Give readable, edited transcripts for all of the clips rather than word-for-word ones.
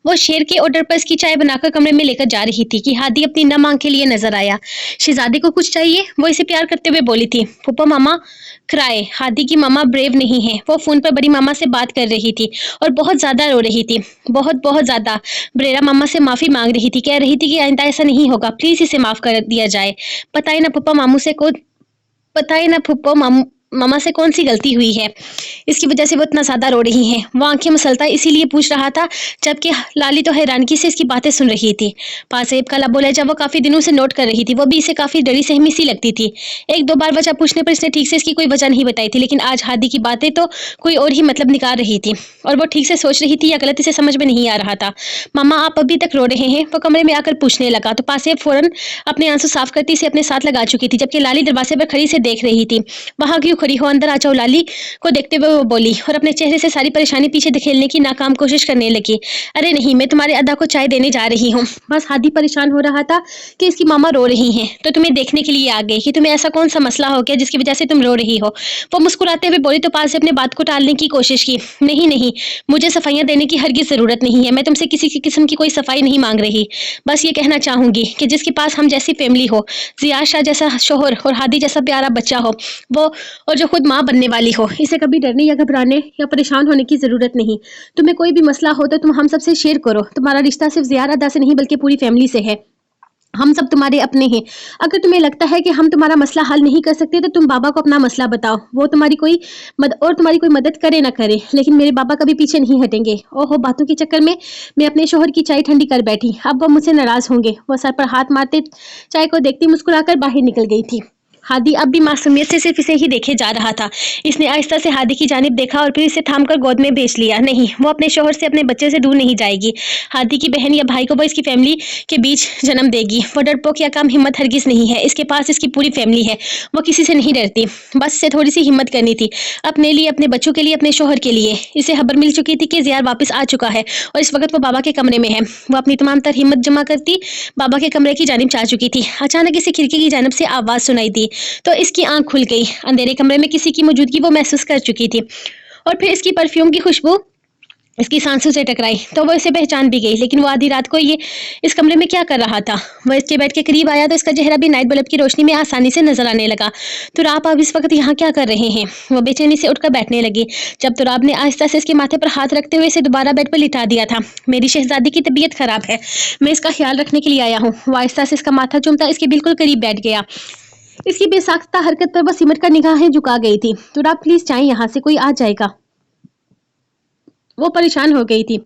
वो शेर के ऑर्डर पर इसकी चाय बनाकर कमरे में लेकर जा रही थी कि हादी अपनी नम आंख के लिए नजर आया। शहजादे को कुछ चाहिए, वो इसे प्यार करते हुए बोली थी। फूफा मामा क्राए, हादी की मामा ब्रेव नहीं है। वो फोन पर बड़ी मामा से बात कर रही थी और बहुत ज्यादा रो रही थी, बहुत बहुत ज्यादा। ब्रेरा मामा से माफी मांग रही थी, कह रही थी कि आइंदा ऐसा नहीं होगा, प्लीज इसे माफ कर दिया जाए। पता ही ना फूफा मामू से को पता ही ना फूफा मामू मामा से कौन सी गलती हुई है, इसकी वजह से वो इतना ज्यादा रो रही है। वो आंखें मसलता इसीलिए पूछ रहा था, जबकि लाली तो हैरानगी से इसकी बातें सुन रही थी। पासेब का लबो लहजा वो काफी दिनों से नोट कर रही थी। वो भी इसे काफी डरी सहमी सी लगती थी। एक दो बार वजह पूछने पर इसने ठीक से इसकी कोई वजह नहीं बताई थी, लेकिन आज हादी की बातें तो कोई और ही मतलब निकाल रही थी और वो ठीक से सोच रही थी या गलत इसे समझ में नहीं आ रहा था। मामा आप अभी तक रो रहे हैं? वो कमरे में आकर पूछने लगा तो पासेब फौरन अपने आंसू साफ करती इसे अपने साथ लगा चुकी थी, जबकि लाली दरवाजे पर खड़ी से देख रही थी। वहां क्यों खड़ी हो, अंदर आ जाओ, लाली को देखते हुए वो बोली और अपने चेहरे से सारी परेशानी पीछे धकेलने की नाकाम कोशिश करने लगी। अरे नहीं, मैं तुम्हारे अदा को चाय देने जा रही हूँ। बस हादी परेशान हो रहा था कि इसकी मामा रो रही हैं, तो तुम्हें देखने के लिए आ गई कि तुम्हें ऐसा कौन सा मसला हो गया जिसकी वजह से तुम रो रही हो। वो मुस्कुराते हुए बोली तो पास से अपने बात को टालने की कोशिश की। नहीं नहीं, मुझे सफाइयां देने की हरगिज जरूरत नहीं है। मैं तुमसे किसी की किस्म की कोई सफाई नहीं मांग रही। बस ये कहना चाहूंगी कि जिसके पास हम जैसी फैमिली हो, जियाद शाह जैसा शोहर और हादी जैसा प्यारा बच्चा हो, वो और जो खुद माँ बनने वाली हो, इसे कभी डरने या घबराने या परेशान होने की जरूरत नहीं। तुम्हें कोई भी मसला हो तो तुम हम सबसे शेयर करो। तुम्हारा रिश्ता सिर्फ ज़ियार अदा से नहीं बल्कि पूरी फैमिली से है। हम सब तुम्हारे अपने हैं। अगर तुम्हें लगता है कि हम तुम्हारा मसला हल नहीं कर सकते तो तुम बाबा को अपना मसला बताओ। वो तुम्हारी कोई मदद करे ना करे, लेकिन मेरे बाबा कभी पीछे नहीं हटेंगे। ओहो, बातों के चक्कर में मैं अपने शोहर की चाय ठंडी कर बैठी। अब वो मुझसे नाराज होंगे। वो सर पर हाथ मारते चाय को देखती मुस्कुराकर बाहर निकल गई थी। हादी अब भी मासूमियत से सिर्फ इसे ही देखे जा रहा था। इसने आहिस्ता से हादी की जानिब देखा और फिर इसे थामकर गोद में भेज लिया। नहीं, वो अपने शोहर से अपने बच्चे से दूर नहीं जाएगी। हादी की बहन या भाई को वो इसकी फैमिली के बीच जन्म देगी। वो डरपोक या कम हिम्मत हरगिज नहीं है। इसके पास इसकी पूरी फैमिली है। वो किसी से नहीं डरती। बस इसे थोड़ी सी हिम्मत करनी थी, अपने लिए, अपने बच्चों के लिए, अपने शोहर के लिए। इसे खबर मिल चुकी थी कि ज़ियार वापस आ चुका है और इस वक्त वो बाबा के कमरे में है। वो अपनी तमाम तर हिम्मत जमा करती बाबा के कमरे की जानिब जा चुकी थी। अचानक इसे खिड़की की जानिब से आवाज सुनाई दी तो इसकी आंख खुल गई। अंधेरे कमरे में किसी की मौजूदगी वो महसूस कर चुकी थी और फिर इसकी परफ्यूम की खुशबू इसकी सांसों से टकराई तो वो इसे पहचान भी गई। लेकिन वो आधी रात को ये इस कमरे में क्या कर रहा था? वह इसके बेड के करीब आया तो इसका चेहरा भी नाइट बल्ब की रोशनी में आसानी से नजर आने लगा। तुराब, आप इस वक्त यहाँ क्या कर रहे हैं? वो बेचैनी से उठकर बैठने लगी जब तुराब ने आहिस्ता से इसके माथे पर हाथ रखते हुए इसे दोबारा बेड पर लिटा दिया था। मेरी शहजादी की तबीयत खराब है, मैं इसका ख्याल रखने के लिए आया हूँ। वो आहिस्ता से इसका माथा चूमता इसके बिल्कुल करीब बैठ गया। इसकी बेसाख्ता हरकत पर वो सिमट कर निगाहें झुका गई थी। तुराब, प्लीज जाएं, यहाँ से कोई आ जाएगा। वो परेशान हो गई थी।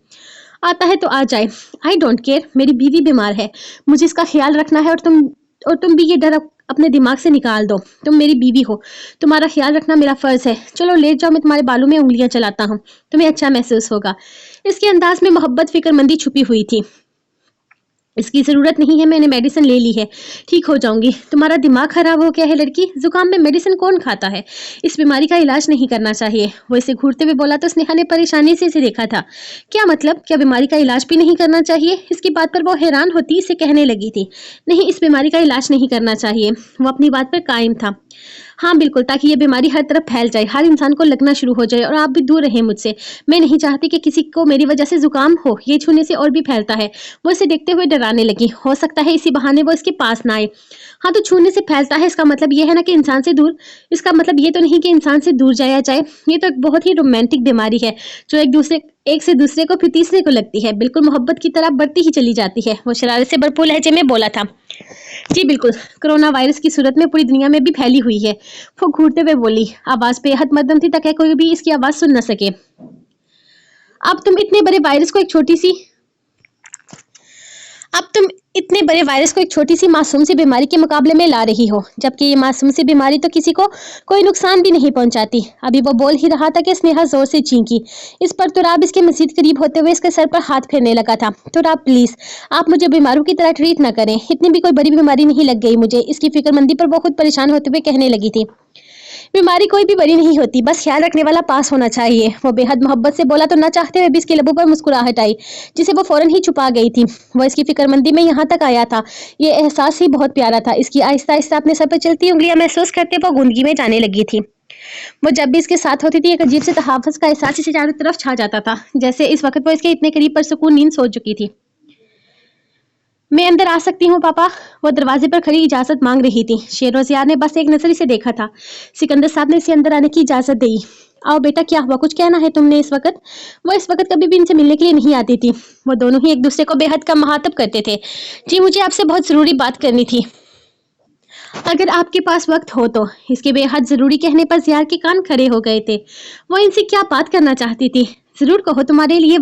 आता है तो आ जाए, आई डोंट केयर। मेरी बीवी बीमार है, मुझे इसका ख्याल रखना है और तुम भी ये डर अपने दिमाग से निकाल दो। तुम मेरी बीवी हो, तुम्हारा ख्याल रखना मेरा फर्ज है। चलो लेट जाओ, मैं तुम्हारे बालों में उंगलियां चलाता हूँ, तुम्हें अच्छा महसूस होगा। इसके अंदाज में मोहब्बत फिक्रमंदी छुपी हुई थी। इसकी ज़रूरत नहीं है, मैंने मेडिसिन ले ली है, ठीक हो जाऊंगी। तुम्हारा दिमाग खराब हो गया है लड़की, जुकाम में मेडिसिन कौन खाता है? इस बीमारी का इलाज नहीं करना चाहिए। वो इसे घूरते हुए बोला तो स्नेहा ने परेशानी से इसे देखा था। क्या मतलब? क्या बीमारी का इलाज भी नहीं करना चाहिए? इसकी बात पर वो हैरान होती इसे कहने लगी थी, नहीं, इस बीमारी का इलाज नहीं करना चाहिए। वो अपनी बात पर कायम था। हाँ बिल्कुल, ताकि ये बीमारी हर तरफ फैल जाए, हर इंसान को लगना शुरू हो जाए और आप भी दूर रहें मुझसे। मैं नहीं चाहती कि किसी को मेरी वजह से जुकाम हो, ये छूने से और भी फैलता है। वो इसे देखते हुए डराने लगी। हो सकता है इसी बहाने वो इसके पास ना आए। हाँ तो छूने से फैलता है, इसका मतलब ये है ना कि इंसान से दूर, इसका मतलब ये तो नहीं कि इंसान से दूर जाया जाए। ये तो एक बहुत ही रोमांटिक बीमारी है जो एक से दूसरे को फिर तीसरे को लगती है, बिल्कुल मोहब्बत की तरह बढ़ती ही चली जाती है। वो शरारत से भरपूर लहजे में बोला था। जी बिल्कुल, कोरोना वायरस की सूरत में पूरी दुनिया में भी फैली हुई है। वो घूरते हुए बोली, आवाज बेहद मध्यम थी ताकि कोई भी इसकी आवाज सुन न सके। अब तुम इतने बड़े वायरस को एक छोटी सी अब तुम इतने बड़े वायरस को एक छोटी सी मासूम सी बीमारी के मुकाबले में ला रही हो, जबकि ये मासूम सी बीमारी तो किसी को कोई नुकसान भी नहीं पहुंचाती। अभी वो बोल ही रहा था कि स्नेहा जोर से चींकी। इस पर तुराब इसके मजीद करीब होते हुए इसके सर पर हाथ फेरने लगा था। तुराब प्लीज, आप मुझे बीमारों की तरह ट्रीट न करें, इतनी भी कोई बड़ी बीमारी नहीं लग गई मुझे। इसकी फिक्रमंदी पर वो खुद परेशान होते हुए कहने लगी थी। बीमारी कोई भी बड़ी नहीं होती, बस ख्याल रखने वाला पास होना चाहिए। वो बेहद मोहब्बत से बोला तो न चाहते हुए भी इसके लबों पर मुस्कुराहट आई, जिसे वो फौरन ही छुपा गई थी। वो इसकी फिक्रमंदी में यहाँ तक आया था, ये एहसास ही बहुत प्यारा था। इसकी आहिस्ता आहिस्ता अपने सर पर चलती उंगलियां महसूस करते वो गूंगी में जाने लगी थी। वो जब भी इसके साथ होती थी एक अजीब से तहाफ़ुज़ का एहसास इसे चारों तरफ छा जाता था, जैसे इस वक्त वो इसके इतने करीब परसुकून नींद सो चुकी थी। मैं अंदर आ सकती हूँ पापा? वो दरवाजे पर खड़ी इजाज़त मांग रही थी। शेरोज़ियार ने बस एक नज़र इसे देखा था। सिकंदर साहब ने इसे अंदर आने की इजाज़त दी। आओ बेटा, क्या हुआ? कुछ कहना है तुमने इस वक्त? वो इस वक्त कभी भी इनसे मिलने के लिए नहीं आती थी। वो दोनों ही एक दूसरे को बेहद कम मुखातब करते थे। जी मुझे आपसे बहुत ज़रूरी बात करनी थी, अगर आपके पास वक्त हो तो। इसके बेहद ज़रूरी कहने पर ज़ियार के कान खड़े हो गए थे। वो इनसे क्या बात करना चाहती थी? ज़रूर कहो, तुम्हारे लिए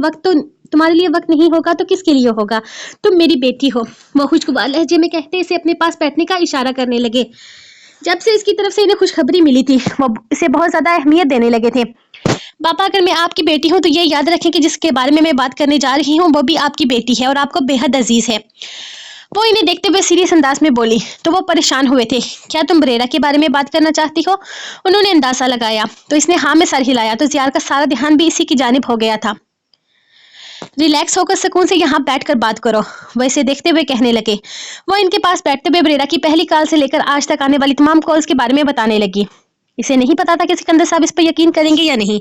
वक्त नहीं होगा तो किसके लिए होगा? तुम मेरी बेटी हो। वो खुशगवार लहजे में कहते इसे अपने पास बैठने का इशारा करने लगे। जब से इसकी तरफ से इन्हें खुशखबरी मिली थी वो इसे बहुत ज़्यादा अहमियत देने लगे थे। पापा, अगर मैं आपकी बेटी हूँ तो ये याद रखें कि जिसके बारे में मैं बात करने जा रही हूँ वो भी आपकी बेटी है और आपको बेहद अजीज है। वो इन्हें देखते हुए सीरियस अंदाज में बोली। तो वो परेशान हुए थे। क्या तुम बरेरा के बारे में बात करना चाहती हो? उन्होंने अंदाजा लगाया तो इसने हाँ में सर हिलाया तो ज़ियार का सारा ध्यान भी इसी की जानिब हो गया था। रिलैक्स होकर सुकून से यहाँ बैठकर बात करो, वो इसे देखते हुए कहने लगे। वो इनके पास बैठते हुए बरेरा की पहली कॉल से लेकर आज तक आने वाली तमाम कॉल्स के बारे में बताने लगी। इसे नहीं पता था कि सिकंदर साहब इस पर यकीन करेंगे या नहीं,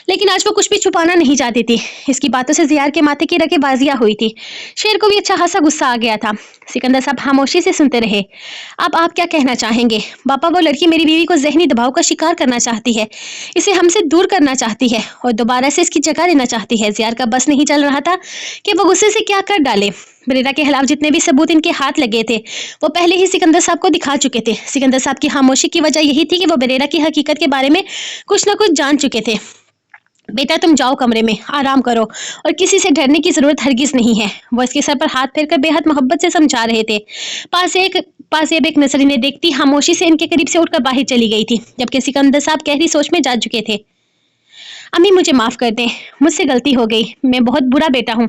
लेकिन आज वो कुछ भी छुपाना नहीं चाहती थी। इसकी बातों से ज़ियार के माथे की रगें बाजियां हुई थी। शेर को भी अच्छा खासा गुस्सा आ गया था। सिकंदर साहब खामोशी से सुनते रहे। अब आप क्या कहना चाहेंगे? पापा, वो लड़की मेरी बीवी को जहनी दबाव का शिकार करना चाहती है, इसे हमसे दूर करना चाहती है और दोबारा से इसकी जगह लेना चाहती है। ज़ियार का बस नहीं चल रहा था कि वो गुस्से से क्या कर डाले। बरेरा के खिलाफ जितने भी सबूत इनके हाथ लगे थे वो पहले ही सिकंदर साहब को दिखा चुके थे। सिकंदर साहब की खामोशी की वजह यही थी कि वो बरेरा की हकीकत के बारे में कुछ न कुछ जान चुके थे। बेटा, तुम जाओ कमरे में, आराम करो और किसी से डरने की जरूरत हरगिज नहीं है। वो इसके सर पर हाथ फेरकर बेहद मोहब्बत से समझा रहे थे। पास एक नजर इन्हें देखती खामोशी से इनके करीब से उठकर बाहर चली गई थी, जबकि सिकंदर साहब गहरी सोच में जा चुके थे। अम्मी, मुझे माफ़ कर दें, मुझसे गलती हो गई। मैं बहुत बुरा बेटा हूँ।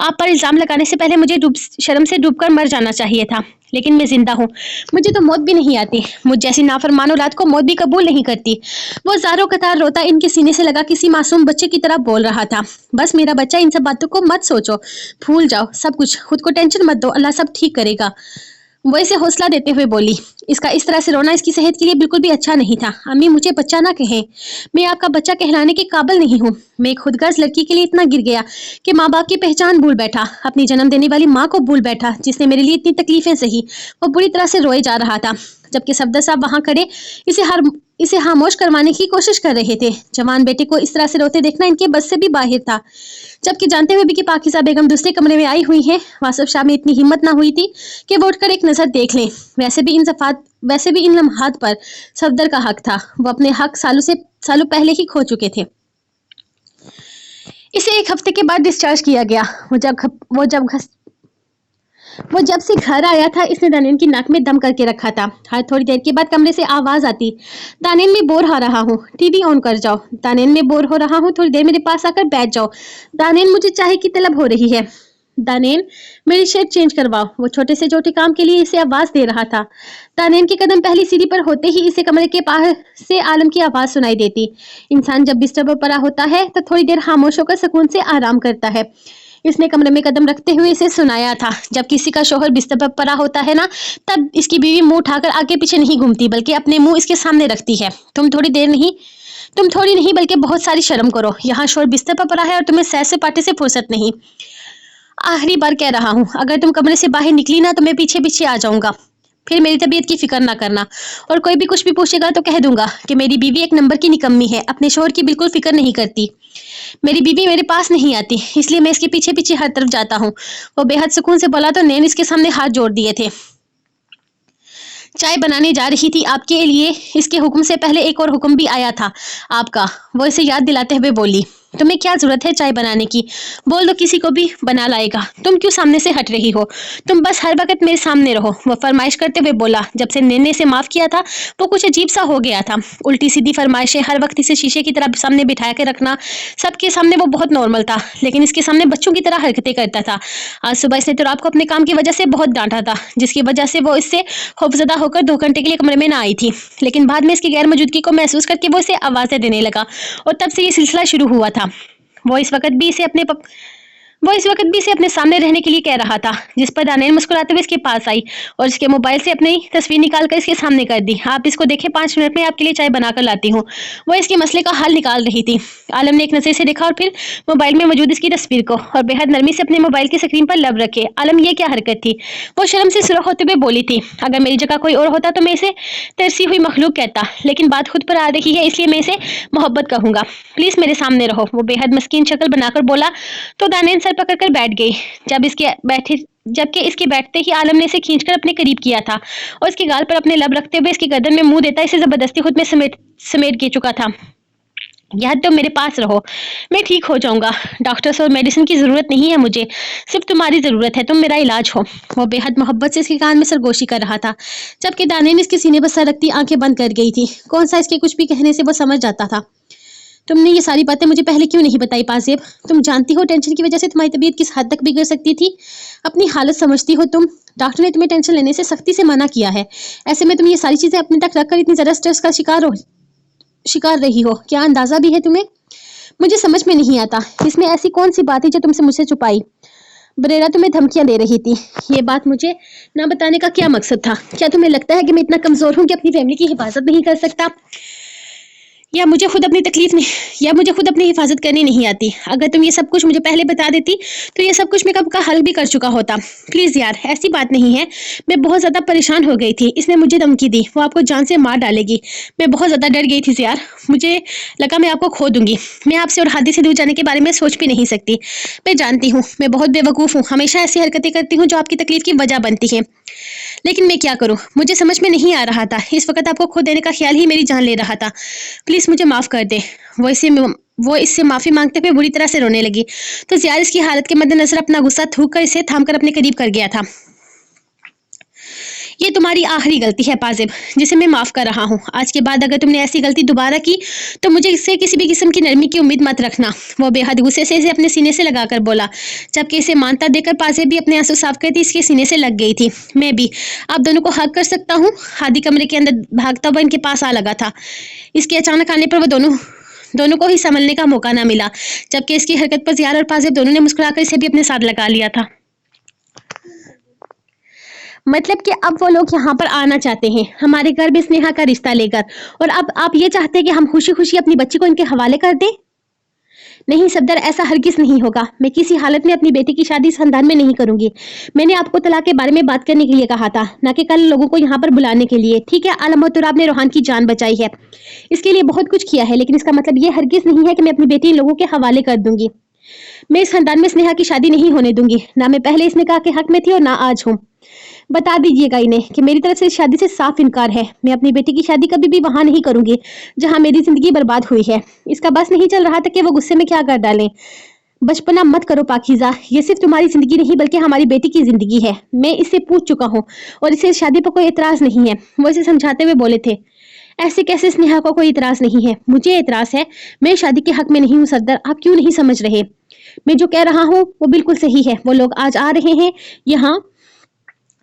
आप पर इल्ज़ाम लगाने से पहले मुझे शर्म से डूबकर मर जाना चाहिए था, लेकिन मैं जिंदा हूँ। मुझे तो मौत भी नहीं आती। मुझ जैसी नाफरमान औलाद को मौत भी कबूल नहीं करती। वो ज़ारों कतार रोता इनके सीने से लगा किसी मासूम बच्चे की तरह बोल रहा था। बस मेरा बच्चा, इन सब बातों को मत सोचो, भूल जाओ सब कुछ, खुद को टेंशन मत दो, अल्लाह सब ठीक करेगा। वो इसे हौसला देते हुए बोली। इसका इस तरह से रोना इसकी सेहत के लिए बिल्कुल भी अच्छा नहीं था। अम्मी, मुझे बच्चा ना कहें, मैं आपका बच्चा कहलाने के काबिल नहीं हूँ। मैं एक खुदगर्ज लड़की के लिए इतना गिर गया कि माँ बाप की पहचान भूल बैठा, अपनी जन्म देने वाली माँ को भूल बैठा जिसने मेरे लिए इतनी तकलीफें सही। वो बुरी तरह से रोए जा रहा था, जबकि सफदर साहब वहां खड़े इसे खामोश करवाने की कोशिश कर रहे थे। जवान बेटे को इस तरह से रोते देखना इनके बस से भी बाहर था, जबकि जानते हुए भी कि पाकिज़ा बेगम दूसरे कमरे में आई हुई है। वासफ शाह में इतनी हिम्मत ना हुई थी कि वो उठकर एक नज़र देख लें। वैसे भी इन लम्हात पर सफदर का हक था। वो अपने हक सालों पहले ही खो चुके थे। इसे एक हफ्ते के बाद डिस्चार्ज किया गया। वो जब से घर आया था इसने दानिन की नाक में दम करके रखा था। हर थोड़ी देर के बाद कमरे से आवाज आती, दानिन मैं बोर हो रहा हूँ, टीवी ऑन कर जाओ। दानिन मैं बोर हो रहा हूँ, थोड़ी देर मेरे पास आकर बैठ जाओ। दानिन मुझे चाय की तलब हो रही है। दानिन मेरी शर्ट चेंज करवाओ। वो छोटे से छोटे काम के लिए इसे आवाज दे रहा था। दानिन के कदम पहली सीढ़ी पर होते ही इसे कमरे के बाहर से आलम की आवाज सुनाई देती। इंसान जब बिस्तर पर पड़ा होता है तो थोड़ी देर खामोश होकर सुकून से आराम करता है। इसने कमरे में कदम रखते हुए इसे सुनाया था। जब किसी का शोहर बिस्तर पर पड़ा होता है ना, तब इसकी बीवी मुंह उठाकर आगे पीछे नहीं घूमती, बल्कि अपने मुंह इसके सामने रखती है। तुम थोड़ी नहीं बल्कि बहुत सारी शर्म करो। यहाँ शोहर बिस्तर पर पड़ा है और तुम्हें सैर से पाटे से फुर्सत नहीं। आखिरी बार कह रहा हूँ, अगर तुम कमरे से बाहर निकली ना तो मैं पीछे पीछे आ जाऊंगा। फिर मेरी तबीयत की फिक्र ना करना, और कोई भी कुछ भी पूछेगा तो कह दूंगा कि मेरी बीवी एक नंबर की निकम्मी है, अपने शोहर की बिल्कुल फिक्र नहीं करती। मेरी बीवी मेरे पास नहीं आती, इसलिए मैं इसके पीछे पीछे हर तरफ जाता हूँ। वो बेहद सुकून से बोला तो नैन इसके सामने हाथ जोड़ दिए थे। चाय बनाने जा रही थी आपके लिए। इसके हुक्म से पहले एक और हुक्म भी आया था आपका। वो इसे याद दिलाते हुए बोली, तुम्हें क्या जरूरत है चाय बनाने की? बोल दो, किसी को भी बना लाएगा। तुम क्यों सामने से हट रही हो? तुम बस हर वक्त मेरे सामने रहो। वो फरमाइश करते हुए बोला। जब से नैने से माफ किया था वो कुछ अजीब सा हो गया था। उल्टी सीधी फरमाइशें, हर वक्त इसे शीशे की तरह सामने बिठा के रखना, सबके सामने वो बहुत नॉर्मल था, लेकिन इसके सामने बच्चों की तरह हरकतें करता था। आज सुबह इसने तो आपको अपने काम की वजह से बहुत डांटा था, जिसकी वजह से वो इससे खौफजदा होकर 2 घंटे के लिए कमरे में ना आई थी। लेकिन बाद में इसकी गैर मौजूदगी को महसूस करके वो इसे आवाज़ें देने लगा, और तब से ये सिलसिला शुरू हुआ था। वो इस वक्त भी इसे वो इस वक्त भी इसे अपने सामने रहने के लिए कह रहा था, जिस पर दानियल मुस्कुराते हुए इसके पास आई और इसके मोबाइल से अपनी तस्वीर निकालकर इसके सामने कर दी। आप इसको देखें, 5 मिनट में आपके लिए चाय बनाकर लाती हूँ। वो इसके मसले का हल निकाल रही थी। आलम ने एक नजर से देखा और फिर मोबाइल में मौजूद इसकी तस्वीर को और बेहद नरमी से अपने मोबाइल की स्क्रीन पर लब रखे। आलम, ये क्या हरकत थी? वो शर्म से सुरख होते हुए बोली थी, अगर मेरी जगह कोई और होता तो मैं इसे तरसी हुई मखलूक कहता, लेकिन बात खुद पर आ रही है इसलिए मैं इसे मोहब्बत कहूंगा। प्लीज मेरे सामने रहो। वो बेहद मस्कीन शक्ल बनाकर बोला तो दानियल सर पकड़कर बैठ गई। जबकि इसके बैठते ही आलम ने इसे खींचकर अपने करीब किया था और इसके गाल पर अपने लब रखते हुए इसकी गर्दन में मुंह देता इसे जबरदस्ती खुद में समेट के चुका था। यार तुम मेरे पास रहो, मैं ठीक हो जाऊंगा। डॉक्टर्स और मेडिसिन की जरूरत नहीं है मुझे, सिर्फ तुम्हारी जरूरत है, तुम मेरा इलाज हो। वो बेहद मोहब्बत से इसके कान में सरगोशी कर रहा था, जबकि दानियल इसके सीने पर सर रखती आंखें बंद कर गई थी। कौन सा इसके कुछ भी कहने से वो समझ जाता था। तुमने ये सारी बातें मुझे पहले क्यों नहीं बताई पाजेब? तुम जानती हो टेंशन की वजह से तुम्हारी तबीयत किस हद तक बिगड़ सकती थी। अपनी हालत समझती हो तुम। डॉक्टर ने तुम्हें टेंशन लेने से सख्ती से मना किया है। ऐसे में तुम ये सारी चीजें अपने तक रखकर इतनी ज्यादा स्ट्रेस का शिकार रही हो। क्या अंदाजा भी है तुम्हें? मुझे समझ में नहीं आता, इसमें ऐसी कौन सी बात है जो तुमसे मुझसे छुपाई? बरेरा तुम्हें धमकियां दे रही थी। ये बात मुझे ना बताने का क्या मकसद था? क्या तुम्हें लगता है कि मैं इतना कमजोर हूं कि अपनी फैमिली की हिफाजत नहीं कर सकता? या मुझे खुद अपनी हिफाजत करनी नहीं आती? अगर तुम ये सब कुछ मुझे पहले बता देती तो ये सब कुछ मैं कब का हल भी कर चुका होता। प्लीज यार, ऐसी बात नहीं है। मैं बहुत ज्यादा परेशान हो गई थी। इसने मुझे धमकी दी, वो आपको जान से मार डालेगी। मैं बहुत ज्यादा डर गई थी यार, मुझे लगा मैं आपको खो दूंगी। मैं आपसे और हादी से दूर जाने के बारे में सोच भी नहीं सकती। मैं जानती हूँ मैं बहुत बेवकूफ हूँ, हमेशा ऐसी हरकतें करती हूँ जो आपकी तकलीफ की वजह बनती है, लेकिन मैं क्या करूं? मुझे समझ में नहीं आ रहा था। इस वक्त आपको खो देने का ख्याल ही मेरी जान ले रहा था। प्लीज मुझे माफ कर दे। वो इससे माफी मांगते हुए बुरी तरह से रोने लगी तो ज़ियाद इसकी हालत के मद्देनजर अपना गुस्सा थूक कर इसे थामकर अपने करीब कर गया था। ये तुम्हारी आखिरी गलती है पाजिब, जिसे मैं माफ कर रहा हूँ। आज के बाद अगर तुमने ऐसी गलती दोबारा की तो मुझे इससे किसी भी किस्म की नरमी की उम्मीद मत रखना। वो बेहद गुस्से से इसे अपने सीने से लगाकर बोला, जबकि इसे मानता देकर पाजिब भी अपने आंसू साफ करती इसके सीने से लग गई थी। मैं भी आप दोनों को हक कर सकता हूँ? हादी कमरे के अंदर भागता हुआ इनके पास आ लगा था। इसके अचानक आने पर वो दोनों को ही संभलने का मौका ना मिला, जबकि इसकी हरकत पर ज़ियाद और पाजिब दोनों ने मुस्कुराकर इसे भी अपने साथ लगा लिया था। मतलब कि अब वो लोग यहाँ पर आना चाहते हैं हमारे घर में स्नेहा का रिश्ता लेकर, और अब आप ये चाहते हैं कि हम खुशी खुशी अपनी बच्ची को इनके हवाले कर दें? नहीं सफदर, ऐसा हरगिज नहीं होगा। मैं किसी हालत में अपनी बेटी की शादी इस खानदान में नहीं करूंगी। मैंने आपको तलाक के बारे में बात करने के लिए कहा था, ना कि कल लोगों को यहाँ पर बुलाने के लिए। ठीक है, आलम और तुराब ने रोहान की जान बचाई है, इसके लिए बहुत कुछ किया है, लेकिन इसका मतलब ये हरगिज नहीं है कि मैं अपनी बेटी इन लोगों के हवाले कर दूंगी। मैं इस खानदान में स्नेहा की शादी नहीं होने दूंगी। ना मैं पहले इसने कहा कि हक में थी और ना आज हूँ। बता दीजिएगा इन्हें कि मेरी तरफ से इस शादी से साफ इनकार है। मैं अपनी बेटी की शादी कभी भी वहां नहीं करूंगी जहां मेरी जिंदगी बर्बाद हुई है। इसका बस नहीं चल रहा था कि वो गुस्से में क्या कर डालें। बचपना मत करो पाकीज़ा, ये सिर्फ तुम्हारी जिंदगी नहीं बल्कि हमारी बेटी की जिंदगी है। मैं इससे पूछ चुका हूँ और इसे इस शादी पर कोई एतराज नहीं है। वो इसे समझाते हुए बोले थे। ऐसे कैसे स्नेहा को कोई इतराज नहीं है? मुझे इतराज है। मैं शादी के हक में नहीं हूँ सफदर, आप क्यों नहीं समझ रहे? मैं जो कह रहा हूँ वो बिल्कुल सही है। वो लोग आज आ रहे हैं यहाँ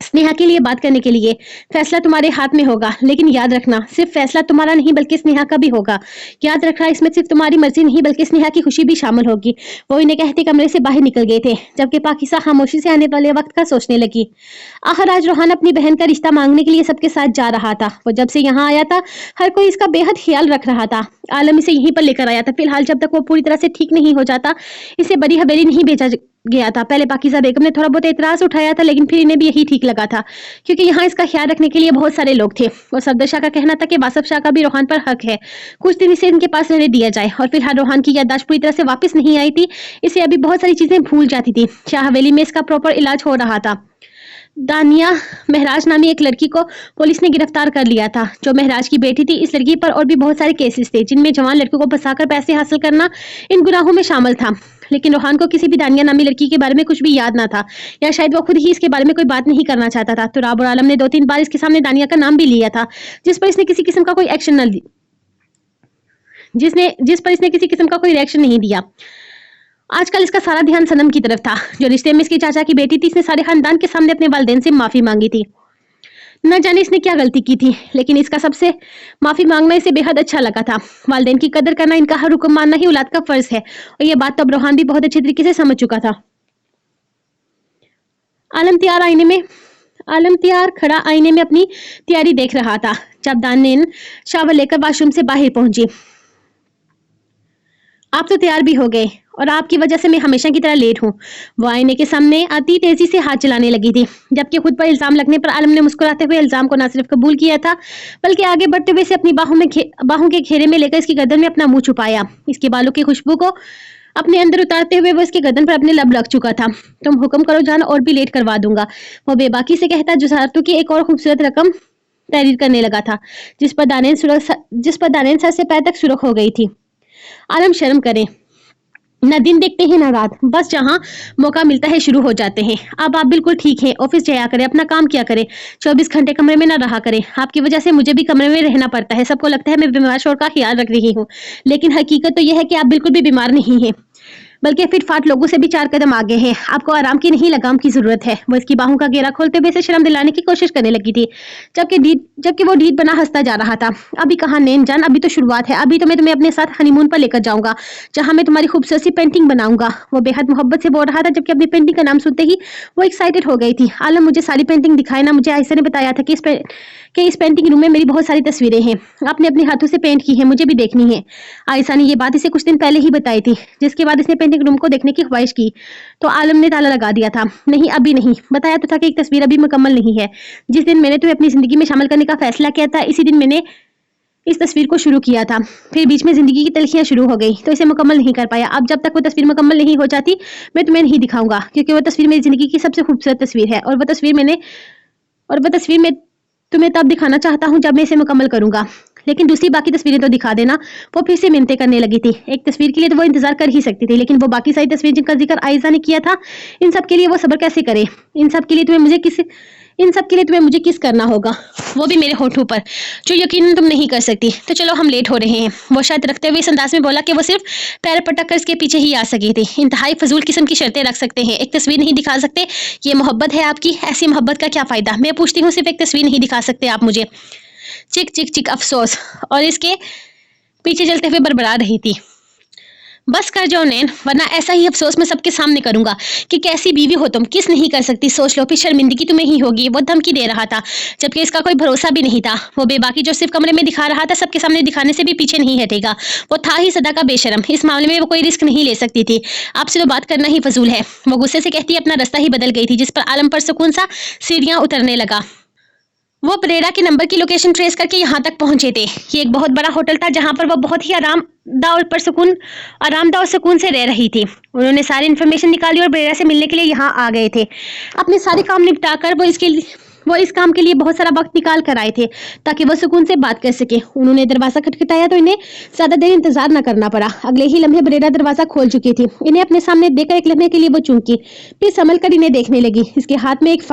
स्नेहा के लिए बात करने के लिए। फैसला तुम्हारे हाथ में होगा, लेकिन याद रखना सिर्फ फैसला तुम्हारा नहीं बल्कि स्नेहा का भी होगा। याद रखना इसमें सिर्फ तुम्हारी मर्जी नहीं बल्कि स्नेहा की खुशी भी शामिल होगी। वो इन्हें कहते कमरे से बाहर निकल गए थे, जबकि पाकिस्तान खामोशी से आने वाले वक्त का सोचने लगी। आखिर आज रोहान अपनी बहन का रिश्ता मांगने के लिए सबके साथ जा रहा था। वो जब से यहाँ आया था हर कोई इसका बेहद ख्याल रख रहा था। आलम इसे यहीं पर लेकर आया था। फिलहाल जब तक वो पूरी तरह से ठीक नहीं हो जाता इसे बड़ी हवेली नहीं भेजा गया था। पहले पाकिज़ा बेगम ने थोड़ा बहुत एतराज उठाया था, लेकिन फिर इन्हें भी यही ठीक लगा था, क्योंकि यहाँ इसका ख्याल रखने के लिए बहुत सारे लोग थे। और सफदर शाह का कहना था कि वासफ शाह का भी रोहान पर हक है, कुछ दिन इसे इनके पास रहने दिया जाए। और फिलहाल रोहान की याददाश्त पूरी तरह से वापस नहीं आई थी, इसे अभी बहुत सारी चीजें भूल जाती थी। शाह हवेली में इसका प्रॉपर इलाज हो रहा था। दानिया महराज नामी एक लड़की को पुलिस ने गिरफ्तार कर लिया था, जो महराज की बेटी थी। इस लड़की पर और भी बहुत सारे केसेस थे, जिनमें जवान लड़कियों को फंसाकर पैसे हासिल करना इन गुनाहों में शामिल था। लेकिन रोहान को किसी भी दानिया नामी लड़की के बारे में कुछ भी याद ना था, या शायद वो खुद ही इसके बारे में कोई बात नहीं करना चाहता था। तुराब और आलम ने 2-3 बार इसके सामने दानिया का नाम भी लिया था, जिस पर इसने किसी किस्म का कोई रिएक्शन नहीं दिया। आजकल इसका सारा ध्यान सनम की तरफ था, जो रिश्ते में इसके चाचा की बेटी थी। इसने सारे खानदान के सामने अपने वालिदैन से माफी मांगी थी। न जाने इसने क्या गलती की थी, लेकिन इसका सबसे माफी मांगना इसे बेहद अच्छा लगा था। वालिदैन की कदर करना, इनका हर हुक्म मानना ही औलाद का फर्ज है, और ये बात तो अब रोहान भी बहुत अच्छे तरीके से समझ चुका था। आलम तैयार खड़ा आईने में अपनी तैयारी देख रहा था जब दानिन शावर लेकर वॉशरूम से बाहर पहुंची। आप तो तैयार भी हो गए और आपकी वजह से मैं हमेशा की तरह लेट हूँ। वो आईने के सामने आती तेजी से हाथ चलाने लगी थी, जबकि खुद पर इल्जाम लगने पर आलम ने मुस्कुराते हुए इल्जाम को न सिर्फ कबूल किया था बल्कि आगे बढ़ते हुए इसे अपनी बाहों के घेरे में लेकर इसकी गर्दन में अपना मुंह छुपाया। इसके बालों की खुशबू को अपने अंदर उतारते हुए वो इसके गर्दन पर अपने लब रख चुका था। तुम हुक्म करो जान, और भी लेट करवा दूंगा, वो बेबाकी से कहता जुसारतू की एक और खूबसूरत रकम तहरीर करने लगा था जिस पर दानेन सर से पैर तक सुरख हो गई थी। आलम शर्म करे, न दिन देखते हैं न रात, बस जहां मौका मिलता है शुरू हो जाते हैं। अब आप बिल्कुल ठीक हैं, ऑफिस जाया करें, अपना काम किया करें, 24 घंटे कमरे में न रहा करें। आपकी वजह से मुझे भी कमरे में रहना पड़ता है। सबको लगता है मैं बीमार शोर का ख्याल रख रही हूँ, लेकिन हकीकत तो यह है कि आप बिल्कुल भी बीमार नहीं हैं, बल्कि फिटफाट लोगों से भी 4 कदम आगे हैं। आपको आराम की नहीं लगाम की जरूरत है। वो इसकी बाहों का घेरा खोलते हुए इसे शर्म दिलाने की कोशिश करने लगी थी, जबकि वो ढीठ बना हंसता जा रहा था। अभी कहाँ नैन जान, अभी तो शुरुआत है। अभी तो मैं तुम्हें अपने साथ हनीमून पर लेकर जाऊंगा, जहां मैं तुम्हारी खूबसूरत सी पेंटिंग बनाऊंगा। वो बेहद मोहब्बत से बोल रहा था, जबकि अपनी पेंटिंग का नाम सुनते ही वो एक्साइटेड हो गई थी। आलम, मुझे सारी पेंटिंग दिखाए ना, मुझे आयशा ने बताया था कि इस पेंटिंग रूम में मेरी बहुत सारी तस्वीरें हैं, आपने अपने हाथों से पेंट की है, मुझे भी देखनी है। आयशा ने ये बात इसे कुछ दिन पहले ही बताई थी, जिसके बाद इसने पेंटिंग रूम को देखने की ख्वाहिश की तो आलम ने ताला लगा दिया था। नहीं, अभी नहीं, बताया तो था कि एक तस्वीर अभी मुकम्मल नहीं है। जिस दिन मैंने तुम्हें अपनी जिंदगी में शामिल करने का फैसला किया था, इसी दिन मैंने इस तस्वीर को शुरू किया था। फिर बीच में जिंदगी की तलखियां शुरू हो गई तो इसे मुकम्मल नहीं कर पाया। अब जब तक वो तस्वीर मुकम्मल नहीं हो जाती मैं तुम्हें नहीं दिखाऊंगा, क्योंकि वो तस्वीर मेरी जिंदगी की सबसे खूबसूरत तस्वीर है, और वो तस्वीर मैं तुम्हें तब दिखाना चाहता हूँ जब मैं इसे मुकम्मल करूंगा, लेकिन दूसरी बाकी तस्वीरें तो दिखा देना। वो फिर से मिन्नतें करने लगी थी। एक तस्वीर के लिए तो वो इंतजार कर ही सकती थी, लेकिन वो बाकी सारी तस्वीर जिनका जिक्र आयशा ने किया था, इन सब के लिए वो सब्र कैसे करे? इन सब के लिए तुम्हें मुझे किस करना होगा, वो भी मेरे होठों पर, जो यकीनन तुम नहीं कर सकती। तो चलो, हम लेट हो रहे हैं। वो शायद रखते हुए इस अंदाज में बोला कि वो सिर्फ पैर पटक कर इसके पीछे ही आ सकी थी। इंतहाई फजूल किस्म की शर्तें रख सकते हैं, एक तस्वीर नहीं दिखा सकते, ये मोहब्बत है आपकी? ऐसी मोहब्बत का क्या फायदा? मैं पूछती हूँ, सिर्फ एक तस्वीर नहीं दिखा सकते आप मुझे? चिक चिक चिक अफसोस, और इसके पीछे चलते हुए बड़बड़ा रही थी। बस कर जाओ नैन, वरना ऐसा ही अफसोस मैं सबके सामने करूंगा कि कैसी बीवी हो तुम, किस नहीं कर सकती, सोच लो, फिर शर्मिंदगी तुम्हें ही होगी। वो धमकी दे रहा था, जबकि इसका कोई भरोसा भी नहीं था। वो बेबाकी जो सिर्फ कमरे में दिखा रहा था, सबके सामने दिखाने से भी पीछे नहीं हटेगा। वो था ही सदा का बेशरम, इस मामले में वो कोई रिस्क नहीं ले सकती थी। आपसे तो बात करना ही फजूल है, वो गुस्से से कहती अपना रास्ता ही बदल गई थी, जिस पर आलम पर सुकून सा सीढ़ियां उतरने लगा। वो परेरा के नंबर की लोकेशन ट्रेस करके यहाँ तक पहुंचे थे। ये एक बहुत बड़ा होटल था जहाँ पर वो बहुत ही आरामदा और सुकून से रह रही थी। उन्होंने सारी इन्फॉर्मेशन निकाली और परेरा से मिलने के लिए यहाँ आ गए थे। अपने सारे काम निपटाकर वो इस काम के लिए बहुत सारा वक्त निकाल कर आए थे ताकि वो सुकून से बात कर सके। उन्होंने दरवाजा खटखटाया तो इन्हें ज्यादा देर इंतजार न करना पड़ा। अगले ही लम्हे बरेरा दरवाजा खोल चुकी थी। इन्हें अपने सामने देखकर एक लम्हे के लिए वो चौंकी, फिर संभल कर इन्हें देखने लगी। इनके हाथ में एक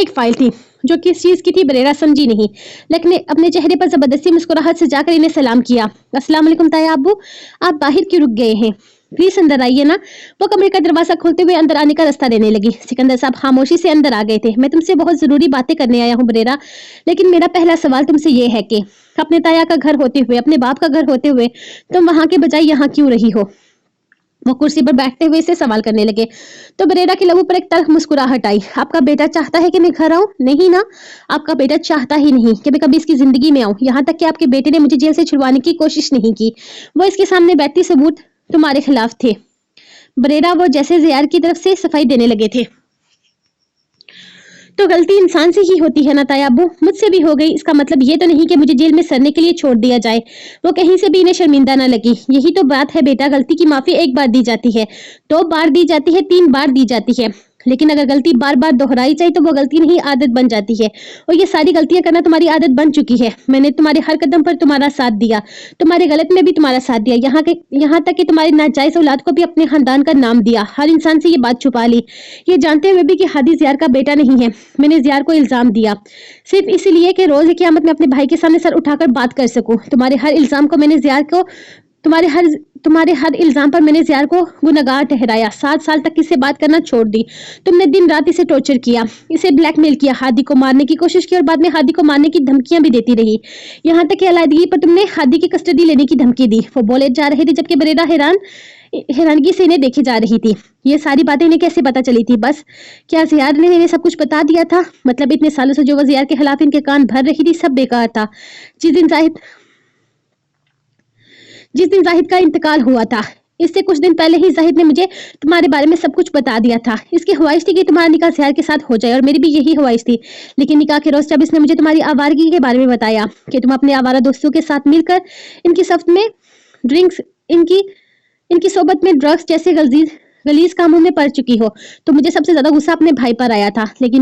फाइल थी जो किस चीज की थी बरेरा समझी नहीं, लेकिन अपने चेहरे पर जबरदस्ती मुस्कुराहट से जाकर इन्हें सलाम किया। अस्सलाम वालेकुम ताया अब्बू, आप बाहर क्यों रुक गए हैं? प्लीज अंदर आइए ना। वो कमरे का दरवाजा खोलते हुए अंदर आने का रास्ता देने लगी। सिकंदर साहब खामोशी से अंदर आ गए थे। मैं तुमसे बहुत जरूरी बातें करने आया हूँ बरेरा, लेकिन मेरा पहला सवाल तुमसे ये है कि अपने ताया का घर होते हुए, अपने बाप का घर होते हुए तुम वहां के बजाय यहाँ क्यों रही हो? वो कुर्सी पर बैठते हुए इसे सवाल करने लगे तो बरेरा के लबों पर एक तल्ख मुस्कुराहट आई। आपका बेटा चाहता है कि मैं घर आऊं? नहीं ना, आपका बेटा चाहता ही नहीं कि मैं कभी इसकी जिंदगी में आऊं। यहाँ तक कि आपके बेटे ने मुझे जेल से छुड़वाने की कोशिश नहीं की। वो इसके सामने बैठती सबूत तुम्हारे खिलाफ थे बरेरा। वो जैसे ज़ियार की तरफ से सफाई देने लगे थे। तो गलती इंसान से ही होती है ना ताया अब्बू, मुझसे भी हो गई। इसका मतलब ये तो नहीं कि मुझे जेल में सड़ने के लिए छोड़ दिया जाए। वो कहीं से भी इन्हें शर्मिंदा ना लगी। यही तो बात है बेटा, गलती की माफी एक बार दी जाती है, 2 बार दी जाती है, 3 बार दी जाती है, लेकिन अगर गलती बार बार दोहराई जाए तो वो गलती नहीं आदत बन जाती है। और ये सारी गलतियां करना तुम्हारी आदत बन चुकी है। मैंने तुम्हारे हर कदम पर तुम्हारा साथ दिया, तुम्हारे गलत में भी तुम्हारा साथ दिया, यहाँ तक कि तुम्हारी नाजायज औलाद को भी अपने खानदान का नाम दिया। हर इंसान से ये बात छुपा ली, ये जानते हुए भी कि हादी ज़ियार का बेटा नहीं है। मैंने ज़ियार को इल्जाम दिया सिर्फ इसलिए कि रोज क़यामत में अपने भाई के सामने सर उठाकर बात कर सकूं। तुम्हारे हर इल्जाम पर मैंने ज़ियार को गुनहगार ठहराया। 7 साल तक इससे बात करना छोड़ दी। तुमने दिन रात इसे टॉर्चर किया, इसे ब्लैकमेल किया, हादी को मारने की कोशिश की और बाद में हादी को मारने की धमकियां भी देती रही। यहाँ तक कि अलायदगी पर तुमने हादी की कस्टडी लेने की धमकी दी। वो बोले जा रहे थे जबकि बरेरा हैरान हैरानगी से इन्हें देखे जा रही थी। ये सारी बातें इन्हें कैसे पता चली थी? बस क्या ज़ियाद ने इन्हें सब कुछ बता दिया था? मतलब इतने सालों से जो वो ज़ियाद के खिलाफ इनके कान भर रही थी, सब बेकार था। जिस दिन जाहिद का इंतकाल हुआ था, इससे कुछ दिन पहले ही जाहिद ने मुझे तुम्हारे बारे में सब कुछ बता दिया था। इसकी ख्वाहिश थी कि तुम्हारा निकाह ज़ियाद के साथ हो जाए, और मेरी भी यही ख्वाहिश थी। लेकिन निकाह के रोज़ जब इसने मुझे तुम्हारी आवारगी के बारे में बताया कि तुम अपने आवारा दोस्तों के साथ मिलकर इनकी सफ्त में ड्रिंक्स इनकी इनकी सोबत में ड्रग्स जैसे गलीज कामों में पड़ चुकी हो, तो मुझे सबसे ज्यादा गुस्सा अपने भाई पर आया था। लेकिन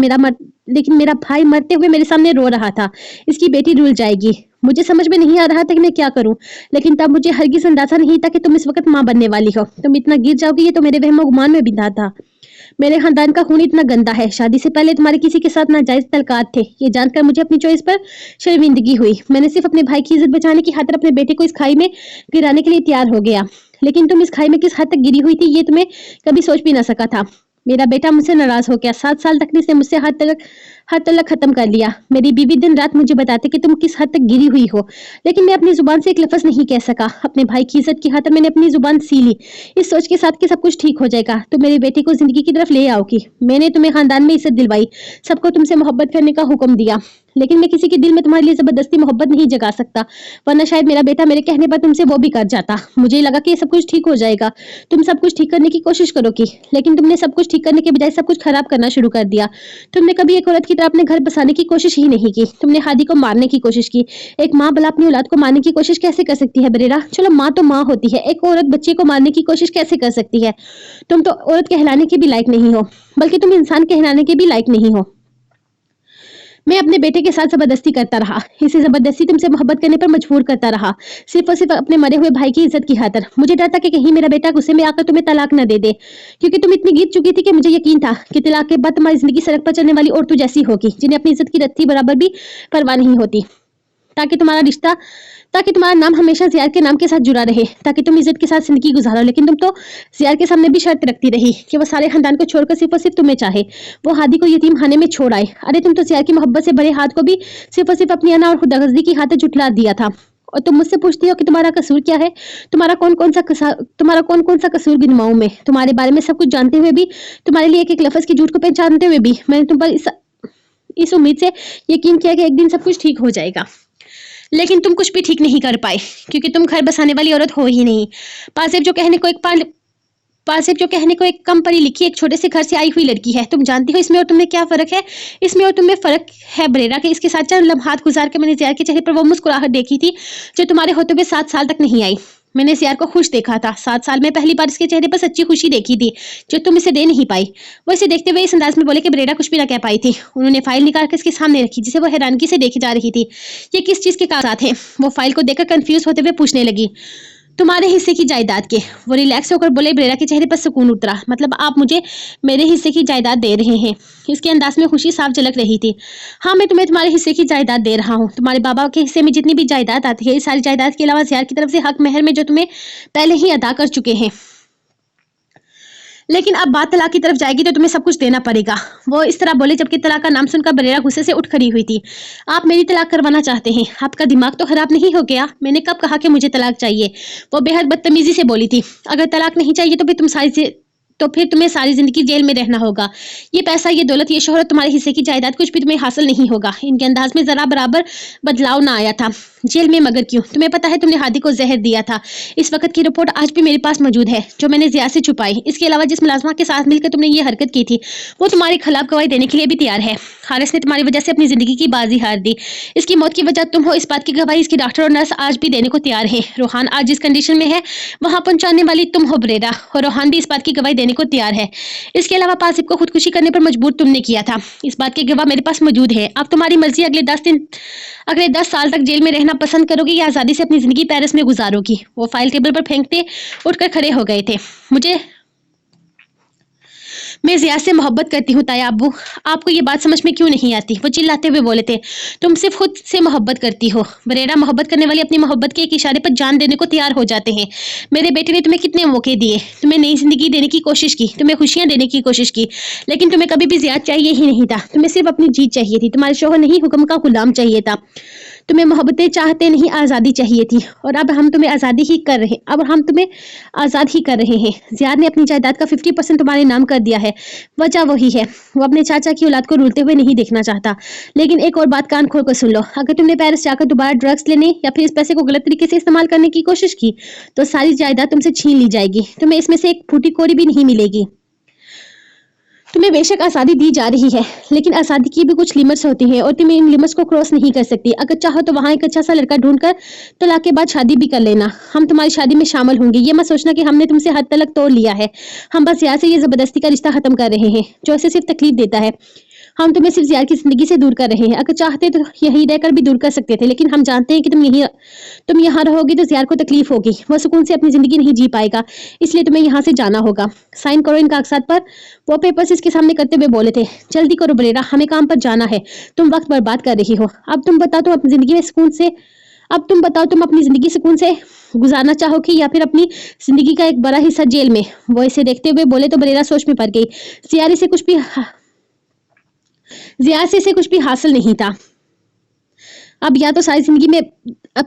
मेरा भाई मरते हुए मेरे सामने रो रहा था, इसकी बेटी रुल जाएगी। मुझे समझ में नहीं आ रहा था कि मैं क्या करूं, लेकिन तब मुझे हरगिज अंदाजा नहीं था कि तुम इस वक्त मां बनने वाली हो। तुम इतना गिर जाओगी, ये तो मेरे वहम गुमान में भी ना था। मेरे खानदान का खून इतना गंदा है। शादी से पहले तुम्हारे किसी के साथ नाजायज तलकात थे। ये जानकर मुझे अपनी चॉइस पर शर्मिंदगी हुई। मैंने सिर्फ अपने भाई की इज्जत बचाने की खातिर अपने बेटे को इस खाई में गिराने के लिए तैयार हो गया। लेकिन तुम इस खाई में किस हद तक गिरी हुई थी, ये तुम्हें कभी सोच भी ना सका था। मेरा बेटा मुझसे नाराज हो गया। 7 साल तक इसने मुझसे हद तलक खत्म कर लिया। मेरी बीवी दिन रात मुझे बताते कि तुम किस हद तक गिरी हुई हो, लेकिन मैं अपनी जुबान से एक लफ्ज नहीं कह सका। अपने भाई की इज्जत की खातिर मैंने अपनी जुबान सी ली, इस सोच के साथ कि सब कुछ ठीक हो जाएगा, तुम मेरे बेटे को जिंदगी की तरफ ले आओगी। मैंने तुम्हें खानदान में इज्जत दिलवाई, सबको तुमसे मोहब्बत करने का हुक्म दिया, लेकिन मैं किसी के दिल में तुम्हारे लिए जबरदस्ती मोहब्बत नहीं जगा सकता, वरना शायद मेरा बेटा मेरे कहने पर तुमसे वो भी कर जाता। मुझे लगा कि सब कुछ ठीक हो जाएगा, तुम सब कुछ ठीक करने की कोशिश करोगी, लेकिन तुमने सब कुछ ठीक करने के बजाय सब कुछ खराब करना शुरू कर दिया। तुमने कभी एक औरत की तरह अपने घर बसाने की कोशिश ही नहीं की। तुमने हादी को मारने की कोशिश की। एक माँ भला अपनी औलाद को मारने की कोशिश कैसे कर सकती है बरेरा? चलो माँ तो माँ होती है, एक औरत बच्चे को मारने की कोशिश कैसे कर सकती है? तुम तो औरत कहलाने के भी लायक नहीं हो, बल्कि तुम इंसान कहलाने के भी लायक नहीं हो। मैं अपने बेटे के साथ जबरदस्ती करता रहा, इसे जबरदस्ती तुमसे मोहब्बत करने पर मजबूर करता रहा, सिर्फ और सिर्फ अपने मरे हुए भाई की इज्जत की खातिर। मुझे डर था कि कहीं मेरा बेटा गुस्से में आकर तुम्हें तलाक न दे दे, क्योंकि तुम इतनी गिर चुकी थी कि मुझे यकीन था कि तलाक के बाद तुम्हारी जिंदगी सड़क पर चलने वाली औरतों जैसी होगी, जिन्हें अपनी इज्जत की रत्ती बराबर भी परवाह नहीं होती, ताकि तुम्हारा नाम हमेशा ज़ियाद के नाम के साथ जुड़ा रहे, ताकि तुम इज्जत के साथ जिंदगी गुजारो। लेकिन तुम तो ज़ियाद के सामने भी शर्त रखती रही कि वो सारे खानदान को छोड़कर सिर्फ और सिर्फ तुम्हें चाहे, वो हादी को यतीम खाने में छोड़ आए। अरे तुम तो ज़ियाद की मोहब्बत से भरे हाथ को भी सिर्फ और सिर्फ अपनी अना और खुदागर्दी की खातिर जुटला दिया था। और तुम मुझसे पूछती हो कि तुम्हारा कसूर क्या है? तुम्हारा कौन कौन सा कसूर गिनवाऊं मैं? तुम्हारे बारे में सब कुछ जानते हुए भी, तुम्हारे लिए एक एक लफ्ज की झूठ को पहचानते हुए भी, मैंने तुम पर इस उम्मीद से यकीन किया कि एक दिन सब कुछ ठीक हो जाएगा, लेकिन तुम कुछ भी ठीक नहीं कर पाए, क्योंकि तुम घर बसाने वाली औरत हो ही नहीं। पासिफ जो कहने को एक कम पढ़ी लिखी एक छोटे से घर से आई हुई लड़की है। तुम जानती हो इसमें और तुम में क्या फर्क है? इसमें और तुम में फर्क है बरेरा कि इसके साथ चंद लम्हात गुजार के मैंने ज़ियाद के चेहरे पर वो मुस्कुराहट देखी थी जो तुम्हारे होते हुए 7 साल तक नहीं आई। मैंने ज़ियाद को खुश देखा था। 7 साल में पहली बार इसके चेहरे पर सच्ची खुशी देखी थी, जो तुम इसे दे नहीं पाई। वो इसे देखते हुए इस अंदाज में बोले कि बरेरा कुछ भी ना कह पाई थी। उन्होंने फाइल निकाल कर इसके सामने रखी, जिसे वो हैरानगी से देखी जा रही थी। ये किस चीज के कागजात हैं? वो फाइल को देखकर कंफ्यूज होते हुए पूछने लगी। तुम्हारे हिस्से की जायदाद के। वो रिलैक्स होकर बोले। बरेरा के चेहरे पर सुकून उतरा। मतलब आप मुझे मेरे हिस्से की जायदाद दे रहे हैं? इसके अंदाज में खुशी साफ झलक रही थी। हाँ, मैं तुम्हें तुम्हारे हिस्से की जायदाद दे रहा हूँ। तुम्हारे बाबा के हिस्से में जितनी भी जायदाद आती है, इस सारी जायदाद के अलावा ज़ियाद की तरफ से हक महर में जो तुम्हें पहले ही अदा कर चुके हैं। लेकिन अब बात तलाक की तरफ जाएगी तो तुम्हें सब कुछ देना पड़ेगा। वो इस तरह बोले जबकि तलाक का नाम सुनकर बरेरा गुस्से से उठ खड़ी हुई थी। आप मेरी तलाक करवाना चाहते हैं? आपका दिमाग तो खराब नहीं हो गया? मैंने कब कहा कि मुझे तलाक चाहिए? वो बेहद बदतमीजी से बोली थी। अगर तलाक नहीं चाहिए तो फिर तुम्हें सारी जिंदगी जेल में रहना होगा। ये पैसा, ये दौलत, ये शोहरत, तुम्हारे हिस्से की जायदाद कुछ भी तुम्हें हासिल नहीं होगा। इनके अंदाज में जरा बराबर बदलाव ना आया था। जेल में मगर क्यों? तुम्हें पता है तुमने हादी को जहर दिया था। इस वक्त की रिपोर्ट आज भी मेरे पास मौजूद है, जो मैंने ज़ियाद से छुपाई। इसके अलावा जिस मुलाजमा के साथ मिलकर तुमने ये हरकत की थी, वो तुम्हारे खिलाफ गवाही देने के लिए भी तैयार है। हारिस ने तुम्हारी वजह से अपनी जिंदगी की बाजी हार दी। इसकी मौत की वजह तुम हो, इस बात की गवाही इसके डॉक्टर और नर्स आज भी देने को तैयार है। रोहान आज जिस कंडीशन में है, वहां पहुंचाने वाली तुम हो बरेरा, और रोहान भी इस बात की गवाही देने को तैयार है। इसके अलावा पासिफ को खुदकुशी करने पर मजबूर तुमने किया था। इस बात के गवाह मेरे पास मौजूद है। अब तुम्हारी मर्जी, अगले 10 साल तक जेल में रहना पसंद करोगी या आजादी से अपनी जिंदगी पेरिस में गुजारोगी? वो फाइल टेबल पर फेंकते उठकर खड़े हो गए थे। मैं ज़ियाद से मोहब्बत करती हूँ ताया अब्बू, आपको ये बात समझ में क्यों नहीं आती? वो चिल्लाते हुए बोले थे। तुम सिर्फ खुद से मोहब्बत करती हो। बरेरा, मोहब्बत करने वाले अपनी मोहब्बत के एक इशारे पर जान देने को तैयार हो जाते हैं। मेरे बेटे ने तुम्हें कितने मौके दिए, तुम्हें नई जिंदगी देने की कोशिश की, तुम्हें खुशियां देने की कोशिश की, लेकिन तुम्हें कभी भी ज़ियाद चाहिए ही नहीं था। तुम्हें सिर्फ अपनी जीत चाहिए थी, तुम्हारे शौहर नहीं हुक्म का गुलाम चाहिए था। तुम्हें मोहब्बतें चाहते नहीं, आज़ादी चाहिए थी, और अब हम तुम्हें आज़ादी ही कर रहे अब हम तुम्हें आज़ाद ही कर रहे हैं। ज़ियाद ने अपनी जायदाद का 50% तुम्हारे नाम कर दिया है। वजह वही है, वो अपने चाचा की औलाद को रुलते हुए नहीं देखना चाहता। लेकिन एक और बात कान खोल कर सुन लो, अगर तुमने पेरिस जाकर दोबारा ड्रग्स लेने या फिर इस पैसे को गलत तरीके से इस्तेमाल करने की कोशिश की तो सारी जायदाद तुमसे छीन ली जाएगी। तुम्हें इसमें से एक फूटी कोरी भी नहीं मिलेगी। तुम्हें बेशक आज़ादी दी जा रही है, लेकिन आज़ादी की भी कुछ लिमिट्स होती हैं और तुम इन लिमिट्स को क्रॉस नहीं कर सकती। अगर चाहो तो वहाँ एक अच्छा सा लड़का ढूंढकर तलाक के बाद शादी भी कर लेना। हम तुम्हारी शादी में शामिल होंगे। ये मत सोचना कि हमने तुमसे हद तलक तोड़ लिया है। हम बस यहाँ से ये ज़बरदस्ती का रिश्ता खत्म कर रहे हैं जो इसे सिर्फ तकलीफ देता है। हम तुम्हें सिर्फ ज़ियाद की ज़िंदगी से दूर कर रहे हैं। अगर चाहते तो यहीं रहकर भी दूर कर सकते थे, लेकिन हम जानते हैं कि तुम यहाँ रहोगी तो ज़ियाद को तकलीफ होगी, वो सुकून से अपनी ज़िंदगी नहीं जी पाएगा, इसलिए तुम्हें यहाँ से जाना होगा। साइन करो इन कागजात पर। वो पेपर्स इसके सामने करते हुए बोले थे। जल्दी करो बरेरा, हमें काम पर जाना है। तुम वक्त बर्बाद कर रही हो। अब तुम बताओ, तुम अपनी ज़िंदगी में सुकून से अब तुम बताओ तुम अपनी ज़िंदगी सुकून से गुजारना चाहोगी या फिर अपनी ज़िंदगी का एक बड़ा हिस्सा जेल में? वो इसे देखते हुए बोले तो बरेरा सोच में पड़ गई। ज़ियाद से इसे कुछ भी हासिल नहीं था। अब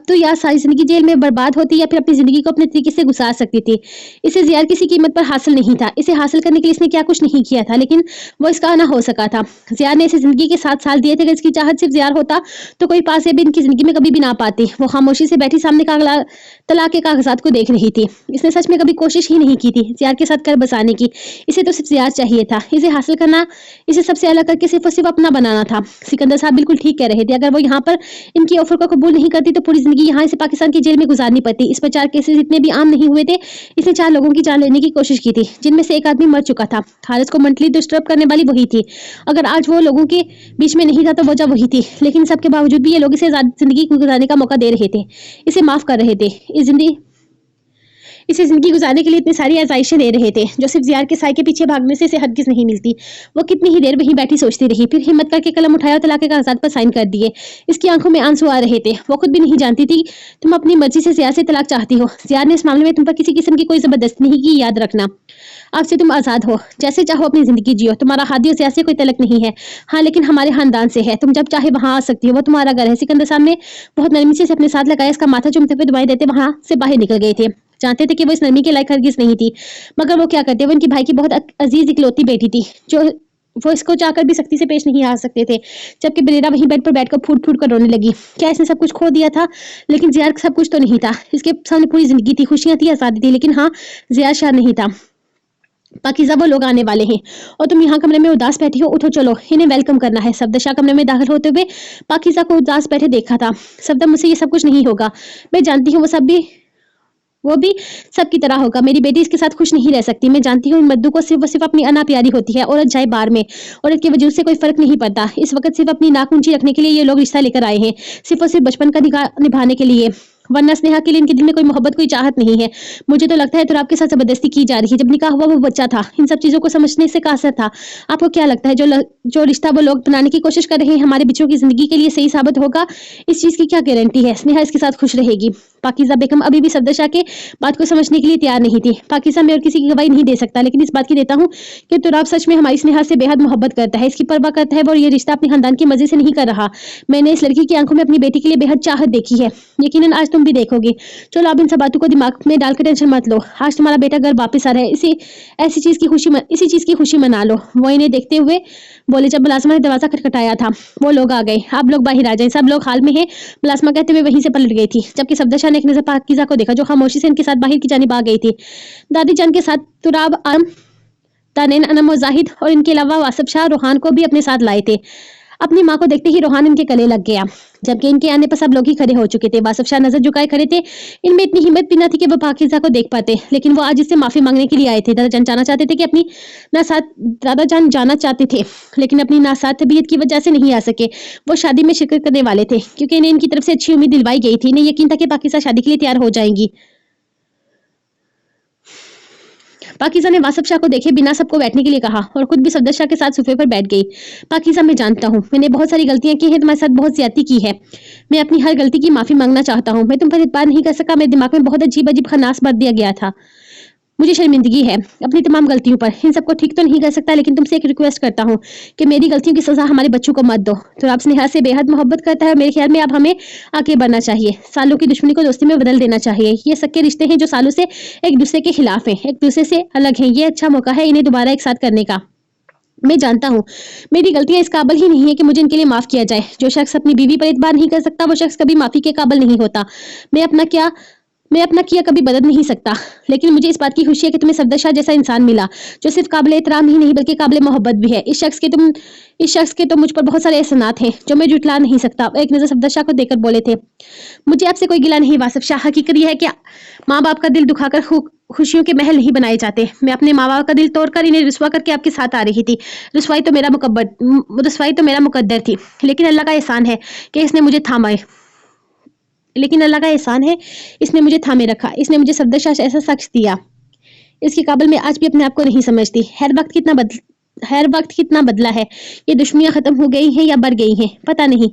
तो या सारी जिंदगी जेल में बर्बाद होती या फिर अपनी जिंदगी को अपने तरीके से गुजार सकती थी। इसे ज़ियाद किसी कीमत पर हासिल नहीं था। इसे हासिल करने के लिए इसने क्या कुछ नहीं किया था, लेकिन वो इसका ना हो सका था। ज़ियाद ने इसे जिंदगी के 7 साल दिए थे। अगर इसकी चाहत सिर्फ ज़ियाद होता तो कोई पास से भी इनकी जिंदगी में कभी भी ना पाती। वो खामोशी से बैठी सामने तलाक के कागजात को देख रही थी। इसने सच में कभी कोशिश ही नहीं की थी ज़ियाद के साथ घर बसाने की। इसे तो सिर्फ ज़ियाद चाहिए था। इसे हासिल करना, इसे सबसे अलग करके सिर्फ और सिर्फ अपना बनाना था। सिकंदर साहब बिल्कुल ठीक कह रहे थे। अगर वो यहाँ पर इनकी ऑफर को कबूल नहीं करती तो पूरी जिंदगी यहाँ से पाकिस्तान की जेल में गुजारनी पड़ती। इस पर 4 केसेस इतने भी आम नहीं हुए थे। इसने 4 लोगों की जान लेने की कोशिश की थी, जिनमें से एक आदमी मर चुका था। खालिद को मेंटली डिस्टर्ब करने वाली वही थी। अगर आज वो लोगों के बीच में नहीं था तो वजह वही थी। लेकिन सबके बावजूद भी ये लोग इसे जिंदगी गुजारने का मौका दे रहे थे, इसे माफ कर रहे थे, इसे जिंदगी गुजारने के लिए इतनी सारी आज़ाइशें दे रहे थे जो सिर्फ ज़ियाद के साय के पीछे भागने से इसे हरगिज़ नहीं मिलती। वो कितनी ही देर वहीं बैठी सोचती रही, फिर हिम्मत करके कलम उठाया और तलाक के कागजात पर साइन कर दिए। इसकी आंखों में आंसू आ रहे थे। वो खुद भी नहीं जानती थी तुम अपनी मर्जी से ज़ियाद से तलाक चाहती हो। ज़ियाद ने इस मामले में तुम पर किसी किस्म की कोई जबरदस्ती नहीं की, याद रखना। अब से तुम आज़ाद हो, जैसे चाहो अपनी ज़िंदगी जियो। तुम्हारा हादी और ज़ियाद से कोई तलक नहीं है। हाँ, लेकिन हमारे खानदान से है। तुम जब चाहे वहाँ आ सकती हो, वो तुम्हारा घर है। सिकंदर साहब ने बहुत नरमी से अपने साथ लगाया। इसका माथा चूमते हुए दुआएं देते वहाँ से बाहर निकल गए थे। जानते थे कि वो इस नरमी के लायक हरगिज़ नहीं थी, मगर वो क्या करते? वो इनकी भाई की बहुत अजीज इकलौती बेटी थी, जो वो इसको चाहकर भी सख्ती से पेश नहीं आ सकते थे। जबकि बरेरा वहीं बेड पर बैठकर फूट फूट कर रोने लगी। क्या इसने सब कुछ खो दिया था? लेकिन ज़ियाद सब कुछ तो नहीं था। इसके सामने पूरी जिंदगी थी, खुशियां थी, आज़ादी थी, लेकिन हाँ, ज़ियाद शायद नहीं था। पाकिज़ा, वो लोग आने वाले हैं और तुम यहाँ कमरे में उदास बैठी हो। उठो, चलो, इन्हें वेलकम करना है। सफदर कमरे में दाखिल होते हुए पाकिज़ा को उदास बैठे देखा था। सफदर, मुझसे ये सब कुछ नहीं होगा। मैं जानती हूँ वो भी सबकी तरह होगा। मेरी बेटी इसके साथ खुश नहीं रह सकती। मैं जानती हूँ इन मद्दू को सिर्फ अपनी अना प्यारी होती है। औरत जाए बार में, औरत के वजूद से कोई फर्क नहीं पड़ता। इस वक्त सिर्फ अपनी नाक ऊंची रखने के लिए ये लोग रिश्ता लेकर आए हैं, सिर्फ और सिर्फ बचपन का निगाह निभाने के लिए, वरना स्नेहा के लिए इनके दिल में कोई मोहब्बत, कोई चाहत नहीं है। मुझे तो लगता है तो आपके साथ जबरदस्ती की जा रही है। जब निकाह हुआ वो बच्चा था, इन सब चीजों को समझने से कासर था। आपको क्या लगता है जो रिश्ता वो लोग बनाने की कोशिश कर रहे हैं हमारे बच्चों की जिंदगी के लिए सही साबित होगा? इस चीज की क्या गारंटी है? स्नेहा इसके साथ खुश रहेगी? पाकिज़ा बेगम अभी भी सफदर शाह के बात को समझने के लिए तैयार नहीं थी। पाकिज़ा, मैं और किसी की गवाही नहीं दे सकता, लेकिन इस बात की देता हूँ कि तुराब सच में हमारी स्नेहा से बेहद मोहब्बत करता है, इसकी परवाह करता है और ये रिश्ता अपने खानदान की मर्जी से नहीं कर रहा। मैंने इस लड़की की आंखों में अपनी बेटी के लिए बेहद चाहत देखी है। यकीनन आज तुम भी देखोगे। चलो, आप इन सब बातों को दिमाग में डालकर टेंशन मत लो। आज तुम्हारा बेटा घर वापस आ रहा है, इसी चीज की खुशी मना लो। वो इन्हें देखते हुए बोले। जब मुलाजमा ने दरवाजा खटखटाया था, वो लोग आ गए। आप लोग बाहर आ जाए, सब लोग हाल में हैं, मुलाजमा कहते हुए वहीं से पलट गई थी। जबकि सफदर शाह ने एक नजर पाकिज़ा को देखा, जो खामोशी से इनके साथ बाहर की जानिब आ गई थी। दादी जान के साथ तुराब, आम, तानेन, अनम और जाहिद और इनके अलावा वासिफ शाह रोहान को भी अपने साथ लाए थे। अपनी माँ को देखते ही रोहान इनके गले लग गया। जबकि इनके आने पर सब लोग ही खड़े हो चुके थे। वासिफ शाह नजर झुकाए खड़े थे। इनमें इतनी हिम्मत भी न थी कि वो पाकिज़ा को देख पाते, लेकिन वो आज इससे माफी मांगने के लिए आए थे। दादा जान जाना चाहते थे, लेकिन अपनी नासाज तबीयत की वजह से नहीं आ सके। वो शादी में शिरकत करने वाले थे, क्योंकि इन्हें इनकी तरफ से अच्छी उम्मीद दिलवाई गई थी। इन्हें यकीन था कि पाकिज़ा शादी के लिए तैयार हो जाएंगी। पाकिज़ा ने वासफ शाह को देखे बिना सबको बैठने के लिए कहा और खुद भी सफदर शाह के साथ सोफे पर बैठ गई। पाकिज़ा, मैं जानता हूँ मैंने बहुत सारी गलतियां की हैं, तुम्हारे साथ बहुत ज्यादती की है। मैं अपनी हर गलती की माफी मांगना चाहता हूँ। मैं तुम पर एतबार नहीं कर सका, मेरे दिमाग में बहुत अजीब अजीब खन्नास भर दिया गया था। मुझे शर्मिंदगी है अपनी तमाम गलतियों पर। इन सबको ठीक तो नहीं कर सकता, लेकिन तुमसे एक रिक्वेस्ट करता हूँ कि मेरी गलतियों की सजा हमारे बच्चों को मत दो। तो आप स्नेहा से बेहद मोहब्बत करता है, मेरे ख्याल में अब हमें आगे बढ़ना चाहिए। सालों की दुश्मनी को दोस्ती में बदल देना चाहिए। ये सक्के रिश्ते हैं जो सालों से एक दूसरे के खिलाफ हैं, एक दूसरे से अलग हैं। ये अच्छा मौका है इन्हें दोबारा एक साथ करने का। मैं जानता हूँ मेरी गलतियां इस काबिल ही नहीं है कि मुझे इनके लिए माफ किया जाए। जो शख्स अपनी बीवी पर एतबार नहीं कर सकता, वो शख्स कभी माफी के काबिल नहीं होता। मैं अपना किया कभी बदल नहीं सकता, लेकिन मुझे इस बात की खुशी है कि तुम्हें सफदर शाह जैसा इंसान मिला जो सिर्फ काबिल एहतराम ही नहीं बल्कि काबिल मोहब्बत भी है। इस शख्स के तो मुझ पर बहुत सारे एहसानात हैं जो मैं जुटला नहीं सकता। एक नजर सफदर शाह को देकर बोले थे, मुझे आपसे कोई गिला नहीं वासफ शाह। हकीकत यह है कि माँ बाप का दिल दुखाकर खुशियों के महल नहीं बनाए जाते। मैं अपने माँ बाप का दिल तोड़कर इन्हें रुसवा करके आपके साथ आ रही थी। रुसवाई तो मेरा मुकद्दर थी, लेकिन अल्लाह का एहसान है कि इसने मुझे थामे रखा। इसने मुझे सफदर शाह ऐसा शख्स दिया, इसके काबिल मैं आज भी अपने आप को नहीं समझती। हर वक्त कितना बदला है। ये दुश्मनियां खत्म हो गई हैं या बढ़ गई हैं पता नहीं,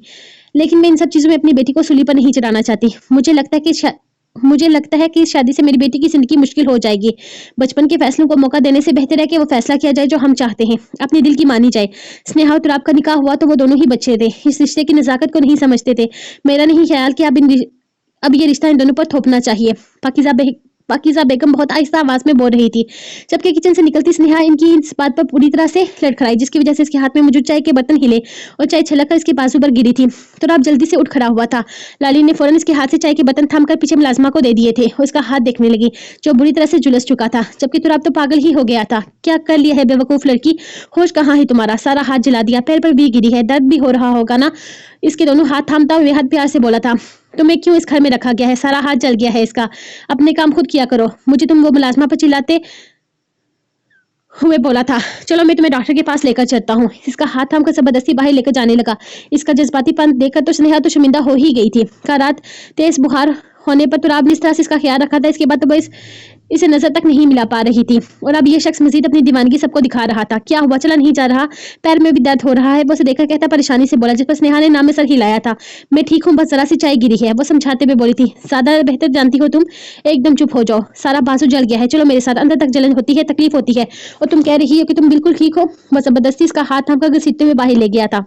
लेकिन मैं इन सब चीजों में अपनी बेटी को सूली पर नहीं चढ़ाना चाहती। मुझे लगता है कि इस शादी से मेरी बेटी की जिंदगी मुश्किल हो जाएगी। बचपन के फैसलों को मौका देने से बेहतर है कि वो फैसला किया जाए जो हम चाहते हैं, अपने दिल की मानी जाए। स्नेहा और तुराब का निकाह हुआ तो वो दोनों ही बच्चे थे, इस रिश्ते की नजाकत को नहीं समझते थे। मेरा नहीं ख्याल कि अब ये रिश्ता इन दोनों पर थोपना चाहिए। पाकिज़ा बेगम बहुत आहिस्ता आवाज में बोल रही थी, जबकि किचन से निकलती स्नेहा इनकी इस बात पर पूरी तरह से लड़खड़ाई, जिसकी वजह से इसके हाथ में मौजूद चाय के बर्तन हिले और चाय छलक कर इसके बाजू पर गिरी थी। तुराब जल्दी से उठ खड़ा हुआ था। लाली ने फौरन इसके हाथ से चाय के बर्तन थामकर पीछे मुलाजमा को दे दिए थे और उसका हाथ देखने लगी जो बुरी तरह से झुलस चुका था, जबकि तुराब तो पागल ही हो गया था। क्या कर लिया है बेवकूफ लड़की, होश कहाँ है तुम्हारा? सारा हाथ जला दिया, पैर पर भी गिरी है, दर्द भी हो रहा होगा ना? इसके दोनों हाथ थामता हुए बेहद प्यार से बोला था, तुम्हें क्यों इस घर में रखा गया है? सारा हाथ जल गया है इसका, अपने काम खुद किया करो। मुझे तुम वो मुलाजमा पर चिल्लाते हुए बोला था, चलो मैं तुम्हें डॉक्टर के पास लेकर चलता हूँ। इसका हाथ थामकर जबरदस्ती बाहर लेकर जाने लगा। इसका जज्बातीपन देखकर तो स्नेहा तो शर्मिंदा हो ही गई थी। कल रात तेज बुखार होने पर तुराब ने इस तरह से इसका ख्याल रखा था, इसके बाद तो वो इसे नजर तक नहीं मिला पा रही थी, और अब ये शख्स मजीद अपनी दीवानगी सबको दिखा रहा था। क्या हुआ? चला नहीं जा रहा, पैर में भी दर्द हो रहा है। वो उसे देखकर कहता परेशानी से बोला, जिस पर स्नेहा ने नाम में सर हिलाया था। मैं ठीक हूँ, बस जरा सी चाय गिरी है। वो समझाते हुए बोली थी, ज्यादा बेहतर जानती हो तुम, एकदम चुप हो जाओ, सारा बाजू जल गया है, चलो मेरे साथ। अंदर तक जलन होती है, तकलीफ होती है, और तुम कह रही हो कि तुम बिल्कुल ठीक हो। वो जबरदस्ती इसका हाथ थामकर घसीटते हुए बाहर ले गया था।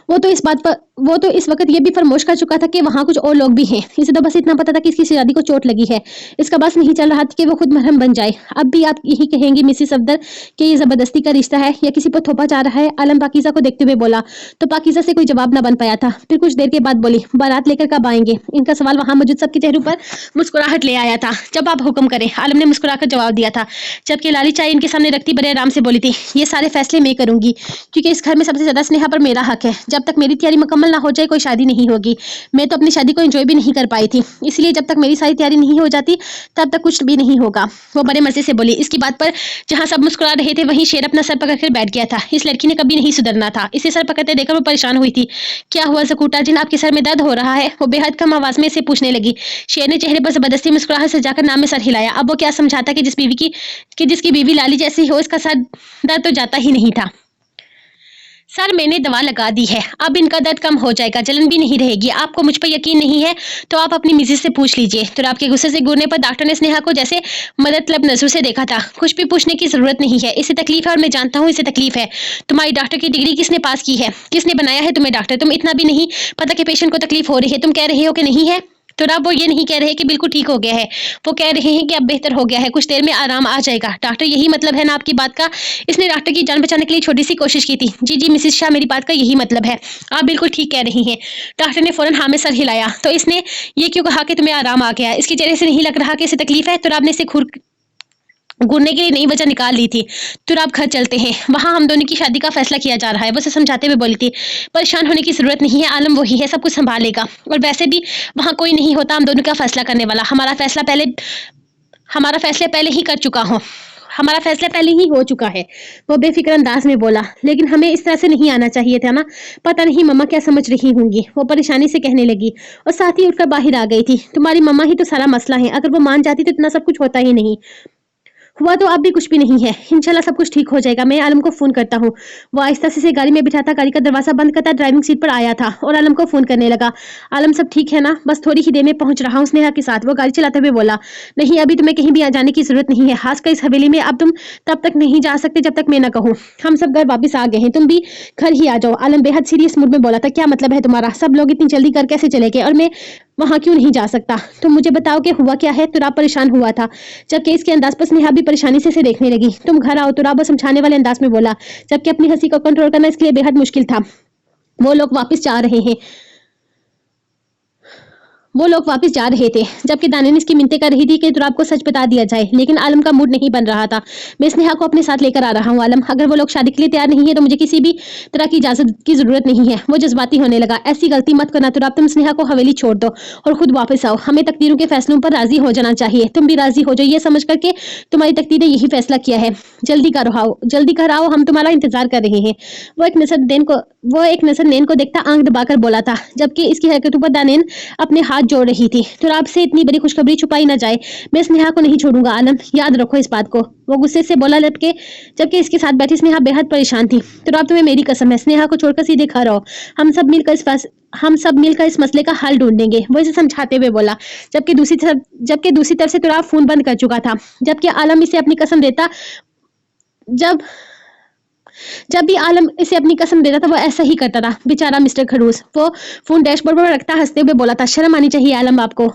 वो तो इस वक्त ये भी फरमोश कर चुका था कि वहाँ कुछ और लोग भी हैं। इसे तो बस इतना पता था कि इसकी शहजादी को चोट लगी है। इसका बस नहीं चल रहा था कि वो खुद मरहम बन जाए। अब भी आप यही कहेंगी मिसेस सफदर कि ये जबरदस्ती का रिश्ता है या किसी पर थोपा जा रहा है? आलम पाकिज़ा को देखते हुए बोला। तो पाकिज़ा से कोई जवाब न बन पाया था। फिर कुछ देर के बाद बोली, बारात लेकर कब आएंगे? इनका सवाल वहाँ मौजूद सबके चेहरों पर मुस्कुराहट ले आया था। जब आप हुक्म करें, आलम ने मुस्कुराकर जवाब दिया था, जबकि लाली चाय इनके सामने रखती बड़े आराम से बोली थी, ये सारे फैसले मैं करूंगी, क्योंकि इस घर में सबसे ज्यादा स्नेहा पर मेरा हक है। जब तक मेरी तैयारी मुकम्मल ना हो जाए कोई शादी नहीं होगी। मैं तो अपनी शादी को एंजॉय भी नहीं कर पाई थी, इसलिए जब तक मेरी सारी तैयारी नहीं हो जाती तब तक कुछ भी नहीं होगा। वो बड़े मजे से बोली। इसकी बात पर जहां सब मुस्कुरा रहे थे वहीं शेर अपना सर पकड़कर बैठ गया था। इस लड़की ने कभी नहीं सुधरना था। इसे सर पकड़ते देखकर वो परेशान हुई थी। क्या हुआ ज़कूटा जिन, आपके सर में दर्द हो रहा है? वो बेहद कम आवाज में इसे पूछने लगी। शेर ने चेहरे पर जबरदस्ती मुस्कुराहट सजाकर नाम में सर हिलाया। अब वो क्या समझाता कि जिसकी बीवी लाली जैसी हो, इसका सर दर्द तो जाता ही नहीं था। सर मैंने दवा लगा दी है, अब इनका दर्द कम हो जाएगा, जलन भी नहीं रहेगी। आपको मुझ पर यकीन नहीं है तो आप अपनी मिसेज से पूछ लीजिए। तो आपके गुस्से से घूरने पर डॉक्टर ने स्नेहा को जैसे मददतलब नजरों से देखा था। कुछ भी पूछने की जरूरत नहीं है, इसे तकलीफ है और मैं जानता हूँ इसे तकलीफ है। तुम्हारी डॉक्टर की डिग्री किसने पास की है? किसने बनाया है तुम्हें डॉक्टर? तुम इतना भी नहीं पता कि पेशेंट को तकलीफ हो रही है, तुम कह रहे हो कि नहीं है। तो अब वो ये नहीं कह रहे कि बिल्कुल ठीक हो गया है, वो कह रहे हैं कि अब बेहतर हो गया है, कुछ देर में आराम आ जाएगा। डॉक्टर यही मतलब है ना आपकी बात का? इसने डॉक्टर की जान बचाने के लिए छोटी सी कोशिश की थी। जी जी मिसेस शाह, मेरी बात का यही मतलब है, आप बिल्कुल ठीक कह रही हैं। डॉक्टर ने फौरन हाँ में सर हिलाया। तो इसने ये क्यों कहा कि तुम्हें आराम आ गया? इसके चेहरे से नहीं लग रहा कि इसे तकलीफ है। तो आपने इसे घूरने के लिए नई वजह निकाल ली थी। तो आप घर चलते हैं, वहाँ हम दोनों की शादी का फैसला किया जा रहा है। वो उसे समझाते हुए बोली थी, परेशान होने की जरूरत नहीं है, आलम वही है, सब कुछ संभालेगा। और वैसे भी वहाँ कोई नहीं होता हम दोनों का फैसला करने वाला। हमारा फैसला पहले ही कर चुका हूँ, हमारा फैसला पहले ही हो चुका है। वो बेफिक्र अंदाज में बोला, लेकिन हमें इस तरह से नहीं आना चाहिए था ना। पता नहीं मम्मा क्या समझ रही होंगी, वो परेशानी से कहने लगी और साथ ही उठकर बाहर आ गई थी। तुम्हारी मम्मा ही तो सारा मसला है, अगर वो मान जाती तो इतना सब कुछ होता ही नहीं। हुआ तो अब भी कुछ भी नहीं है, इंशाल्लाह सब कुछ ठीक हो जाएगा। मैं आलम को फोन करता हूँ। वो आहिस्ता से गाड़ी में बिठाता, गाड़ी का दरवाजा बंद करता, ड्राइविंग सीट पर आया था और आलम को फोन करने लगा। आलम सब ठीक है ना? बस थोड़ी ही देर में पहुंच रहा हूँ स्नेहा के साथ। वो गाड़ी चलाते हुए बोला, नहीं अभी तुम्हें कहीं भी जाने की जरूरत नहीं है, खासकर इस हवेली में अब तुम तब तक नहीं जा सकते जब तक मैं न कहूँ। हम सब घर वापिस आ गए हैं, तुम भी घर ही आ जाओ। आलम बेहद सीरियस मूड में बोला था, क्या मतलब है तुम्हारा? सब लोग इतनी जल्दी घर कैसे चले गए और मैं वहां क्यों नहीं जा सकता? तुम मुझे बताओ कि हुआ क्या है? तुराब परेशान हुआ था, जबकि इसके अंदाज पर स्नेहा भी परेशानी से देखने लगी। तुम घर आओ, तुराब समझाने वाले अंदाज में बोला, जबकि अपनी हंसी को कंट्रोल करना इसके लिए बेहद मुश्किल था। वो लोग वापस जा रहे थे, जबकि दानिश इसकी मिन्नतें कर रही थी कि तुराब को सच बता दिया जाए, लेकिन आलम का मूड नहीं बन रहा था। मैं स्नेहा को अपने साथ लेकर आ रहा हूँ आलम, अगर वो लोग शादी के लिए तैयार नहीं है तो मुझे किसी भी तरह की इजाजत की जरूरत नहीं है। वो जज्बाती होने लगा, ऐसी गलती मत करना तुराब, तुम स्नेहा को हवेली छोड़ दो और खुद वापस आओ। हमें तकदीरों के फैसलों पर राजी हो जाना चाहिए, तुम भी राजी हो जाओ, ये समझ करके तुम्हारी तकदीर ने यही फैसला किया है। जल्दी घर आओ, हम तुम्हारा इंतजार कर रहे हैं। वो एक नजर नैन को देखता आंख दबाकर बोला था, जबकि इसकी हरकतों पर दानिश अपने हाथ जोड़ रही थी। तुराब से इतनी बड़ी खुशखबरी छुपाई न जाए, मैं स्नेहा को नहीं छोड़ूंगा आलम, याद रखो इस बात को। वो गुस्से से बोला, जबकि इसके साथ बैठी स्नेहा बेहद परेशान थी। तुराब, तुम्हें मेरी कसम है, स्नेहा को छोड़कर सीधे घर आओ, हम सब मिलकर इस मसले का हल ढूंढेंगे। वो इसे समझाते हुए बोला, जबकि दूसरी तरफ से तुराब फोन बंद कर चुका था। जबकि आलम इसे अपनी कसम देता जब भी आलम इसे अपनी कसम देता था वो ऐसा ही करता था, बेचारा मिस्टर खड़ूस। वो फोन डैशबोर्ड पर रखता हंसते हुए बोला था, शर्म आनी चाहिए आलम आपको,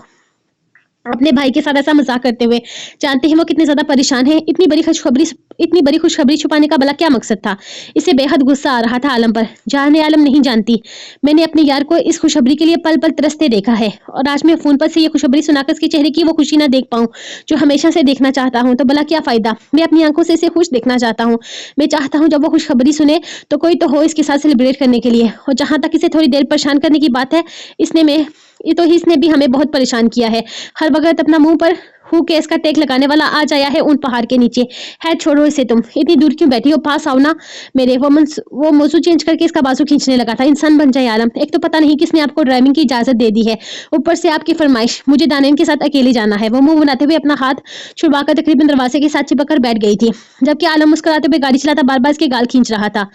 अपने भाई के साथ ऐसा मजाक करते हुए। जानते हैं वो कितने ज्यादा परेशान है, इतनी बड़ी खुशखबरी छुपाने का भला क्या मकसद था? इसे बेहद गुस्सा आ रहा था आलम पर। जाने आलम नहीं जानती, मैंने अपने यार को इस खुशखबरी के लिए पल पल तरसते देखा है, और आज मैं फोन पर से ये खुशखबरी सुनाकर उसके चेहरे की वो खुशी ना देख पाऊं जो हमेशा से देखना चाहता हूं, तो भला क्या फायदा? मैं अपनी आंखों से इसे खुश देखना चाहता हूँ। मैं चाहता हूँ जब वो खुशखबरी सुने तो कोई तो हो इसके साथ सेलिब्रेट करने के लिए। और जहां तक इसे थोड़ी देर परेशान करने की बात है, इसने भी हमें बहुत परेशान किया है। हर वक्त अपना मुंह पर हु केस का टेक लगाने वाला आज आया है उन पहाड़ के नीचे। है छोड़ो इसे, तुम इतनी दूर क्यों बैठी हो? पास आओ ना मेरे। वो मौजू चेंज करके इसका बाजू खींचने लगा था। इंसान बन जाए आलम, एक तो पता नहीं किसने आपको ड्राइविंग की इजाजत दे दी है, ऊपर से आपकी फरमाइश मुझे दानिश के साथ अकेले जाना है। वो मुंह बनाते हुए अपना हाथ छुड़वाकर तकरीबन दरवाजे के साथ चिपक कर बैठ गई थी, जबकि आलम मुस्कुराते हुए गाड़ी चलाता बार बार इसके गाल खींच रहा था।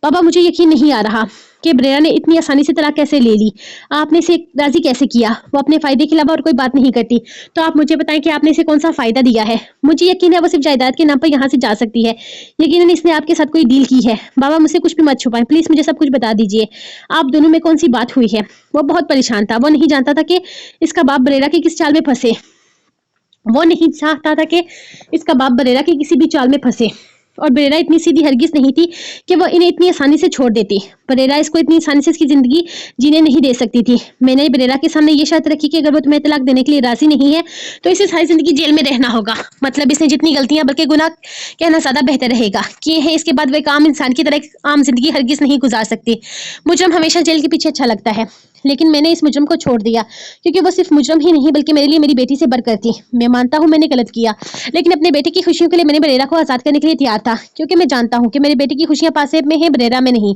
पापा, मुझे यकीन नहीं आ रहा कि बरेरा ने इतनी आसानी से तलाक कैसे ले ली। आपने इसे राजी कैसे किया? वो अपने फायदे के अलावा और कोई बात नहीं करती, तो आप मुझे बताएं कि आपने इसे कौन सा फायदा दिया है? मुझे यकीन है वो सिर्फ जायदाद के नाम पर यहाँ से जा सकती है। यकीनन इसने आपके साथ कोई डील की है। बाबा, मुझसे कुछ भी मत छुपाएं, प्लीज मुझे सब कुछ बता दीजिए। आप दोनों में कौन सी बात हुई है? वो बहुत परेशान था। वो नहीं जानता था कि इसका बाप बरेरा की किस चाल में फंसे। वो नहीं चाहता था कि इसका बाप बरेरा की किसी भी चाल में फंसे, और बरेरा इतनी सीधी हरगिज नहीं थी कि वो इन्हें इतनी आसानी से छोड़ देती। बरेरा इसको इतनी आसानी से इसकी जिंदगी जीने नहीं दे सकती थी। मैंने बरेरा के सामने ये शर्त रखी कि अगर वो तुम्हें तलाक देने के लिए राजी नहीं है तो इसे सारी जिंदगी जेल में रहना होगा। मतलब इसने जितनी गलतियां बल्कि गुनाह कहना ज्यादा बेहतर रहेगा किए हैं, इसके बाद वो एक आम इंसान की तरह एक आम जिंदगी हरगिज नहीं गुजार सकती। मुजरम हमेशा जेल के पीछे अच्छा लगता है, लेकिन मैंने इस मुजरम को छोड़ दिया क्योंकि वो सिर्फ मुजरम ही नहीं बल्कि मेरे लिए मेरी बेटी से बढ़कर थी। मैं मानता हूँ मैंने गलत किया, लेकिन अपने बेटे की खुशियों के लिए मैंने बरेरा को आजाद करने के लिए तैयार था, क्योंकि मैं जानता हूँ कि मेरे बेटे की खुशियां पासेब में है, बरेरा में नहीं।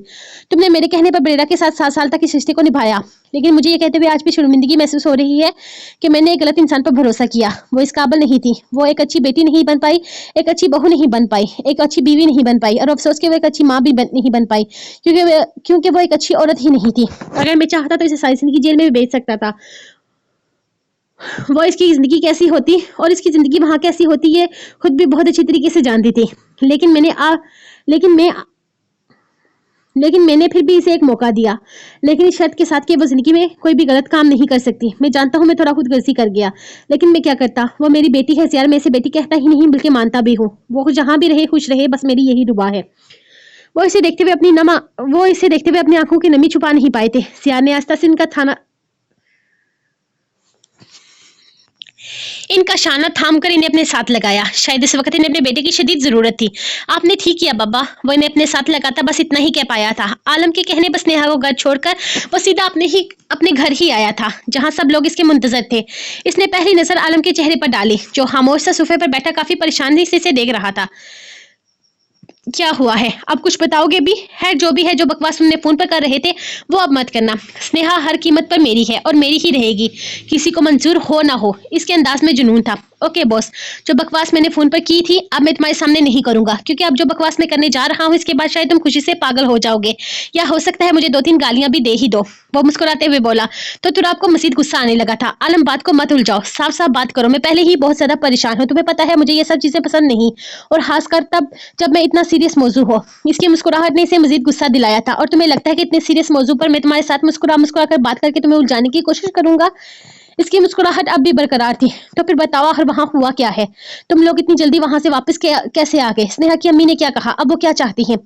तुमने मेरे कहने पर बरेरा के साथ 7 साल तक इस रिश्ते को निभाया, लेकिन मुझे ये कहते हुए आज भी शर्मिंदगी महसूस हो रही है कि मैंने एक गलत इंसान पर भरोसा किया। वो इस काबिल नहीं थी, वो एक अच्छी बेटी नहीं बन पाई, एक अच्छी बहू नहीं बन पाई, एक अच्छी बीवी नहीं बन पाई, और अफसोस कि वो एक अच्छी माँ भी नहीं बन पाई, क्योंकि वो एक अच्छी औरत ही नहीं थी। अगर मैं चाहता तो इसे सारी जिंदगी जेल में भी भेज सकता था। वो इसकी जिंदगी कैसी होती और इसकी जिंदगी वहां कैसी होती ये खुद भी बहुत अच्छी तरीके से जानती थी, लेकिन मैंने फिर भी इसे एक मौका दिया, लेकिन इस शर्त के साथ कि वो जिंदगी में कोई भी गलत काम नहीं कर सकती। मैं जानता हूँ मैं थोड़ा खुदगर्जी कर गया, लेकिन मैं क्या करता। वो मेरी बेटी है यार, मैं इसे बेटी कहता ही नहीं बल्कि मानता भी हूँ। वो जहां भी रहे खुश रहे, बस मेरी यही दुआ है। वो इसे देखते हुए अपनी आंखों की नमी छुपा नहीं पाए थे। सियार ने आस्था से इनका शाना थाम कर इन्हें अपने साथ लगाया। शायद इस वक्त इन्हें अपने बेटे की शदीद जरूरत थी। आपने ठीक किया बाबा, वो इन्हें अपने साथ लगाता, बस इतना ही कह पाया था। आलम के कहने पर स्नेहा को घर छोड़कर वो सीधा अपने घर ही आया था, जहां सब लोग इसके मुंतजर थे। इसने पहली नजर आलम के चेहरे पर डाली, जो खामोश सा सोफे पर बैठा काफी परेशानी से देख रहा था। क्या हुआ है? अब कुछ बताओगे भी? है जो भी है, जो बकवास तुमने फोन पर कर रहे थे वो अब मत करना। स्नेहा हर कीमत पर मेरी है और मेरी ही रहेगी, किसी को मंजूर हो ना हो। इसके अंदाज में जुनून था। ओके बॉस, जो बकवास मैंने फोन पर की थी अब मैं तुम्हारे सामने नहीं करूंगा, क्योंकि अब जो बकवास मैं करने जा रहा हूँ इसके बाद शायद तुम खुशी से पागल हो जाओगे, या हो सकता है मुझे 2-3 गालियां भी दे ही दो। वो मुस्कुराते हुए बोला। तो तुराब को मजीद गुस्सा आने लगा था। आलम, बात को मत उलझाओ, साफ साफ बात करो, मैं पहले ही बहुत ज्यादा परेशान हूँ, तुम्हें पता है मुझे ये सब चीजें पसंद नहीं, और खासकर तब जब मैं इतना सीरियस मौजू हो। इसकी मुस्कुराहट ने इसे मजीद गुस्सा दिलाया था। और तुम्हें लगता है कि इतने सीरियस मौजू पर मैं तुम्हारे साथ मुस्कुरा मुस्कुरा कर बात करके तुम्हें उलझाने की कोशिश करूंगा? इसकी मुस्कुराहट अब भी बरकरार थी। तो फिर बताओ आखिर वहां हुआ क्या है? तुम लोग इतनी जल्दी वहां से वापस कैसे आ गए? स्नेहा की अम्मी ने क्या कहा? अब वो क्या चाहती हैं?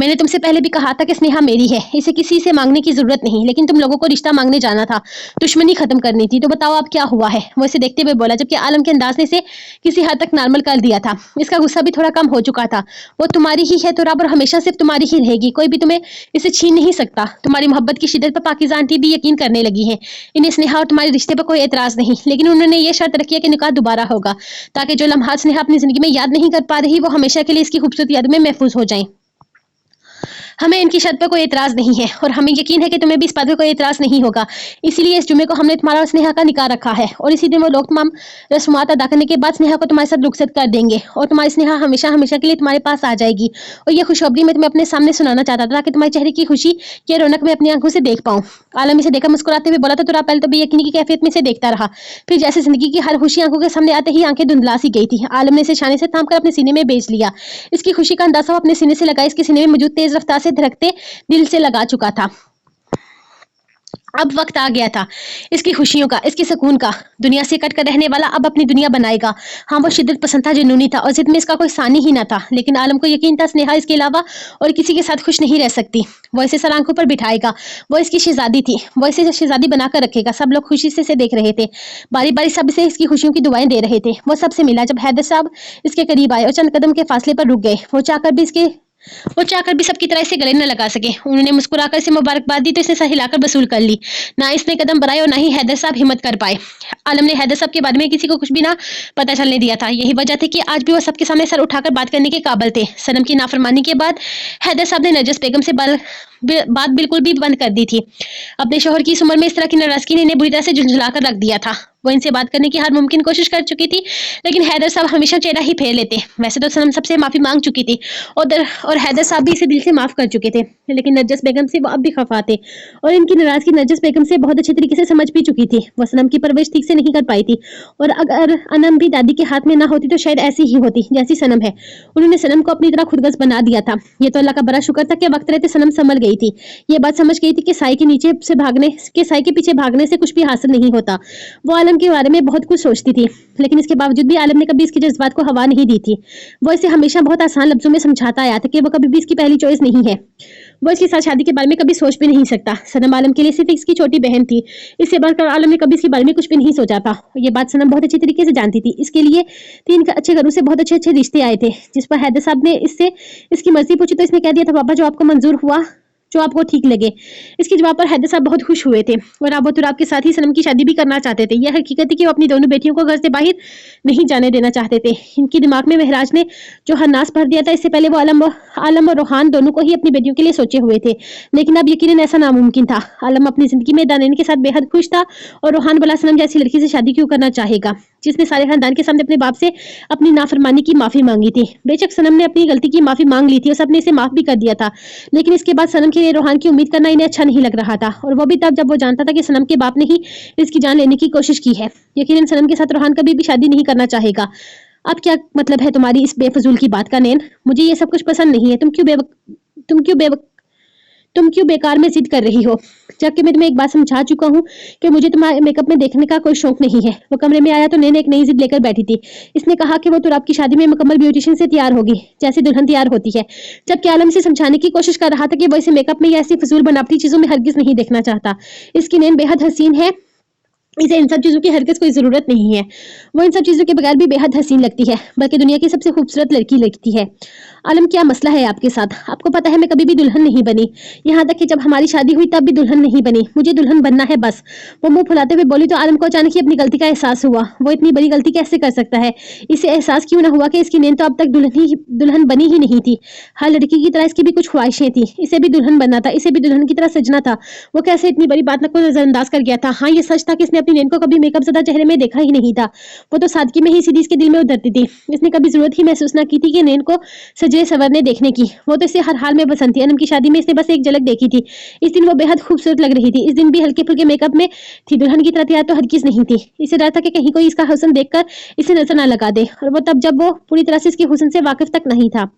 मैंने तुमसे पहले भी कहा था कि स्नेहा मेरी है, इसे किसी से मांगने की जरूरत नहीं, लेकिन तुम लोगों को रिश्ता मांगने जाना था, दुश्मनी खत्म करनी थी। तो बताओ अब क्या हुआ है? वो इसे देखते हुए बोला, जबकि आलम के अंदाज ने इसे किसी हद तक नॉर्मल कर दिया था। इसका गुस्सा भी थोड़ा कम हो चुका था। वो तुम्हारी ही है तुराब, और हमेशा सिर्फ तुम्हारी ही रहेगी, कोई भी तुम्हें इसे छीन नहीं सकता। तुम्हारी मोहब्बत की शिद्दत पर पाकिज़ा आंटी भी यकीन करने लगी है। इन्हें स्नेहा और तुम्हारे रिश्ते पर कोई एतराज नहीं, लेकिन उन्होंने ये शर्त रखी है कि निकाह दोबारा होगा, ताकि जो लम्हात स्नेहा अपनी जिंदगी में याद नहीं कर पा रही वो हमेशा के लिए इसकी खूबसूरत याद में महफूज हो जाएं। हमें इनकी शर्त पर कोई एतराज नहीं है, और हमें यकीन है कि तुम्हें भी इस बात पर कोई एतराज नहीं होगा। इसीलिए इस जुमे को हमने तुम्हारा और स्नेहा का निकाह रखा है, और इसी दिन वो लोग तमाम रस्मात अदा करने के बाद स्नेहा को तुम्हारे साथ रुखसत कर देंगे, और तुम्हारी स्नेहा हमेशा हमेशा के लिए तुम्हारे पास आ जाएगी। और ये खुशखबरी मैं तुम्हें अपने सामने सुनाना चाहता था, ताकि तुम्हारे चेहरे की खुशी की रौनक मैं अपनी आंखों से देख पाऊँ। आलम इसे देखकर मुस्कुराते हुए बोला, तो तुरा पहले तो बेयकीनी की कैफियत में से देखता रहा, फिर जैसे जिंदगी की हर खुशी आंखों के सामने आते ही आंखें धुंधला सी गई थी। आलम ने इसे शाने से थाम कर अपने सीने में भेज लिया। इसकी खुशी का अंदाजा वो अपने सीने से लगा इसके सीने में मौजूद तेज रफ्तार से धड़कते दिल से लगा चुका था। अब वक्त आ गया था इसकी खुशियों का, इसके सुकून का। दुनिया से कट कर रहने वाला अब अपनी दुनिया बनाएगा। हाँ, वो शिद्दत पसंद था, जुनूनी था, और जिद में इसका कोई सानी ही ना था, लेकिन आलम को यकीन था स्नेहा इसके अलावा और किसी के साथ खुश नहीं रह सकती। वो इसे सर आंखों पर बिठाएगा। वो इसकी शहजादी थी, वो इसे शहजादी बनाकर रखेगा। सब लोग खुशी से इसे देख रहे थे, बारी बारी सब इसे इसकी खुशियों की दुआएं दे रहे थे। वो सबसे मिला जब हैदर साहब इसके करीब आए और चंद कदम के फासले पर रुक गए। वो चाहकर भी सबकी तरह इसे गले न लगा सके। उन्होंने मुस्कुराकर इसे मुबारकबाद दी तो इसने सर हिलाकर वसूल कर ली। ना इसने कदम बढ़ाए और ना ही हैदर साहब हिम्मत कर पाए। आलम ने हैदर साहब के बारे में किसी को कुछ भी ना पता चलने दिया था। यही वजह थी कि आज भी वो सबके सामने सर उठाकर बात करने के काबिल थे। सनम की नाफरमानी के बाद हैदर साहब ने नरगिस बेगम से बात बिल्कुल भी बंद कर दी थी। अपने शोहर की इस उम्र में इस तरह की नाराजगी ने इन्हें बुरी तरह से झुंझला कर रख दिया था। वो इनसे बात करने की हर मुमकिन कोशिश कर चुकी थी, लेकिन हैदर साहब हमेशा चेहरा ही फेर लेते। वैसे तो सनम सबसे माफी मांग चुकी थी, और हैदर साहब भी इसे दिल से माफ कर चुके थे, लेकिन नरगिस बेगम से वो अब भी खफा थे, और इनकी नाराजगी नरगिस बेगम से बहुत अच्छे तरीके से समझ भी चुकी थी। वो सनम की परवरिश ठीक से नहीं कर पाई थी, और अगर अनम भी दादी के हाथ में ना होती तो शायद ऐसी ही होती जैसी सनम है। उन्होंने सनम को अपनी तरह खुदगर्ज बना दिया था। ये तो अल्लाह का बड़ा शुक्र था कि वक्त रहते सनम संभल गई थी। ये बात समझ गई थी कि साई के पीछे भागने से कुछ भी हासिल नहीं होता। वो आलम के बारे में बहुत कुछ सोचती थी, लेकिन इसके बावजूद भी आलम ने कभी इसके जज्बात को हवा नहीं दी थी। वो इसे हमेशा बहुत आसान लफ्जों में समझाता आया था कि वो कभी भी इसकी पहली चॉइस नहीं है। वो इसके साथ शादी के बारे में कभी सोच भी नहीं सकता। सनम आलम के लिए सिर्फ इसकी छोटी बहन थी। इससे बढ़कर आलम ने कभी इसके बारे में कुछ भी नहीं सोचा था। ये बात सनम बहुत अच्छी तरीके से जानती थी। इसके लिए 3 अच्छे घरों से बहुत अच्छे रिश्ते आए थे। जिस पर हैदर साहब ने इससे इसकी मर्जी पूछी तो इसने कह दिया था, पापा जो आपको मंजूर हुआ, जो आपको ठीक लगे। इसके जवाब पर हैदर साहब बहुत खुश हुए थे, और अब वो तुराब के साथ ही सनम की शादी भी करना चाहते थे। यह हकीकत है कि वो अपनी दोनों बेटियों को घर से बाहर नहीं जाने देना चाहते थे। इनके दिमाग में महराज ने जो हन्नास भर दिया था, इससे पहले वो आलम और रोहान दोनों को ही अपनी बेटियों के लिए सोचे हुए थे, लेकिन अब यकीनन ऐसा नामुमकिन था। आलम अपनी जिंदगी में दानैन के साथ बेहद खुश था, और रोहान भला सनम जैसी लड़की से शादी क्यों करना चाहेगा, जिसने सारे खानदान के सामने अपने बाप से अपनी नाफरमानी की माफी मांगी थी। बेशक सनम ने अपनी गलती की माफी मांग ली थी, और सबने इसे माफ भी कर दिया था, लेकिन इसके बाद सनम के लिए रोहान की उम्मीद करना इन्हें अच्छा नहीं लग रहा था, और वो भी तब जब वो जानता था कि सनम के बाप ने ही इसकी जान लेने की कोशिश की है। यकीनन सनम के साथ रोहान कभी भी शादी नहीं करना चाहेगा। अब क्या मतलब है तुम्हारी इस बेफजूल की बात का नैन? मुझे ये सब कुछ पसंद नहीं है। तुम क्यों बेकार में जिद कर रही हो, जबकि मैं तुम्हें एक बात समझा चुका हूँ कि मुझे तुम्हारे मेकअप में देखने का कोई शौक नहीं है। वो कमरे में आया तो नैन एक नई जिद लेकर बैठी थी। इसने कहा कि वो तुराब की शादी में मुकम्मल ब्यूटिशियन से तैयार होगी, जैसे दुल्हन तैयार होती है। जबकि आलम से समझाने की कोशिश कर रहा था कि वो इसे मेकअप में या ऐसी फजूल बनावटी चीजों में हरगिज नहीं देखना चाहता। इसकी नैन बेहद हसीन है, इसे इन सब चीजों की हरगिज कोई जरूरत नहीं है। वो इन सब चीजों के बगैर भी बेहद हसीन लगती है, बल्कि दुनिया की सबसे खूबसूरत लड़की लगती है। आलम क्या मसला है आपके साथ? आपको पता है मैं कभी भी दुल्हन नहीं बनी, यहाँ तक कि जब हमारी शादी हुई तब भी दुल्हन नहीं बनी, मुझे दुल्हन बनना है बस। वो मुंह फुलाते हुए बोली तो आलम को अचानक ही अपनी गलती का एहसास हुआ। वो इतनी बड़ी गलती कैसे कर सकता है? इसे एहसास क्यों न हुआ कि इसकी नैन तो अब तक दुल्हन बनी ही नहीं थी। हर लड़की की तरह इसकी भी कुछ ख्वाहिशें थी, इसे भी दुल्हन बनना था, इसे भी दुल्हन की तरह सजना था। वो कैसे इतनी बड़ी बात को नजरअंदाज कर गया था? हाँ, ये सच था कि इसने अपनी नैन को कभी मेकअप ज़्यादा चेहरे में देखा ही नहीं था। वो तो सादगी में ही सीधी इसके दिल में उतरती थी। इसने कभी जरूरत ही महसूस न की थी कि नैन को सजे सवरने देखने की। वो तो इसे हर हाल में पसंद थी। अनम की शादी में इसने बस एक झलक देखी थी। इस दिन वो बेहद खूबसूरत लग रही थी। इस दिन भी हल्के फुल्के मेकअप में थी, दुल्हन की तरह तैयार तो हरगिज नहीं थी। इसे डर था कि कहीं कोई इसका हुस्न देखकर इसे नजर न लगा दे, और वो तब जब वो पूरी तरह से इसके हुस्न से वाकिफ तक नहीं था।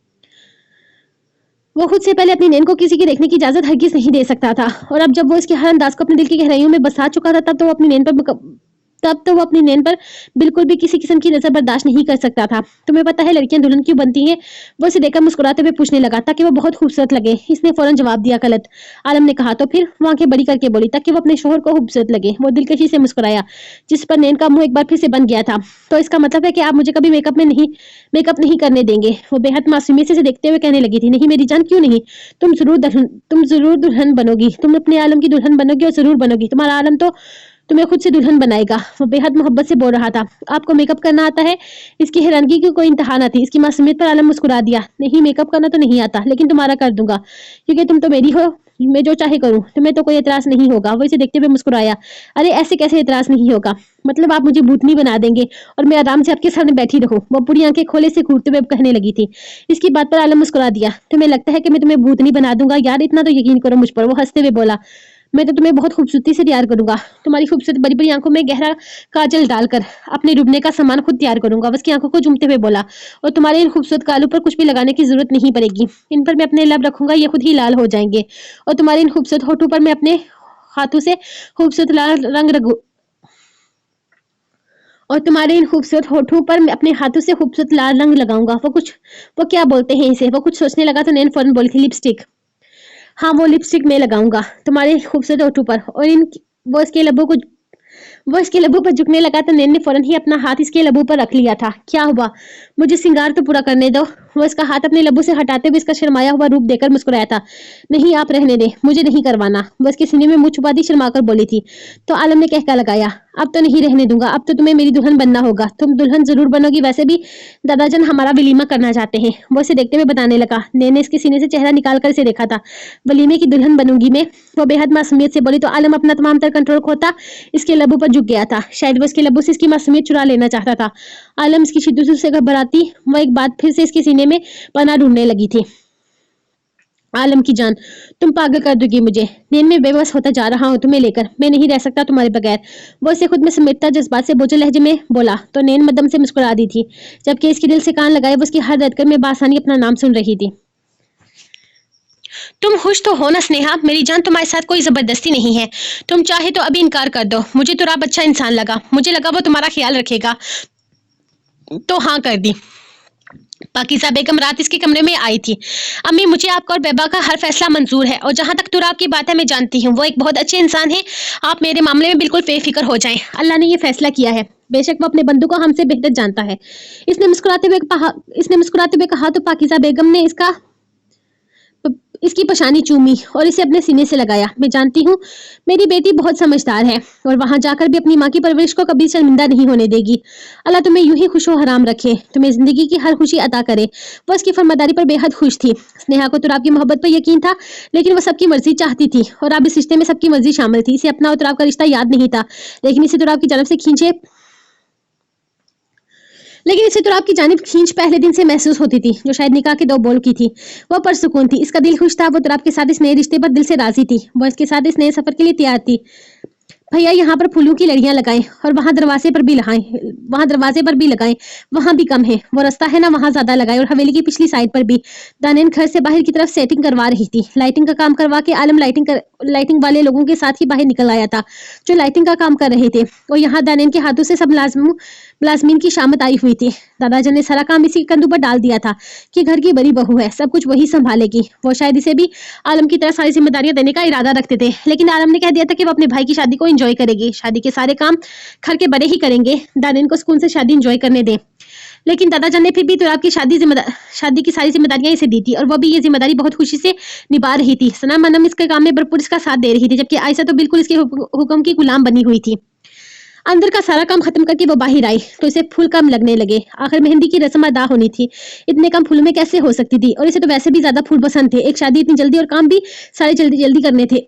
वो खुद से पहले अपनी नैन को किसी की देखने की इजाजत हरगिज नहीं दे सकता था, और अब जब वो इसके हर अंदाज को अपने दिल की गहराइयों में बसा चुका था तब तो वो अपनी नैन पर बिल्कुल भी किसी किस्म की नजर बर्दाश्त नहीं कर सकता था। तुम्हें पता है लड़कियां दुल्हन क्यों बनती हैं? वो इसे देखकर मुस्कुराते हुए पूछने लगा ताकि वो बहुत खूबसूरत लगे। इसने फौरन जवाब दिया गलत। आलम ने कहा तो फिर? वो आंखें बड़ी करके बोली ताकि वो अपने शोहर को खूबसूरत लगे। वो दिलकशी से मुस्कुराया, जिस पर नैन का मुंह एक बार फिर से बन गया था। तो इसका मतलब है कि आप मुझे कभी मेकअप नहीं करने देंगे? वो बेहद मासूमियत से देखते हुए कहने लगी थी। नहीं मेरी जान, क्यों नहीं? तुम जरूर दुल्हन बनोगी। तुम अपने आलम की दुल्हन बनोगी और जरूर बनोगी। तुम्हारा आलम तो तुम्हें खुद से दुल्हन बनाएगा। वो बेहद मोहब्बत से बोल रहा था। आपको मेकअप करना आता है? इसकी हैरानगी की कोई इंतहा न थी। इसकी मासूमियत पर आलम मुस्कुरा दिया। नहीं, मेकअप करना तो नहीं आता, लेकिन तुम्हारा कर दूंगा, क्योंकि तुम तो मेरी हो। मैं जो चाहे करूं, तुम्हें तो कोई एतराज नहीं होगा। वो इसे देखते हुए मुस्कुराया। अरे ऐसे कैसे एतराज नहीं होगा? मतलब आप मुझे भूतनी बना देंगे और मैं आराम से आपके सामने बैठी रहूं? वो पूरी आंखें खोले से घूरते हुए कहने लगी थी। इसकी बात पर आलम मुस्कुरा दिया। तुम्हें लगता है कि मैं तुम्हें भूतनी बना दूंगा? यार इतना तो यकीन करो मुझ पर। वो हंसते हुए बोला, मैं तो तुम्हें बहुत खूबसूरती से तैयार करूंगा। तुम्हारी खूबसूरत बड़ी बड़ी आंखों में गहरा काजल डालकर अपने डूबने का सामान खुद तैयार करूंगा। उसकी आंखों को चूमते हुए बोला, और तुम्हारे इन खूबसूरत गालों पर कुछ भी लगाने की जरूरत नहीं पड़ेगी। इन पर मैं अपने लब रखूंगा, ये खुद ही लाल हो जाएंगे। और तुम्हारे इन खूबसूरत होठों पर मैं अपने हाथों से खूबसूरत लाल रंग रगू और तुम्हारे इन खूबसूरत होठों पर मैं अपने हाथों से खूबसूरत लाल रंग लगाऊंगा। वो क्या बोलते हैं इसे? वो कुछ सोचने लगा तो नैन फौरन बोली थी, लिपस्टिक। हाँ, वो लिपस्टिक मैं लगाऊंगा तुम्हारे खूबसूरत होठों पर। और इन वो इसके लबों को वो इसके लबों पर झुकने लगा तो नैन ने फौरन ही अपना हाथ इसके लबों पर रख लिया था। क्या हुआ? मुझे सिंगार तो पूरा करने दो। वो इसका हाथ अपने लबों से हटाते हुए इसका शर्माया हुआ रूप देकर मुस्कुराया था। नहीं, आप रहने दे, मुझे नहीं करवाना। वो इसके सीने में मुंह छुपा दी शर्माकर बोली थी। तो आलम ने कहका लगाया, अब तो नहीं रहने दूंगा, अब तो तुम्हें मेरी दुल्हन बनना होगा। तुम दुल्हन जरूर बनोगी, वैसे भी दादाजान हमारा वलीमा करना चाहते हैं। वो इसे देखते हुए बताने लगा। नैन ने इसके सीने से चेहरा निकाल कर इसे देखा था। वलीमे की दुल्हन बनूंगी मैं? वो बेहद मासूमियत से बोली तो आलम अपना तमाम तर कंट्रोल खोता इसके लबों पर झुक गया था। शायद वो इसके लबों से इसकी मासूमियत चुरा लेना चाहता था। आलम इसकी शिद्दत से घबराती वो एक बात फिर से इसके सीने में पनाह ढूंढने लगी थी। आलम की जान, तुम पागल कर दोगी मुझे। नैन में बेबस होता जा रहा हूँ तुम्हें लेकर। मैं नहीं रह सकता तुम्हारे बगैर। वो इसे खुद में समेटता जज्बात से बोझल लहजे में बोला तो नैन मदम से मुस्कुरा दी थी, जबकि इसके दिल से कान लगाए वो उसकी हर रदकर में बासानी अपना नाम सुन रही थी। तुम खुश तो हो ना स्नेहा? मेरी जान, तुम्हारे साथ कोई जबरदस्ती नहीं है। तुम चाहे तो अभी इनकार कर दो। मुझे तो राब अच्छा इंसान लगा, मुझे लगा वो तुम्हारा ख्याल रखेगा, तो हाँ कर दी। पाकिज़ा बेगम रात इसके कमरे में आई थी। अम्मी, मुझे आपका और बेबा का हर फैसला मंजूर है, और जहाँ तक तुराब की बात है मैं जानती हूँ, वो एक बहुत अच्छे इंसान है। आप मेरे मामले में बिल्कुल बेफिक्र हो जाएं। अल्लाह ने ये फैसला किया है। बेशक वो अपने बंदों को हमसे बेहतर जानता है। इसने मुस्कुराते हुए कहा तो पाकिज़ा बेगम ने इसकी पशानी चूमी और इसे अपने सीने से लगाया। मैं जानती हूँ मेरी बेटी बहुत समझदार है और वहां जाकर भी अपनी माँ की परवरिश को कभी शर्मिंदा नहीं होने देगी। अल्लाह तुम्हें यूं ही खुशो हराम रखे, तुम्हें जिंदगी की हर खुशी अता करे। वो इसकी फरमादारी पर बेहद खुश थी। स्नेहा को तुराब की मोहब्बत पर यकीन था, लेकिन वो सबकी मर्जी चाहती थी और अब इस रिश्ते में सबकी मर्जी शामिल थी। इसे अपना और तुराब का रिश्ता याद नहीं था, लेकिन इसे तुराब की जानिब खींच पहले दिन से महसूस होती थी, जो शायद निकाह के 2 बोल की थी। वो परसुकून थी, इसका दिल खुश था। वो तुराब के साथ इस नए रिश्ते पर दिल से राजी थी। वो इसके साथ इस नए सफर के लिए तैयार थी। भैया यहाँ पर फूलों की लड़ियां लगाएं और वहाँ दरवाजे पर भी लगाएं, वहाँ भी कम है। वो रास्ता है ना, वहाँ ज्यादा लगाएं, और हवेली की पिछली साइड पर भी। दानिन घर से बाहर की तरफ सेटिंग करवा रही थी। लाइटिंग का काम करवा के आलम लाइटिंग वाले लोगों के साथ ही बाहर निकल आया था, जो लाइटिंग का काम कर रहे थे। और यहाँ दानिन के हाथों से सब मुलाजमीन की शामत आई हुई थी। दादाजान ने सारा काम इसी कंधों पर डाल दिया था कि घर की बड़ी बहू है, सब कुछ वही संभालेगी। वो शायद इसे भी आलम की तरह सारी जिम्मेदारियां देने का इरादा रखते थे, लेकिन आलम ने कह दिया था कि वो अपने भाई की शादी को एंजॉय करेगी। शादी के सारे काम घर के बड़े ही करेंगे। दानिन को सुकून से शादी एंजॉय करने दे। लेकिन दादा जान ने फिर भी तुराब की शादी की सारी जिम्मेदारियां इसे दी थी और वो भी ये जिम्मेदारी बहुत खुशी से निभा रही थी। सना मनम इसके काम में भरपूर इसका साथ दे रही थी, जबकि आयशा तो बिल्कुल इसके हुक्म की गुलाम बनी हुई थी। अंदर का सारा काम खत्म करके वो बाहर आई तो इसे फूल कम लगने लगे। आखिर मेहंदी की रस्म अदा होनी थी, इतने कम फूलों में कैसे हो सकती थी, और इसे तो वैसे भी ज्यादा फूल पसंद थे। एक शादी इतनी जल्दी और काम भी सारे जल्दी जल्दी करने थे।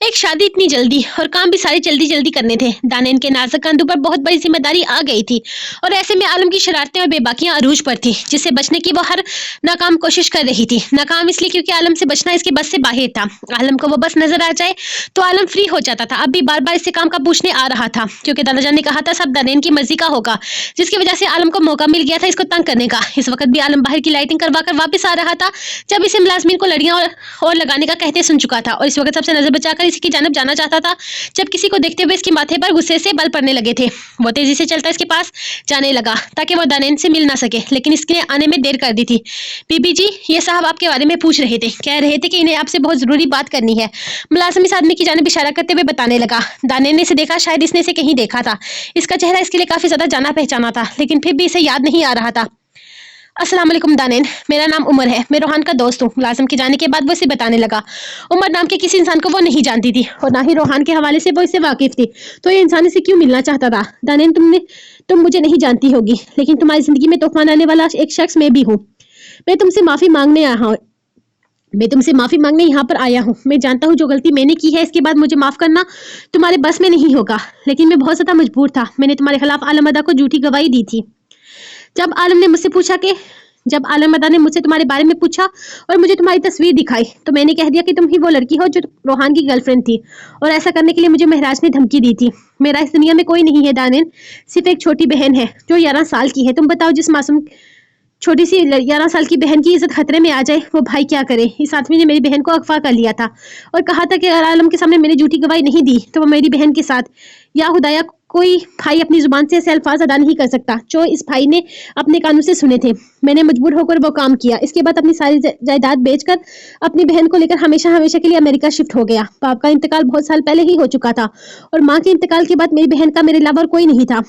एक शादी इतनी जल्दी और काम भी सारे जल्दी जल्दी करने थे। दानिन के नाजुक कंधों पर बहुत बड़ी जिम्मेदारी आ गई थी और ऐसे में आलम की शरारतें और बेबाकियां अरूज पर थी, जिससे बचने की वो हर नाकाम कोशिश कर रही थी। नाकाम इसलिए क्योंकि आलम से बचना इसके बस से बाहर था। आलम को वो बस नजर आ जाए तो आलम फ्री हो जाता था। अब भी बार बार इससे काम का पूछने आ रहा था, क्योंकि दादाजान ने कहा था सब दानिन की मर्जी का होगा, जिसकी वजह से आलम को मौका मिल गया था इसको तंग करने का। इस वक्त भी आलम बाहर की लाइटिंग करवा कर वापस आ रहा था, जब इसे मुलाजमीन को लड़ियां और लगाने का कहते सुन चुका था, और इस वक्त सबसे नजर बचाकर इसी की जानब जाना चाहता था। जब किसी को देखते हुए इसके माथे पर गुस्से से बल पड़ने लगे थे, वो तेजी से चलता इसके पास जाने लगा ताकि वो दानिन से मिल ना सके, लेकिन इसके आने में देर कर दी थी। बीबी जी, ये साहब आपके बारे में पूछ रहे थे, कह रहे थे कि इन्हें आपसे बहुत जरूरी बात करनी है। मुलाजिम इस आदमी की जानब इशारा करते हुए बताने लगा। दानिन ने इसे देखा, शायद इसने इसे कहीं देखा था। इसका चेहरा इसके लिए काफी ज्यादा जाना पहचाना था, लेकिन फिर भी इसे याद नहीं आ रहा था। अस्सलाम वालेकुम दानिन, मेरा नाम उमर है, मैं रोहान का दोस्त हूँ। मुलाजिम के जाने के बाद वो इसे बताने लगा। उमर नाम के किसी इंसान को वो नहीं जानती थी और ना ही रोहान के हवाले से वो इससे वाकिफ थी, तो ये इंसान इसे क्यों मिलना चाहता था। दानिन, तुम मुझे नहीं जानती होगी, लेकिन तुम्हारी जिंदगी में तूफान लाने वाला एक शख्स मैं भी हूँ। मैं तुमसे माफी मांगने आया हूँ मैं तुमसे माफी मांगने यहाँ पर आया हूँ। मैं जानता हूँ जो गलती मैंने की है, इसके बाद मुझे माफ करना तुम्हारे बस में नहीं होगा, लेकिन मैं बहुत ज्यादा मजबूर था। मैंने तुम्हारे खिलाफ आलम अदा को झूठी गवाही दी थी। जब आलम ने मुझसे पूछा कि जब आलम अदा ने मुझसे तुम्हारे बारे में पूछा और मुझे तुम्हारी तस्वीर दिखाई, तो मैंने कह दिया कि तुम ही वो लड़की हो जो रोहान की गर्लफ्रेंड थी, और ऐसा करने के लिए मुझे महराज ने धमकी दी थी। मेरा इस दुनिया में कोई नहीं है दानिन, सिर्फ एक छोटी बहन है जो 11 साल की है। तुम बताओ, जिस मासूम छोटी सी 11 साल की बहन की इज्जत खतरे में आ जाए, वो भाई क्या करे। इस आदमी ने मेरी बहन को अगवा कर लिया था और कहा था कि अगर आलम के सामने मैंने झूठी गवाही नहीं दी तो वो मेरी बहन के साथ, या खुदाया, कोई भाई अपनी जुबान से ऐसे अल्फाज अदा नहीं कर सकता जो इस भाई ने अपने कानों से सुने थे। मैंने मजबूर होकर वो काम किया। इसके बाद अपनी सारी जायदाद बेचकर अपनी बहन को लेकर हमेशा हमेशा के लिए अमेरिका शिफ्ट हो गया। बाप का इंतकाल बहुत साल पहले ही हो चुका था और माँ के इंतकाल के बाद मेरी बहन का मेरे अलावा और कोई नहीं था।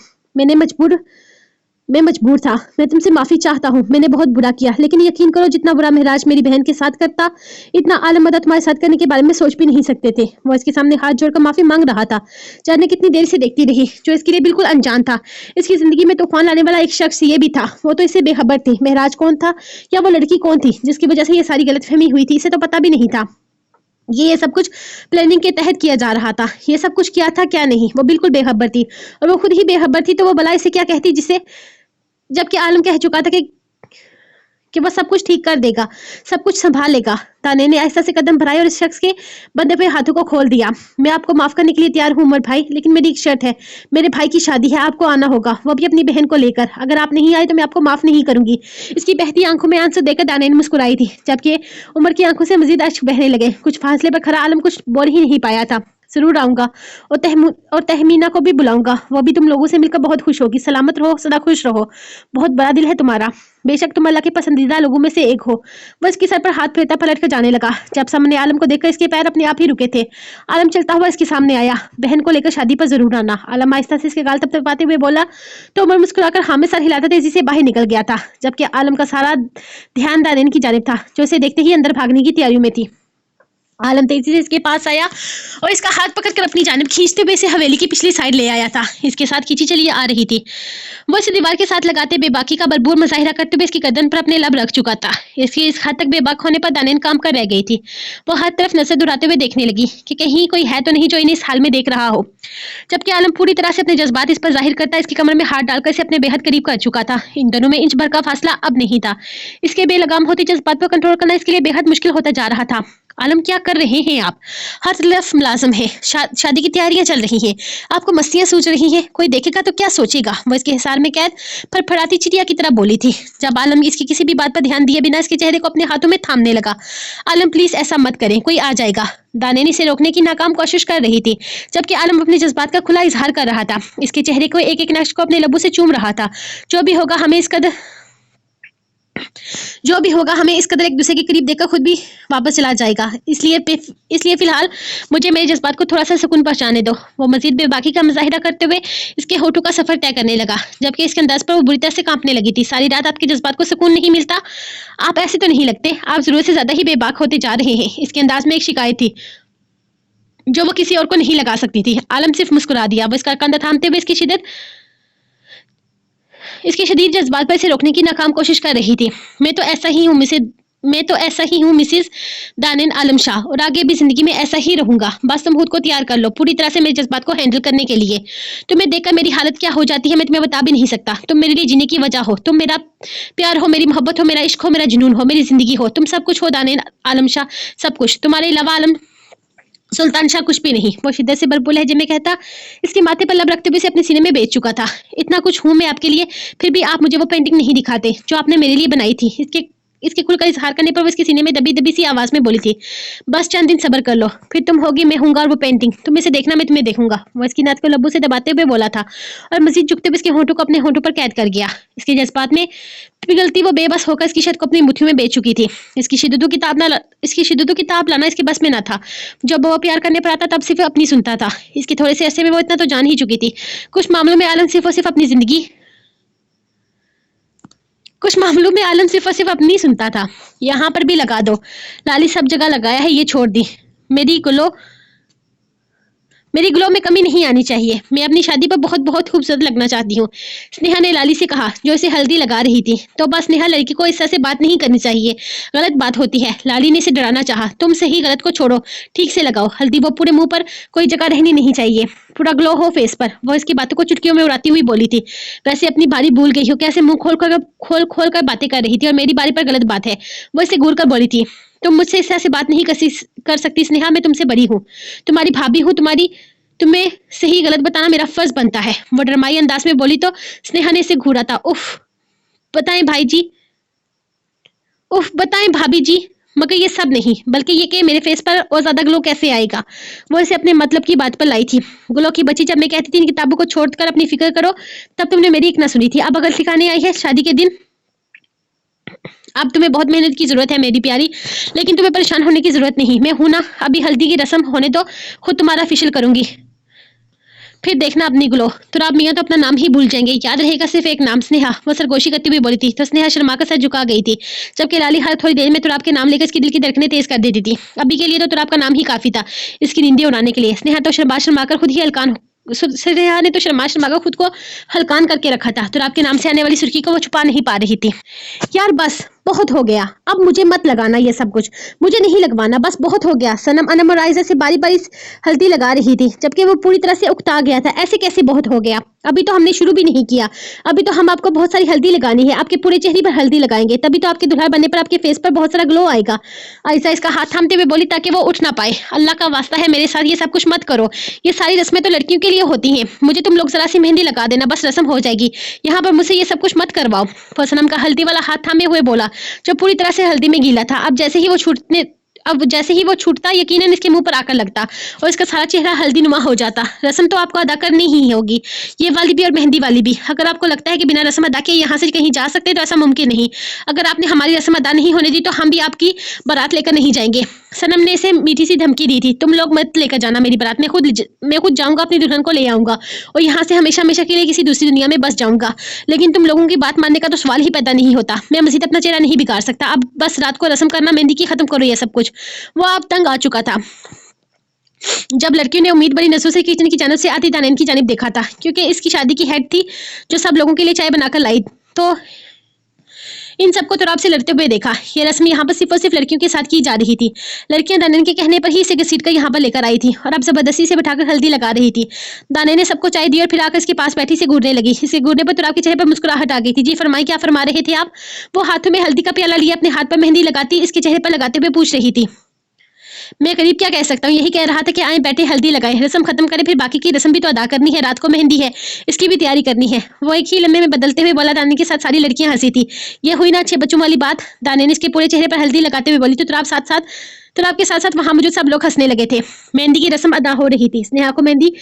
मैं मजबूर था। मैं तुमसे माफी चाहता हूँ, मैंने बहुत बुरा किया, लेकिन यकीन करो जितना बुरा महराज मेरी बहन के साथ करता, इतना आलम मदद तुम्हारे साथ करने के बारे में सोच भी नहीं सकते थे। वो इसके सामने हाथ जोड़कर माफी मांग रहा था। जाने कितनी देर से देखती रही, जो इसके लिए बिल्कुल अनजान था। इसकी जिंदगी में तूफान लाने वाला एक शख्स ये भी था। वो तो इससे बेखबर थी महराज कौन था या वो लड़की कौन थी जिसकी वजह से ये सारी गलतफहमी हुई थी, इसे तो पता भी नहीं था। ये सब कुछ प्लानिंग के तहत किया जा रहा था। ये सब कुछ क्या था क्या नहीं, वो बिल्कुल बेखबर थी, और वो खुद ही बेखबर थी, तो वो भला इसे क्या कहती, जिसे जबकि आलम कह चुका था कि वो सब कुछ ठीक कर देगा, सब कुछ संभाल लेगा। ताने ने आहिस्ता से कदम बढ़ाए और इस शख्स के बंधे हुए हाथों को खोल दिया। मैं आपको माफ करने के लिए तैयार हूँ उमर भाई, लेकिन मेरी एक शर्त है। मेरे भाई की शादी है, आपको आना होगा, वो भी अपनी बहन को लेकर। अगर आप नहीं आए तो मैं आपको माफ नहीं करूंगी। इसकी बहती आंखों में आंसू देकर दाने ने मुस्कुराई थी, जबकि उमर की आंखों से मजीद अश्क बहने लगे। कुछ फासले पर खड़ा आलम कुछ बोल ही नहीं पाया था। जरूर आऊंगा और तहमीना को भी बुलाऊंगा, वो भी तुम लोगों से मिलकर बहुत खुश होगी। सलामत रहो, सदा खुश रहो, बहुत बड़ा दिल है तुम्हारा। बेशक तुम अल्लाह के पसंदीदा लोगों में से एक हो। वो इसके सर पर हाथ फेरता पलट कर जाने लगा। जब सामने आलम को देखकर इसके पैर अपने आप ही रुके थे। आलम चलता हुआ इसके सामने आया। बहन को लेकर शादी पर जरूर आना। आलम आहिस्ता से इसके गाल थपथपाते हुए बोला, तो उमर मुस्कुराकर हाँ में सर हिलाता तेजी से बाहर निकल गया था, जबकि आलम का सारा ध्यान दानिन की जानिब था, जो इसे देखते ही अंदर भागने की तैयारी में थी। आलम तेजी से इसके पास आया और इसका हाथ पकड़कर अपनी जानिब खींचते हुए इसे हवेली की पिछली साइड ले आया था। इसके साथ खींची चली आ रही थी। वो इसे दीवार के साथ लगाते बेबाकी का भरपूर मुजाहिरा करते हुए इसकी गर्दन पर अपने लब रख चुका था। इसके इस हद तक बेबाक होने पर दानिन काम कर रह गई थी। वो हर तरफ नजर दुराते हुए देखने लगी कि कहीं कोई है तो नहीं जो इन्हें इस हाल में देख रहा हो, जबकि आलम पूरी तरह से अपने जज्बात इस पर जाहिर करता इसकी कमर में हाथ डालकर इसे अपने बेहद करीब कर चुका था। इन दोनों में इंच भर का फासला अब नहीं था। इसके बेलगाम होते जज्बात पर कंट्रोल करना इसके लिए बेहद मुश्किल होता जा रहा था। आलम, क्या कर रहे हैं आप? हर तरफ मुलाजिम है, शादी की तैयारियां चल रही हैं, आपको मस्तियां सूझ रही हैं, कोई देखेगा तो क्या सोचेगा? वो इसके हिसार में कैद फड़फड़ाती चिड़िया की तरह बोली थी, जब आलम इसकी किसी भी बात पर ध्यान दिए बिना इसके चेहरे को अपने हाथों में थामने लगा। आलम प्लीज ऐसा मत करें, कोई आ जाएगा। दानिन इसे रोकने की नाकाम कोशिश कर रही थी, जबकि आलम अपने जज्बात का खुला इजहार कर रहा था। इसके चेहरे को एक एक नक्श को अपने लबों से चूम रहा था। जो भी होगा हमें इस कदर जो भी होगा हमें इस कदर एक दूसरे के करीब देखकर खुद भी वापस चला जाएगा। इसलिए फिलहाल मुझे मेरे जज्बात को थोड़ा सा सुकून पहुंचाने दो। वो मजीद बेबाकी का मुजाहिरा करते हुए इसके होठों का सफर तय करने लगा, जबकि इसके अंदाज पर वो बुरी तरह से कांपने लगी थी। सारी रात आपके जज्बात को सुकून नहीं मिलता? आप ऐसे तो नहीं लगते, आप जरूरत से ज्यादा ही बेबाक होते जा रहे हैं। इसके अंदाज में एक शिकायत थी जो वो किसी और को नहीं लगा सकती थी। आलम सिर्फ मुस्कुरा दिया। वो इसका कंधा थामते हुए इसके शदीद जज्बात पर इसे रोकने की नाकाम कोशिश कर रही थी। मैं तो ऐसा ही हूँ मिसेस दानिन आलम शाह, और आगे भी जिंदगी में ऐसा ही रहूंगा। बस तुम खुद को तैयार कर लो पूरी तरह से मेरे जज्बात को हैंडल करने के लिए। तुम्हें देखकर मेरी हालत क्या हो जाती है मैं तुम्हें बता भी नहीं सकता। तुम मेरे लिए जीने की वजह हो, तुम मेरा प्यार हो, मेरी मोहब्बत हो, मेरा इश्क हो, मेरा जुनून हो, मेरी जिंदगी हो। तुम सब कुछ हो दानिन आलम शाह, सब कुछ। तुम्हारे अलावा आलम सुल्तान शाह कुछ भी नहीं। वो शिद्दत से भरपूर लहजे में कहता, इसके माथे पर लब रखते हुए इसे अपने सीने में बेच चुका था। इतना कुछ हूं मैं आपके लिए, फिर भी आप मुझे वो पेंटिंग नहीं दिखाते जो आपने मेरे लिए बनाई थी। इसके खुलकर इजहार करने पर वो इसके सीने में दबी दबी सी आवाज में बोली थी, बस चंद दिन सब्र कर लो, फिर तुम होगी, मैं हूंगा, और वो पेंटिंग तुम इसे देखना, मैं तुम्हें देखूंगा। वो इसकी नात को लब्बों से दबाते हुए बोला था और मजीद झुकते हुए इसके होंठों को अपने होंठों पर कैद कर गया। इसके जज्बात में पिघलती वो बेबस होकर इसकी शर्त को अपनी मुट्ठियों में बेच चुकी थी। इसकी शिद्दतों की ताब लाना इसके बस में ना था। जब वो प्यार करने पर आता तब सिर्फ अपनी सुनता था। इसके थोड़े से अरसे में वो इतना तो जान ही चुकी थी। कुछ मामलों में आलम सिर्फ और सिर्फ अपनी सुनता था। यहाँ पर भी लगा दो, लाली सब जगह लगाया है, ये छोड़ दी। मेरी ग्लो में कमी नहीं आनी चाहिए। मैं अपनी शादी पर बहुत बहुत खूबसूरत लगना चाहती हूँ, स्नेहा ने लाली से कहा जो इसे हल्दी लगा रही थी। तो बस स्नेहा, लड़की को इस तरह से बात नहीं करनी चाहिए, गलत बात होती है। लाली ने इसे डराना चाहा। तुम सही गलत को छोड़ो, ठीक से लगाओ हल्दी, वो पूरे मुंह पर कोई जगह रहनी नहीं चाहिए, पूरा ग्लो हो फेस पर। वो इसकी बातों को चुटकियों में उड़ाती हुई बोली थी, वैसे अपनी बारी भूल गई हो, कैसे मुंह खोल कर बातें कर रही थी, और मेरी बारी पर गलत बात है। वो इसे घूर कर बोली थी, तुम मुझसे इस तरह से बात नहीं कर सकती स्नेहा, मैं तुमसे बड़ी हूँ, तुम्हारी भाभी हूँ, तुम्हें सही गलत बताना मेरा फर्ज बनता है। वो डरमाई अंदाज में बोली तो स्नेहा ने इसे घूरा था। बताएं भाभी जी, मगर ये सब नहीं, बल्कि ये कि मेरे फेस पर और ज्यादा ग्लो कैसे आएगा। वो इसे अपने मतलब की बात पर लाई थी। ग्लो की बच्ची, जब मैं कहती थी इन किताबों को छोड़कर अपनी फिक्र करो, तब तुमने मेरी एक ना सुनी थी। अब अगर सिखाने आई है शादी के दिन, अब तुम्हें बहुत मेहनत की जरूरत है मेरी प्यारी, लेकिन तुम्हें परेशान होने की जरूरत नहीं। मैं हूं ना, अभी हल्दी की रस्म होने दो, खुद तुम्हारा फेशियल करूंगी, फिर देखना अपनी ग्लो। तुराब मियाँ तो अपना नाम ही भूल जाएंगे, याद रहेगा सिर्फ एक नाम, स्नेहा। वो सरगोशी करती हुई बोली थी तो स्नेहा शर्मा कर सर झुका गई थी, जबकि लाली हर थोड़ी देर में तुराब के नाम लेकर इसकी दिल की धड़कनें तेज कर देती थी। अभी के लिए तो तुराब का नाम ही काफी था इसकी नींदें उड़ाने के लिए। स्नेहा ने तो शर्मा कर खुद को हलकान करके रखा था। तुराब के नाम से आने वाली सुर्खी को वो छुपा नहीं पा रही थी। यार बस बहुत हो गया, अब मुझे मत लगाना ये सब कुछ, मुझे नहीं लगवाना, बस बहुत हो गया। सनम अनम और आयजा से बारी बारी हल्दी लगा रही थी, जबकि वो पूरी तरह से उकता गया था। ऐसे कैसे बहुत हो गया, अभी तो हमने शुरू भी नहीं किया, अभी तो हम आपको बहुत सारी हल्दी लगानी है, आपके पूरे चेहरे पर हल्दी लगाएंगे, तभी तो आपके दुल्हा बनने पर आपके फेस पर बहुत सारा ग्लो आएगा। आयजा इसका हाथ थामते हुए बोली ताकि वो उठ ना पाए। अल्लाह का वास्ता है मेरे साथ ये सब कुछ मत करो, ये सारी रस्में तो लड़कियों के लिए होती हैं, मुझे तुम लोग जरा सी मेहंदी लगा देना, बस रस्म हो जाएगी, यहाँ पर मुझसे ये सब कुछ मत करवाओ। वो सनम का हल्दी वाला हाथ थामे हुए बोला, जो पूरी तरह से हल्दी में गीला था। अब जैसे ही वो छूटता यकीनन इसके मुंह पर आकर लगता और इसका सारा चेहरा हल्दी नुमा हो जाता। रस्म तो आपको अदा करनी ही होगी, ये वाली भी और मेहंदी वाली भी। अगर आपको लगता है कि बिना रस्म अदा किए यहाँ से कहीं जा सकते तो ऐसा मुमकिन नहीं। अगर आपने हमारी रस्म अदा नहीं होने दी तो हम भी आपकी बारात लेकर नहीं जाएंगे। सनम ने इसे मीठी सी धमकी दी थी, तुम लोग मत लेकर जाना मेरी बारात, मैं खुद जाऊंगा, अपनी दुल्हन को ले आऊंगा और यहाँ से हमेशा हमेशा के लिए किसी दूसरी दुनिया में बस जाऊंगा। लेकिन तुम लोगों की बात मानने का तो सवाल ही पैदा नहीं होता। मैं मजीद अपना चेहरा नहीं बिगाड़ सकता, अब बस रात को रस्म करना, मेहंदी की खत्म करो ये सब कुछ। वो अब तंग आ चुका था। जब लड़कियों ने उम्मीद भरी नजरों से किचन की जानिब से आती दानिन की जानिब देखा था, क्योंकि इसकी शादी की हेड थी जो सब लोगों के लिए चाय बनाकर लाई, तो इन सबको तुराब से लड़ते हुए देखा। ये रस्म यहाँ पर सिर्फ और सिर्फ लड़कियों के साथ की जा रही थी। लड़कियां दानिन के कहने पर ही इसे घसीट कर यहाँ पर लेकर आई थी और अब जबरदस्ती से बिठाकर हल्दी लगा रही थी। दानिन ने सबको चाय दी और फिर आकर इसके पास बैठी से घूरने लगी। इसके घूरने पर तुराब के चेहरे पर मुस्कुराहट आ गई थी। जी फरमाई, क्या फरमा रहे थे आप? वो हाथों में हल्दी का प्याला लिए अपने हाथ पर मेहंदी लगाती इसके चेहरे पर लगाते हुए पूछ रही थी। मैं करीब क्या कह सकता हूँ, यही कह रहा था कि आए बैठे हल्दी लगाएं, रस्म खत्म करें, फिर बाकी की रस्म भी तो अदा करनी है, रात को मेहंदी है, इसकी भी तैयारी करनी है। वो एक ही लम्हे में बदलते हुए बोला। दानिन के साथ सारी लड़कियां हंसी थी। ये हुई ना अच्छे बच्चों वाली बात। दानिन इसके पूरे चेहरे पर हल्दी लगाते हुए बोली तो तुराब के साथ साथ वहां मौजूद सब लोग हंसने लगे थे। मेहंदी की रस्म अदा हो रही थी। स्नेहा को मेहंदी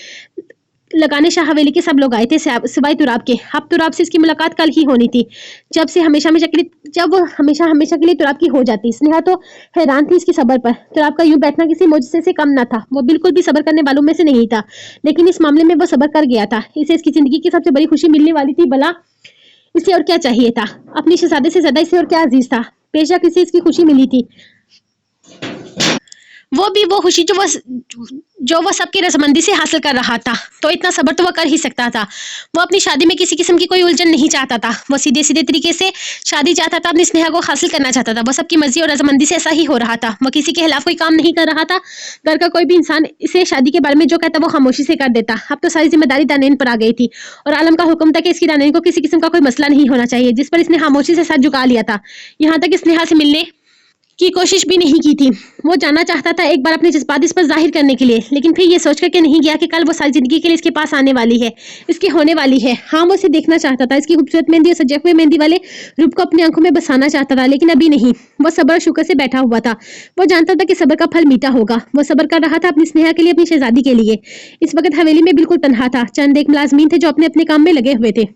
लगाने शाह हवेली के सब लोग आए थे सिवाय तुराब के। अब तुराब से इसकी मुलाकात कल ही होनी थी, जब वो हमेशा हमेशा के लिए तुराब की हो जाती। स्नेहा तो हैरान थी इसकी सब्र पर। तुराब का यूं बैठना किसी मोजिज़े से कम न था। वो बिल्कुल भी सब्र करने वालों में से नहीं था, लेकिन इस मामले में वो सब्र कर गया था। इसे इसकी जिंदगी की सबसे बड़ी खुशी मिलने वाली थी। भला इसे और क्या चाहिए था? अपनी शहजादे से ज्यादा इसे और क्या अजीज था? बेशक इसे इसकी खुशी मिली थी, वो भी वो खुशी जो वो सबकी रजामंदी से हासिल कर रहा था। तो इतना सब्र तो वो कर ही सकता था। वो अपनी शादी में किसी किस्म की कोई उलझन नहीं चाहता था। वो सीधे सीधे तरीके से शादी चाहता था, अपनी स्नेहा को हासिल करना चाहता था। वो सबकी मर्जी और रजामंदी से ऐसा ही हो रहा था। वो किसी के खिलाफ कोई काम नहीं कर रहा था। घर का कोई भी इंसान इसे शादी के बारे में जो कहता वो खामोशी से कर देता। अब तो सारी जिम्मेदारी दानेन पर आ गई थी और आलम का हुक्म था कि इसकी दानेन को किसी किस्म का कोई मसला नहीं होना चाहिए, जिस पर इसने खामोशी से सर झुका लिया था। यहाँ तक स्नेहा से मिलने की कोशिश भी नहीं की थी। वो जाना चाहता था एक बार अपने जज्बात इस पर जाहिर करने के लिए, लेकिन फिर ये सोच करके नहीं गया कि कल वो सारी जिंदगी के लिए इसके पास आने वाली है, इसकी होने वाली है। हाँ, वो इसे देखना चाहता था, इसकी खूबसूरत मेहंदी और सजे हुए मेहंदी वाले रूप को अपनी आंखों में बसाना चाहता था, लेकिन अभी नहीं। वो सब्र और शुक्र से बैठा हुआ था। वो जानता था कि सब्र का फल मीठा होगा। वो सब्र कर रहा था अपनी स्नेहा के लिए, अपनी शहजादी के लिए। इस वक्त हवेली में बिल्कुल तन्हा था। चंद एक मुलाजमीन थे जो अपने अपने काम में लगे हुए थे,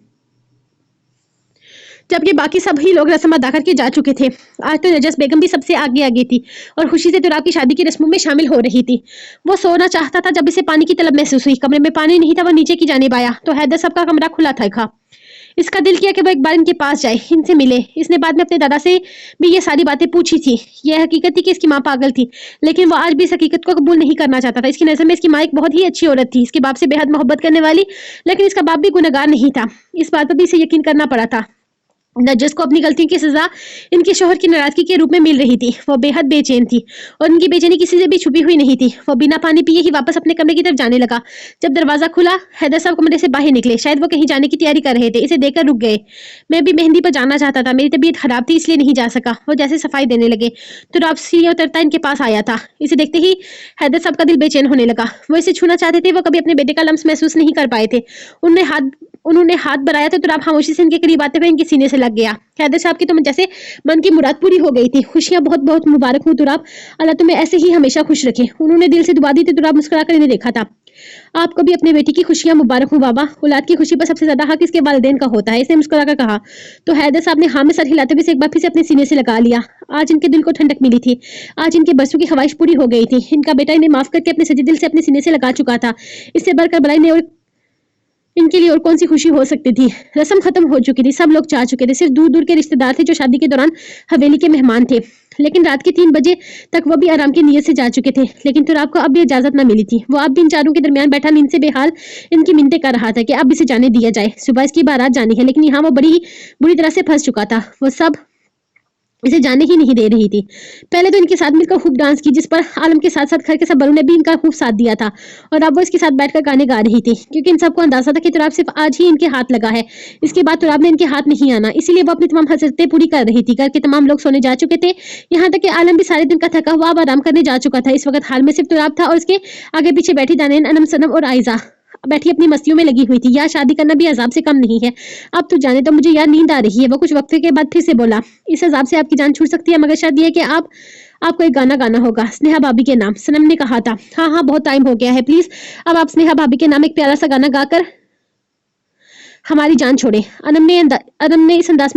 जबकि बाकी सभी लोग रस्म अदा करके जा चुके थे। आज तो नजस बेगम भी सबसे आगे आगे थी और खुशी से तुराब की शादी की रस्मों में शामिल हो रही थी। वो सोना चाहता था जब इसे पानी की तलब महसूस हुई। कमरे में पानी नहीं था। वो नीचे की जानिब आया तो हैदर साहब का कमरा खुला था। इसका दिल किया कि वो एक बार इनके पास जाए, इनसे मिले। इसने बाद में अपने दादा से भी ये सारी बातें पूछी थी। यह हकीकत थी कि इसकी माँ पागल थी, लेकिन वो आज भी इस हकीकत को कबूल नहीं करना चाहता था। इसकी नजर में इसकी माँ एक बहुत ही अच्छी औरत थी, इसके बाप से बेहद मोहब्बत करने वाली, लेकिन इसका बाप भी गुनहगार नहीं था। इस बात पर भी इसे यकीन करना पड़ा था। नजस को अपनी गलती की सजा इनके शोहर की नाराजगी के रूप में मिल रही थी। वो बेहद बेचैन थी और इनकी बेचैनी किसी से भी छुपी हुई नहीं थी। वो बिना पानी पिए ही वापस अपने कमरे की तरफ जाने लगा। जब दरवाजा खुला, हैदर साहब कमरे से बाहर निकले। शायद वो कहीं जाने की तैयारी कर रहे थे। इसे देखकर रुक गए। मैं भी मेहंदी पर जाना चाहता था, मेरी तबीयत खराब थी इसलिए नहीं जा सका। वो जैसे सफाई देने लगे तो राब सीढ़ियां उतरता इनके पास आया था। इसे देखते ही हैदर साहब का दिल बेचैन होने लगा। वो इसे छूना चाहते थे। वो कभी अपने बेटे का लम्स महसूस नहीं कर पाए थे। उन्होंने हाथ बढ़ाया तो तुराब खामोशी से इनके करीब आते हुए इनके सीने से लग गया। हैदर साहब की तो जैसे मन की मुराद पूरी हो गई थी। खुशियां बहुत बहुत मुबारक हो तुराब, अल्लाह तुम्हें ऐसे ही हमेशा खुश रखे। उन्होंने दिल से दुआ दी थी। तुराब मुस्कुराकर इन्हें देखा था। आपको भी अपने बेटी की खुशियां मुबारक हो बाबा। औलाद की खुशी पर सबसे ज्यादा हक इसके वालिदैन का होता है, इसने मुस्कुराकर कहा। तो हैदर साहब ने हाँ में सर हिलाते हुए एक बार फिर से अपने सीने से लगा लिया। आज इनके दिल को ठंडक मिली थी। आज इनके बरसों की ख्वाहिश पूरी हो गई थी। इनका बेटा इन्हें माफ करके अपने सजे दिल से अपने सीने से लगा चुका था। इससे बढ़कर बलाई ने और इनके लिए और कौन सी खुशी हो सकती थी। रस्म खत्म हो चुकी थी। सब लोग जा चुके थे। सिर्फ दूर दूर के रिश्तेदार थे जो शादी के दौरान हवेली के मेहमान थे। लेकिन रात के 3 बजे तक वो भी आराम की नीयत से जा चुके थे। लेकिन तुराब को अब भी इजाजत न मिली थी। वो अब भी इन चारों के दरमियान बैठा नींद से बेहाल इनकी मिन्नतें कर रहा था कि अब इसे जाने दिया जाए। सुबह इसकी बारात जानी है, लेकिन यहाँ वो बड़ी बुरी तरह से फंस चुका था। वो सब इसे जाने ही नहीं दे रही थी। पहले तो इनके साथ मिलकर खूब डांस की, जिस पर आलम के साथ साथ घर के सब बड़ों ने भी इनका खूब साथ दिया था। और अब वो इसके साथ बैठकर गाने गा रही थी, क्योंकि इन सबको अंदाजा था कि तुराब सिर्फ आज ही इनके हाथ लगा है। इसके बाद तुराब ने इनके हाथ नहीं आना, इसीलिए वो अपनी तमाम हसरतें पूरी कर रही थी। घर के तमाम लोग सोने जा चुके थे। यहाँ तक कि आलम भी सारे दिन का थका हुआ अब आराम करने जा चुका था। इस वक्त हाल में सिर्फ तुराब था और इसके आगे पीछे बैठी दानेन, अनम, सनम और आयजा बैठी अपनी मस्तियों में लगी हुई थी। यार, शादी करना भी अजाब से कम नहीं है। अब तो जाने तो मुझे यार नींद आ रही है। वो कुछ वक्फे के बाद फिर से बोला, इस अजाब से आपकी जान छूट सकती है, मगर शर्त यह कि आपको एक गाना गाना होगा स्नेहा भाभी के नाम। सनम ने कहा था। हाँ हाँ, बहुत टाइम हो गया है, प्लीज अब आप स्नेहा भाभी के नाम एक प्यारा सा गाना गाकर हमारी जान छोड़े। अनम ने इस अंदाज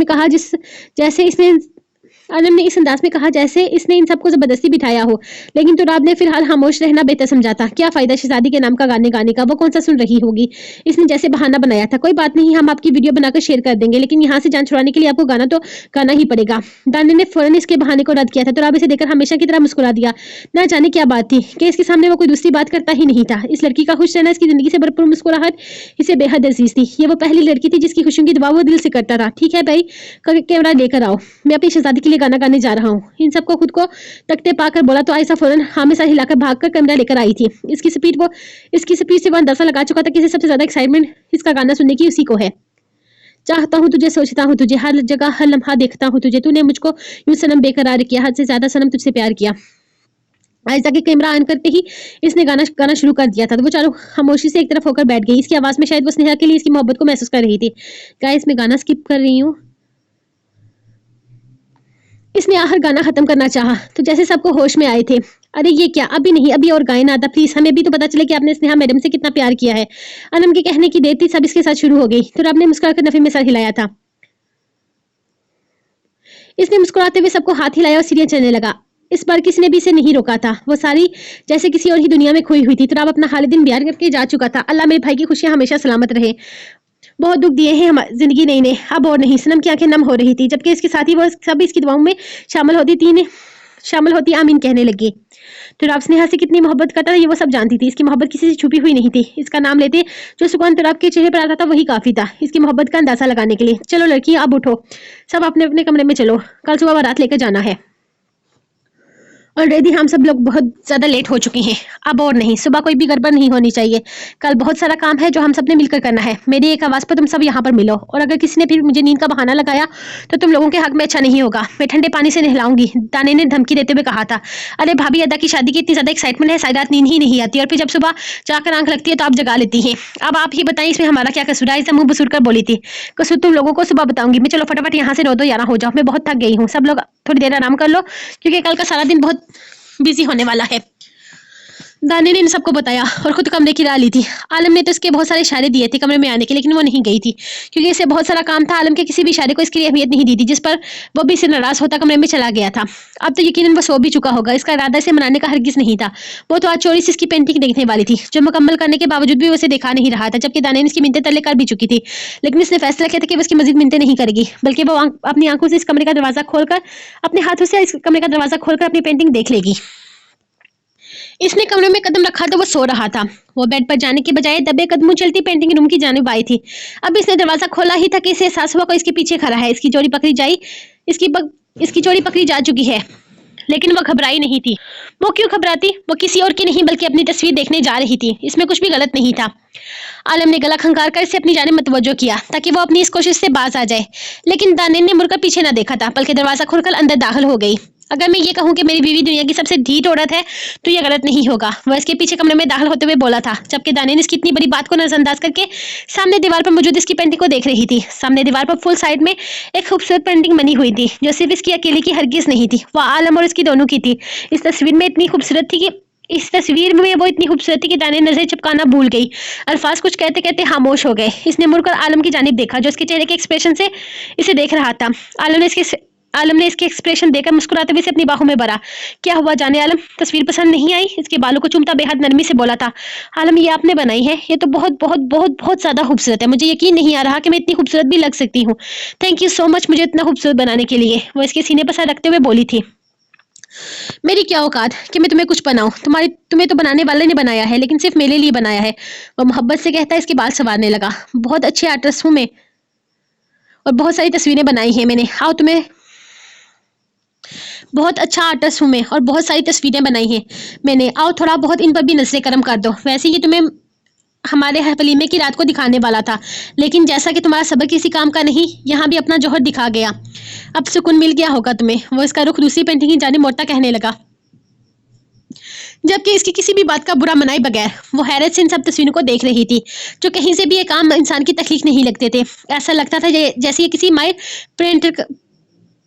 में कहा जैसे इसने इन सबको जबरदस्ती बिठाया हो। लेकिन तुराब ने फिलहाल खामोश रहना बेहतर समझा था। क्या फायदा शहजादी के नाम का गाने का, वो कौन सा सुन रही होगी। इसने जैसे बहाना बनाया था। कोई बात नहीं, हम आपकी वीडियो बनाकर शेयर कर देंगे, लेकिन यहाँ से जान छुड़ाने के लिए आपको गाना तो गाना ही पड़ेगा। दाने ने फौरन इसके बहाने को रद्द किया था। तुराब इसे देखकर हमेशा की तरह मुस्कुरा दिया। न जाने क्या बात थी कि इसके सामने वो कोई दूसरी बात करता ही नहीं था। इस लड़की का खुश रहना, इसकी जिंदगी से भरपूर मुस्कुराहट इसे बेहद अजीज थी। ये वो पहली लड़की थी जिसकी खुशियों की दुआ वो दिल से करता था। ठीक है भाई, कैमरा लेकर आओ, मैं अपनी शहजादी के लिए गाना गाने जा रहा हूँ। इन सबको खुद को तकते पाकर बोला तो आयशा फौरन हामे सर हिलाकर भागकर कैमरा लेकर आई थी। इसकी स्पीड से वो अंदाजा लगा चुका था कि इसे सबसे ज्यादा एक्साइटमेंट इसका गाना सुनने की उसी को है। चाहता हूँ तुझे, सोचता हूँ तुझे, हर जगह हर लम्हा देखता हूँ तुझे, तूने मुझको यूं सनम बेकरार किया, हद से ज्यादा सनम तुझसे प्यार किया। आयशा के कैमरा ऑन करते ही इसने गाना शुरू कर दिया था। तो वो चारों खामोशी से एक तरफ होकर बैठ गई। इसकी आवाज में शायद वो स्नेहा के लिए इसकी मोहब्बत को महसूस कर रही थी। गाइस, मैं गाना स्किप कर रही हूँ। इसने आखिर गाना खत्म करना चाहा तो जैसे सबको होश में आए थे। अरे ये क्या, अभी नहीं, अभी और गायन आता प्लीज, हमें भी तो पता चले कि आपने स्नेहा मैडम से कितना प्यार किया है। आलम के कहने की देर थी, सब इसके साथ शुरू हो गई। तो रब ने मुस्कुराकर नफी में सर हिलाया था। इसने मुस्कुराते हुए सबको हाथ हिलाया और सीढ़ियां चलने लगा। इस बार किसी ने भी इसे नहीं रोका था। वो सारी जैसे किसी और ही दुनिया में खोई हुई थी। तो रब अपना हाल दिन बयान करके जा चुका था। अल्लाह मेरे भाई की खुशियां हमेशा सलामत रहे। बहुत दुख दिए हैं हमारी जिंदगी नहीं ने, अब और नहीं। सनम की आंखें नम हो रही थी, जबकि इसके साथ ही वो सब इसकी दुआओं में शामिल होती आमीन कहने लगी। तुराब स्नेहा से कितनी मोहब्बत करता था ये वो सब जानती थी। इसकी मोहब्बत किसी से छुपी हुई नहीं थी। इसका नाम लेते जो सुकून तुराब के चेहरे पर आता था वही काफी था इसकी मोहब्बत का अंदाजा लगाने के लिए। चलो लड़की अब उठो, सब अपने अपने कमरे में चलो, कल सुबह बारात लेकर जाना है। ऑलरेडी हम सब लोग बहुत ज्यादा लेट हो चुके हैं, अब और नहीं, सुबह कोई भी गड़बड़ नहीं होनी चाहिए। कल बहुत सारा काम है जो हम सब ने मिलकर करना है। मेरी एक आवाज पर तुम सब यहाँ पर मिलो, और अगर किसी ने फिर मुझे नींद का बहाना लगाया तो तुम लोगों के हक में अच्छा नहीं होगा। मैं ठंडे पानी से नहलाऊंगी, दाने ने धमकी देते हुए कहा था। अरे भाभी, अदा की शादी की इतनी ज्यादा एक्साइटमेंट है, सारी रात नींद ही नहीं आती, और फिर जब सुबह जाकर आंख लगती है तो आप जगा लेती हैं। अब आप ही बताइए इसमें हमारा क्या कसूर है? इसे मुंह बसूर कर बोली थी। कसूर तुम लोगों को सुबह बताऊंगी मैं। चलो फटाफट यहाँ से रो दो, यारा हो जाओ, मैं बहुत थक गई हूँ। सब लोग थोड़ी देर आराम कर लो, क्योंकि कल का सारा दिन बहुत बिजी होने वाला है। दाने ने इन सबको बताया और खुद कमरे की राह ली थी। आलम ने तो इसके बहुत सारे इशारे दिए थे कमरे में आने के, लेकिन वो नहीं गई थी क्योंकि इसे बहुत सारा काम था। आलम के किसी भी इशारे को इसकी अहमियत नहीं दी थी, जिस पर वो भी इसे नाराज होता कमरे में चला गया था। अब तो यकीनन वो सो भी चुका होगा। इसका इरादा इसे मनाने का हरगिज नहीं था। वो तो आज चोरी से इसकी पेंटिंग देखने वाली थी, जो मुकम्मल करने के बावजूद भी उसे दिखा नहीं रहा था, जबकि दाने ने इसकी मिन्नतें तल्ले कर भी चुकी थी। लेकिन इसने फैसला किया था कि वो इसकी मजीद मिन्नतें नहीं करेगी, बल्कि वो अपनी आंखों से इस कमरे का दरवाजा खोलकर अपने हाथों से इस कमरे का दरवाजा खोलकर अपनी पेंटिंग देख लेगी। इसने कमरे में कदम रखा तो वो सो रहा था। वो बेड पर जाने के बजाय दबे कदमों चलती पेंटिंग रूम की जानिब आई थी। अब इसने दरवाजा खोला ही था कि इसे एहसास हुआ कोई इसके पीछे खड़ा है। इसकी जोड़ी पकड़ी जा चुकी है, लेकिन वो घबराई नहीं थी। वो क्यों घबराती? वो किसी और की नहीं बल्कि अपनी तस्वीर देखने जा रही थी। इसमें कुछ भी गलत नहीं था। आलम ने गला खंगार कर इसे अपनी जानिब मतवज्जो किया ताकि वो अपनी इस कोशिश से बाज आ जाए, लेकिन दानिन ने मुड़कर पीछे न देखा था, बल्कि दरवाजा खोलकर अंदर दाखिल हो गई। अगर मैं ये कहूँ कि मेरी बीवी दुनिया की सबसे ढीठ औरत है तो ये गलत नहीं होगा। वह इसके पीछे कमरे में दाखिल होते हुए बोला था, जबकि दानिन इसकी इतनी बड़ी बात को नजरअंदाज करके सामने दीवार पर मौजूद इसकी पेंटिंग को देख रही थी। सामने दीवार पर फुल साइड में एक खूबसूरत पेंटिंग बनी हुई थी, जो सिर्फ इसकी अकेले की हरगिज नहीं थी, वह आलम और इसकी दोनों की थी। इस तस्वीर में वो इतनी खूबसूरत थी कि दाने नजर चिपकाना भूल गई। अल्फाज कुछ कहते कहते खामोश हो गए। इसने मुड़कर आलम की जानिब देखा, जो इसके चेहरे के एक्सप्रेशन से इसे देख रहा था। आलम ने इसके एक्सप्रेशन देखकर मुस्कुराते हुए इसे अपनी बाहों में भरा। क्या हुआ जाने आलम, तस्वीर पसंद नहीं आई? इसके बालों को चूमता बेहद नरमी से बोला था। आलम, ये आपने बनाई है? ये तो बहुत बहुत बहुत बहुत ज्यादा खूबसूरत है। मुझे यकीन नहीं आ रहा कि मैं इतनी खूबसूरत भी लग सकती हूँ। थैंक यू सो मच मुझे इतना खूबसूरत बनाने के लिए, वो इसके सीने पर सर रखते हुए बोली थी। मेरी क्या औकात कि मैं तुम्हें कुछ बनाऊं? तुम्हें तो बनाने वाले ने बनाया है, लेकिन सिर्फ मेरे लिए बनाया है। वो मोहब्बत से कहता है इसके बाल संवारने लगा। बहुत अच्छे आर्टिस्ट हूं मैं, और बहुत सारी तस्वीरें बनाई हैं मैंने। आओ तुम्हें बहुत अच्छा आर्टिस्ट हूँ मैं, और बहुत सारी तस्वीरें बनाई हैं मैंने। आओ थोड़ा बहुत इन पर भी नजरें करम कर दो। वैसे ये तुम्हें हमारे वलीमे की रात को दिखाने वाला था, लेकिन जैसा कि तुम्हारा सबक किसी काम का नहीं, यहाँ भी अपना जौहर दिखा गया। अब सुकून मिल गया होगा तुम्हें। वो इसका रुख दूसरी पेंटिंग की जानिब मोड़ता कहने लगा, जबकि इसकी किसी भी बात का बुरा मनाए बगैर वो हैरत से इन सब तस्वीरों को देख रही थी, जो कहीं से भी एक आम इंसान की तख्लीक नहीं लगते थे। ऐसा लगता था जैसे ये किसी माहिर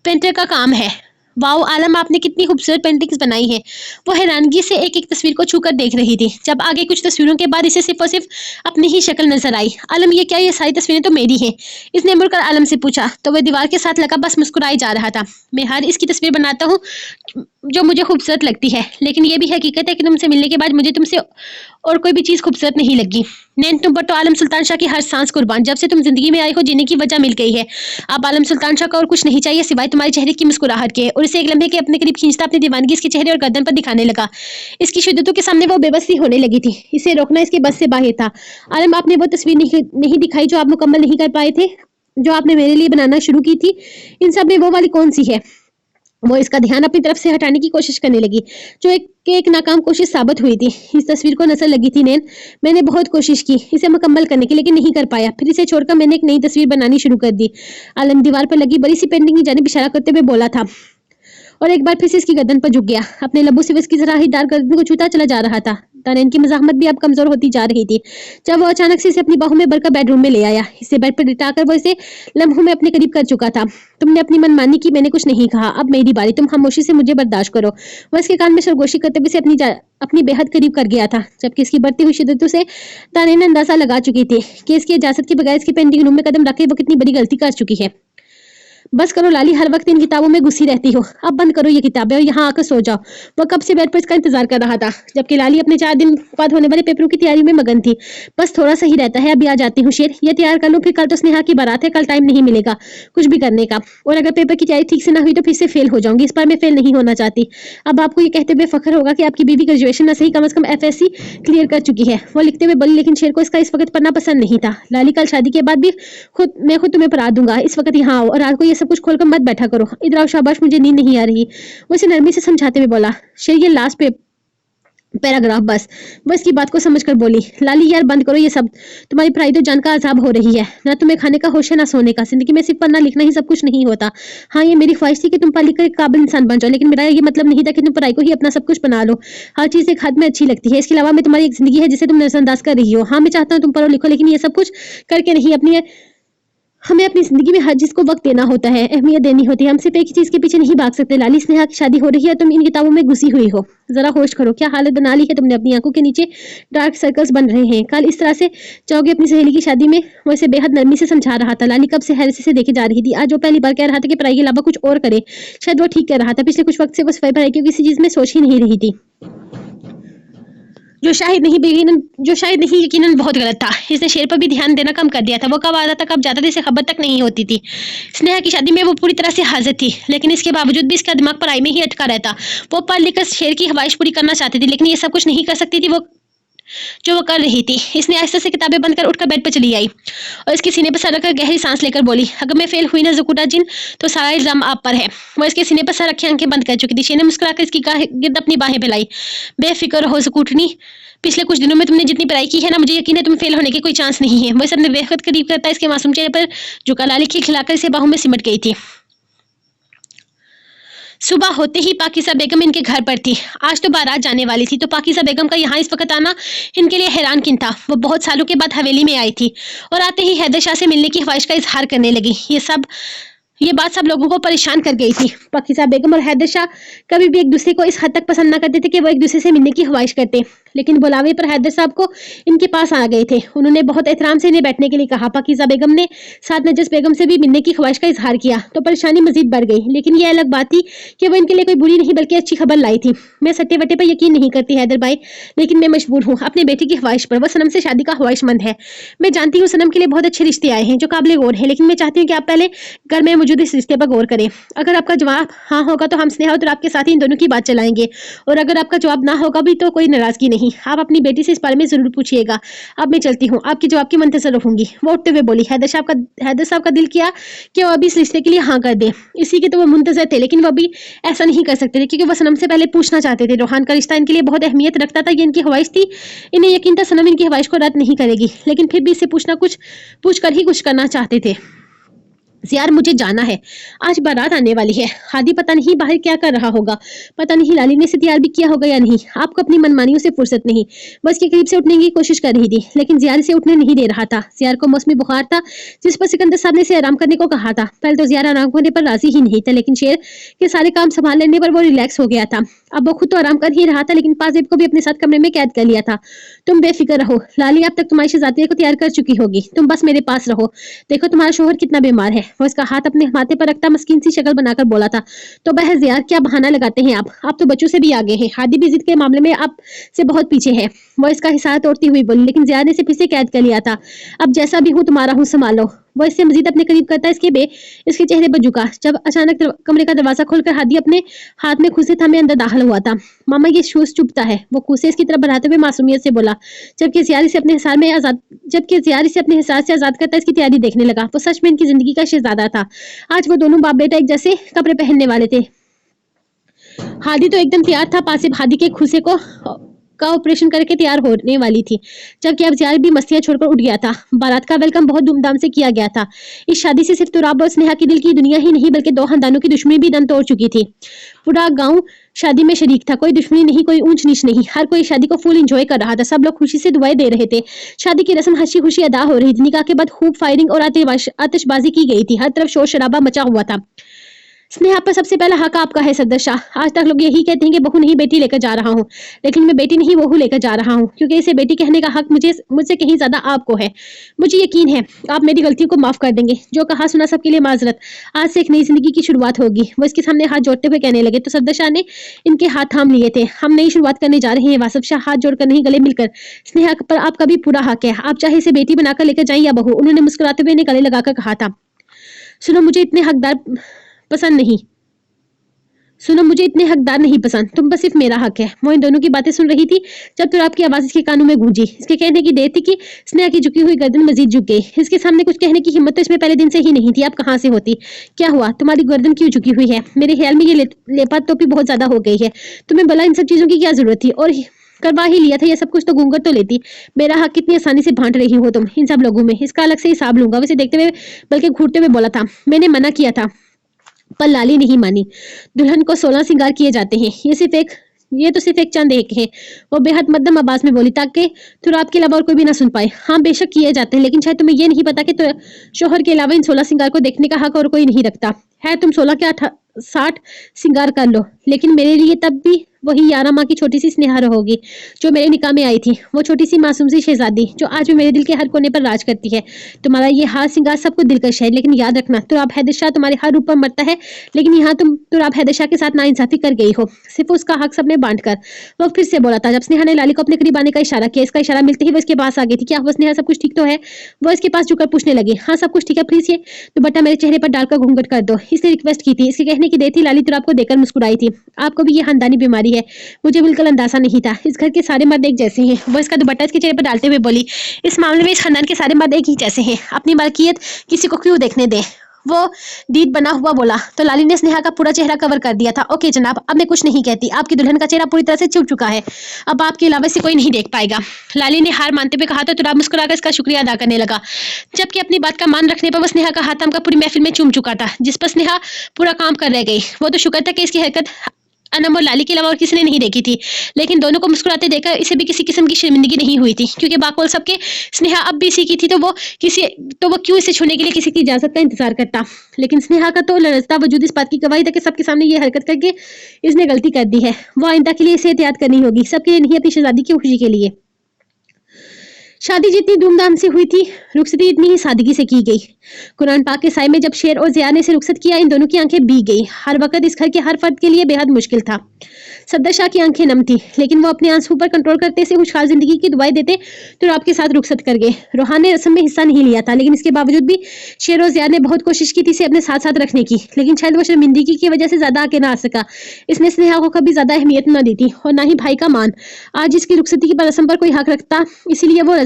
पेंटर का काम है। वाओ आलम, आपने कितनी खूबसूरत पेंटिंग्स बनाई हैं। वो हैरानगी से एक एक तस्वीर को छूकर देख रही थी, जब आगे कुछ तस्वीरों के बाद इसे सिर्फ और सिर्फ अपनी ही शक्ल नजर आई। आलम, ये क्या? ये सारी तस्वीरें तो मेरी हैं। इसने मुड़कर आलम से पूछा, तो वह दीवार के साथ लगा बस मुस्कुराई जा रहा था। मैं हर इसकी तस्वीर बनाता हूँ जो मुझे खूबसूरत लगती है, लेकिन ये भी हकीकत है कि तुमसे मिलने के बाद मुझे तुमसे और कोई भी चीज़ खूबसूरत नहीं लगी। नैन, तुम पर तो आलम सुल्तान शाह की हर सांस कुर्बान। जब से तुम जिंदगी में आई हो, जीने की वजह मिल गई है। अब आलम सुल्तान शाह का और कुछ नहीं चाहिए सिवाय तुम्हारे चेहरे की मुस्कुराहट के। और इसे एक लम्हे के अपने करीब खींचता अपनी दीवानगी इसके चेहरे और गर्दन पर दिखाने लगा। इसकी शिद्दतों के सामने वो बेबसी होने लगी थी। इसे रोकना इसके बस से बाहर था। आलम, आपने वो तस्वीर नहीं दिखाई जो आप मुकम्मल नहीं कर पाए थे, जो आपने मेरे लिए बनाना शुरू की थी। इन सब में वो वाली कौन सी है? वो इसका ध्यान अपनी तरफ से हटाने की कोशिश करने लगी, जो एक नाकाम कोशिश साबित हुई थी। इस तस्वीर को नजर लगी थी नैन। मैंने बहुत कोशिश की इसे मुकम्मल करने की, लेकिन नहीं कर पाया। फिर इसे छोड़कर मैंने एक नई तस्वीर बनानी शुरू कर दी। आलम दीवार पर लगी बड़ी सी पेंटिंग की जानिब इशारा करते हुए बोला था। और एक बार फिर से इसकी गर्दन पर झुक गया। अपने लबों से वो इसकी जराहीदार गर्दन को छूता चला जा रहा था। तानैन की मज़ाहमत भी अब कमजोर होती जा रही थी जब वो अचानक से इसे अपनी बाहों में भरकर बेडरूम में ले आया। इसे बेड पर लिटाकर वो इसे लम्हों में अपने करीब कर चुका था। तुमने अपनी मनमानी की, मैंने कुछ नहीं कहा, अब मेरी बारी, तुम खामोशी से मुझे बर्दाश्त करो। वो इसके कान में सरगोशी करते हुए इसे अपनी बेहद करीब कर गया था, जबकि इसकी बढ़ती हुई शिद्दतों से तानैन अंदाजा लगा चुकी थी कि इसकी इजाजत के बगैर इसके पेंटिंग रूम में कदम रखे वो कितनी बड़ी गलती कर चुकी है। बस करो लाली, हर वक्त इन किताबों में घुसी रहती हो, अब बंद करो ये किताबें और यहाँ आकर सो जाओ। वो कब से बेड पर इसका इंतजार कर रहा था, जबकि लाली अपने 4 दिन बाद होने वाले पेपरों की तैयारी में मगन थी। बस थोड़ा सा ही रहता है, अभी आ जाती हूँ शेर, ये तैयार कर लो, फिर कल तो स्नेहा की बारात है, कल टाइम नहीं मिलेगा कुछ भी करने का, और अगर पेपर की तैयारी ठीक से ना हुई तो फिर से फेल हो जाऊंगी। इस बार मैं फेल नहीं होना चाहती। अब आपको ये कहते हुए फख्र होगा कि आपकी बीवी ग्रेजुएशन न सही कम से कम FSC क्लियर कर चुकी है। वो लिखते हुए बोली, लेकिन शेर को इसका इस वक्त पढ़ना पसंद नहीं था। लाली, कल शादी के बाद भी मैं खुद तुम्हें पढ़ा दूंगा, इस वक्त यहाँ आओ और रात को ये सब कुछ खोलकर मत बैठा करो। इधर आओ, शाबाश, मुझे नींद नहीं आ रही। वो इसे नरमी से समझाते हुए बोला। शेर, ये लास्ट पैराग्राफ बस। वो इसकी बात को समझकर बोली, लाली यार बंद करो ये सब, तुम्हारी पढ़ाई तो जान का अजाब हो रही है, ना तुम्हें खाने का होश है ना सोने का। जिंदगी में सिर्फ पढ़ना लिखना ही सब कुछ नहीं होता। हाँ, ये मेरी ख्वाहिश थी कि तुम पढ़ लिख कर एक काबिल इंसान बन जाओ, लेकिन मेरा ये मतलब नहीं था कि तुम पढ़ाई को ही अपना सब कुछ बना लो। हर चीज एक हद में अच्छी लगती है, इसके अलावा मैं तुम्हारी एक जिंदगी है जिसे तुम नजरअंदाज कर रही हो। हाँ, मैं चाहता हूँ तुम पढ़ो लिखो, लेकिन ये सब कुछ करके नहीं। हमें अपनी जिंदगी में हर चीज को वक्त देना होता है, अहमियत देनी होती है। हम सिर्फ एक ही चीज के पीछे नहीं भाग सकते। लाली, स्नेहा की शादी हो रही है, तुम इन किताबों में घुसी हुई हो, जरा होश करो। क्या हालत बना ली है तुमने, अपनी आंखों के नीचे डार्क सर्कल्स बन रहे हैं। कल इस तरह से जाओगे अपनी सहेली की शादी में? वो इसे बेहद नरमी से समझा रहा था। लाली कब से हैरत से देखे जा रही थी। आज वो पहली बार कह रहा था कि पढ़ाई के अलावा कुछ और करे। शायद वो ठीक कह रहा था। पिछले कुछ वक्त से वो सफाई पढ़ाई की किसी चीज में सोच ही नहीं रही थी, जो शायद नहीं यकीनन बहुत गलत था। इसने शेर पर भी ध्यान देना कम कर दिया था। वो कब आता था कब जाता था इसे खबर तक नहीं होती थी। स्नेहा की शादी में वो पूरी तरह से हाजिर थी, लेकिन इसके बावजूद भी इसका दिमाग पढ़ाई में ही अटका रहता। वो पढ़ लिख कर शेर की ख्वाहिश पूरी करना चाहती थी, लेकिन ये सब कुछ नहीं कर सकती थी जो वो कर रही थी। इसने आहिस्ते से किताबें बंद कर उठकर बेड पर चली आई और इसके सीने पर सर रखकर गहरी सांस लेकर बोली, अगर मैं फेल हुई ना ज़ुकुटा जिन, तो सारा इल्जाम आप पर है। वो इसके सीने पर सर रखे आंखें बंद कर चुकी थी। शेर ने मुस्कुराकर इसकी गिर्द अपनी बाहें फैलाई। बेफिक्र हो ज़ुकुटनी, पिछले कुछ दिनों में तुमने जितनी पढ़ाई की है ना, मुझे यकीन है तुम फेल होने के कोई चांस नहीं है। वो इसे अपने बेहद करीब करता इसके मासूम चेहरे पर झुका। लाली खिलखिलाकर इसे बाहों में सिमट गई थी। सुबह होते ही पाकिज़ा बेगम इनके घर पर थी। आज तो बारात जाने वाली थी, तो पाकिज़ा बेगम का यहाँ इस वक्त आना इनके लिए हैरानकुन था। वो बहुत सालों के बाद हवेली में आई थी और आते ही हैदर शाह से मिलने की ख्वाहिश का इजहार करने लगी। ये बात सब लोगों को परेशान कर गई थी। पाकिज़ा बेगम और हैदर शाह कभी भी एक दूसरे को इस हद तक पसंद न करते थे कि वो एक दूसरे से मिलने की ख्वाहिश करते, लेकिन बुलावे पर हैदर साहब को इनके पास आ गए थे। उन्होंने बहुत एहतराम से इन्हें बैठने के लिए कहा। पाकिज़ा बेगम ने साथ नजस बेगम से भी मिलने की ख्वाहिश का इजहार किया तो परेशानी मजीद बढ़ गई, लेकिन यह अलग बात थी कि वो इनके लिए कोई बुरी नहीं बल्कि अच्छी खबर लाई थी। मैं सट्टे वट्टे पर यकीन नहीं करती हैदर भाई, लेकिन मैं मजबूर हूँ अपने बेटे की ख्वाहिश पर। वो सनम से शादी का ख्वाहिशमंद है। मैं जानती हूँ सनम के लिए बहुत अच्छे रिश्ते आए हैं जो काबिल गौर है, लेकिन मैं चाहती हूँ कि आप पहले घर में मौजूद इस रिश्ते पर गौर करें। अगर आपका जवाब हाँ होगा तो हम स्नेहा और आपके साथ ही इन दोनों की बात चलाएंगे, और अगर आपका जवाब ना होगा भी तो कोई नाराजगी नहीं। आप अपनी बेटी से इस बारे में जरूर पूछिएगा। अब मैं चलती हूँ, आपके जवाब की मंतजर रहूंगी। वो उठते हुए बोली। हैदर साहब का दिल किया कि वो अभी इस रिश्ते के लिए हाँ कर दे। इसी के तो वो मुंतजर थे, लेकिन वो अभी ऐसा नहीं कर सकते थे क्योंकि वो सनम से पहले पूछना चाहते थे। रोहान का रिश्ता इनके लिए बहुत अहमियत रखता था, ये इनकी ख्वाहिश थी। इन्हें यकीन था सनम इनकी ख्वाहिश को रद्द नहीं करेगी, लेकिन फिर भी इससे पूछ कर ही कुछ करना चाहते थे। यार मुझे जाना है, आज बारात आने वाली है। हादी पता नहीं बाहर क्या कर रहा होगा, पता नहीं लाली ने इसे तैयार भी किया होगा या नहीं। आपको अपनी मनमानियों से फुर्सत नहीं। बस के करीब से उठने की कोशिश कर रही थी, लेकिन ज़ियार से उठने नहीं दे रहा था। ज़ियार को मौसमी बुखार था, जिस पर सिकंदर साहब ने इसे आराम करने को कहा था। पहले तो ज़ियार आराम करने पर राजी ही नहीं था, लेकिन शेर के सारे काम संभाल लेने पर वो रिलैक्स हो गया था। अब वो खुद तो आराम कर ही रहा था, लेकिन पाजेब को भी अपने साथ कमरे में कैद कर लिया था। तुम बेफिक्र रहो, लाली अब तक तुम्हारी शहजादी को तैयार कर चुकी होगी, तुम बस मेरे पास रहो। देखो तुम्हारा शोहर कितना बीमार है। वो इसका हाथ अपने माथे पर रखता मस्कीन सी शक्ल बनाकर बोला था। तो बहस यार क्या बहाना लगाते हैं आप तो बच्चों से भी आगे हैं। हादी भी जिद के मामले में आप से बहुत पीछे है। वो इसका हिसाब तोड़ती हुई बोली, लेकिन ज़ियार ने इसे फिर से कैद कर लिया था। अब जैसा भी हूँ तुम्हारा हूँ, संभालो। वो इससे मजीद अपने करीब करता इसके चेहरे पर झुका जब अचानक कमरे का दरवाजा खोलकर हादी अपने हाथ में खुसे थमे अंदर दाखिल हुआ था। मामा ये शूज चुभता है, वो खुसे इसकी तरफ बढ़ाते हुए मासूमियत से बोला, जबकि ज़ियार इसे अपने हिसाब से आजाद करता इसकी तैयारी देखने लगा। वो सच में इनकी जिंदगी का शहजादा था। आज वो दोनों बाप बेटा एक जैसे कपड़े पहनने वाले थे। हादी तो एकदम तैयार था। पासिब हादी के खुसे को का ऑपरेशन करके तैयार होने वाली थी, जबकि अब ज़ियाद भी मस्तियां छोड़कर उठ गया था। बारात का वेलकम बहुत धूमधाम से किया गया था। इस शादी से सिर्फ तुराब और स्नेहा की दिल की दुनिया ही नहीं बल्कि दो खानदानों की दुश्मनी भी दम तोड़ चुकी थी। पूरा गांव शादी में शरीक था, कोई दुश्मनी नहीं, कोई ऊंच नीच नहीं, हर कोई शादी को फुल एंजॉय कर रहा था। सब लोग खुशी से दुआएं दे रहे थे। शादी की रस्म हंसी खुशी अदा हो रही थी। निकाह के बाद खूब फायरिंग और आतिशबाजी की गई थी। हर तरफ शोर शराबा मचा हुआ था। स्नेहा पर सबसे पहला हक आपका है सदर शाह। आज तक लोग यही कहते हैं कि बहू नहीं बेटी लेकर जा रहा हूँ, लेकिन मैं बेटी नहीं बहू लेकर जा रहा हूँ, क्योंकि इसे बेटी कहने का हक मुझसे कहीं ज्यादा आपको है। मुझे यकीन है आप मेरी गलतियों को माफ कर देंगे। जो कहा सुना सबके लिए माजरत। आज से एक नई जिंदगी की शुरुआत होगी। वो इसके सामने हाथ जोड़ते हुए कहने लगे तो सदर शाह ने इनके हाथ थाम लिए थे। हम नई शुरुआत करने जा रहे हैं वासिफ शाह, हाथ जोड़कर नहीं गले मिलकर। स्नेहा पर आपका भी पूरा हक है, आप चाहे इसे बेटी बनाकर लेकर जाएं या बहू। उन्होंने मुस्कुराते हुए गले लगाकर कहा था। सुनो मुझे इतने हकदार नहीं पसंद, तुम बस सिर्फ मेरा हक है। वो इन दोनों की बातें सुन रही थी जब तुराब की आवाज इसके कानों में गूंजी। इसके कहने की देर थी कि स्नेहा की झुकी हुई गर्दन मजीद झुक गई। इसके सामने कुछ कहने की हिम्मत तो इसमें पहले दिन से ही नहीं थी। अब कहाँ से होती? क्या हुआ? तुम्हारी गर्दन क्यों झुकी हुई है? मेरे ख्याल में ये लेपा टोपी बहुत ज्यादा हो गई है। तुम्हें भला इन सब चीजों की क्या जरूरत थी? और करवा ही लिया था ये सब कुछ तो घूंघट तो लेती। मेरा हक कितनी आसानी से बांट रही हो तुम इन सब लोगों में। इसका अलग से हिसाब लूंगा। वैसे देखते हुए बल्कि घूरते हुए बोला था, मैंने मना किया था पर लाली नहीं मानी। दुल्हन को 16 श्रृंगार किए जाते हैं, ये तो सिर्फ एक चंद एक है। वो बेहद मध्यम आवाज में बोली ताकि तुराब के अलावा और कोई भी ना सुन पाए। हाँ बेशक किए जाते हैं, लेकिन शायद तुम्हें ये नहीं पता कि शोहर के अलावा इन 16 श्रृंगार को देखने का हक और कोई नहीं रखता है। तुम 16 के 60 श्रृंगार कर लो, लेकिन मेरे लिए तब भी वही 11 माह की छोटी सी स्नेहा रहोगी जो मेरे निकाह में आई थी। वो छोटी सी मासूम सी शहजादी जो आज भी मेरे दिल के हर कोने पर राज करती है। तुम्हारा ये हाथ श्रृंगार सब कुछ दिलकश है, लेकिन याद रखना तुराब हैदर शाह तुम्हारे हर रूप पर मरता है, लेकिन यहाँ तुम तुराब हैदर शाह के साथ नाइंसाफी कर गई हो, सिर्फ उसका हक सबने बांट कर। वो फिर से बोला था जब स्नेहा ने लाली को अपने करीब आने का इशारा किया। इसका इशारा मिलते ही वो इसके पास आ गई थी। क्या हुआ स्नेहा, सब कुछ ठीक तो है? वो इसके पास झुककर पूछने लगी। हाँ सब कुछ ठीक है, प्लीज ये दुपट्टा मेरे चेहरे पर डालकर घूंघट कर दो, इसने रिक्वेस्ट की थी। इसके कहने की देर थी लाली तुराब को देखकर मुस्कुराई थी। आपको भी ये खानदानी बीमारी है, मुझे बिल्कुल अंदाजा नहीं था। इस घर के सारे मर्द एक जैसे हैं। वो इसका दुपट्टा इसके चेहरे पर डालते हुए बोली, इस मामले में इस खानदान के सारे मर्द एक ही जैसे हैं। अपनी मलकियत किसी को क्यों देखने दे? वो दीद बना हुआ बोला तो लाली ने स्नेहा का पूरा चेहरा कवर कर दिया था। ओके जनाब, अब मैं कुछ नहीं कहती। आपकी दुल्हन का चेहरा पूरी तरह से छुप चुका है, अब आपके अलावा से कोई नहीं देख पाएगा। लाली ने हार मानते हुए कहा तो तुराब मुस्कुराकर इसका शुक्रिया अदा करने लगा, जबकि अपनी बात का मान रखने पर वो स्नेहा का हाथ थामकर पूरी महफिल में चूम चुका था, जिस पर स्नेहा पूरा काम कर रह गई। वो तो शुक्र था कि इसकी हरकत अनम और लाली के अलावा और किसी ने नहीं देखी थी, लेकिन दोनों को मुस्कुराते देखकर इसे भी किसी किस्म की शर्मिंदगी नहीं हुई थी, क्योंकि बाकौल सबके स्नेहा अब भी इसी की थी। तो वो क्यों इसे छूने के लिए किसी की इजाजत का इंतजार करता? लेकिन स्नेहा का तो लड़ता वजूद इस बात की गवाही था कि सबके सामने ये हरकत करके इसने गलती कर दी है। वो आइंदा के लिए इसे एहतियात करनी होगी, सबके लिए नहीं, अपनी शहजादी की खुशी के लिए। शादी जितनी धूमधाम से हुई थी, रुखसती इतनी ही सादगी से की गई। कुरान पाक के साए में जब शेर और ज़िया ने इसे रुखसत किया, इन दोनों की आंखें भीग गई। हर वक्त इस घर के हर फर्द के लिए बेहद मुश्किल था। सदर शाह की आंखें नम थी, लेकिन वो अपने आंसू पर कंट्रोल करते से खुशहाल जिंदगी की दुआएं देते तो आपके साथ रुखसत कर गए। रोहान ने रस्म में हिस्सा नहीं लिया था, लेकिन इसके बावजूद भी शेर और ज़िया ने बहुत कोशिश की थी इसे अपने साथ साथ रखने की, लेकिन शायद वो शर्मिंदगी की वजह से ज्यादा आगे ना आ सका। इसने स्नेहा को कभी ज्यादा अहमियत न दी थी और ना ही भाई का मान। आज इसकी रुखसती की रस्म पर कोई हक रखता, इसीलिए वो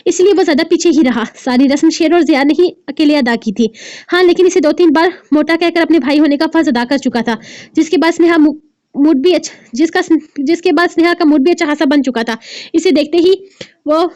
इसलिए वो ज्यादा पीछे ही रहा। सारी रस्म शेर और ज़िया ने ही अकेले अदा की थी। हाँ, लेकिन इसे 2-3 बार मोटा कहकर अपने भाई होने का फर्ज अदा कर चुका था, जिसके बाद स्नेहा का मूड भी अच्छा खासा बन चुका था। इसे देखते ही वो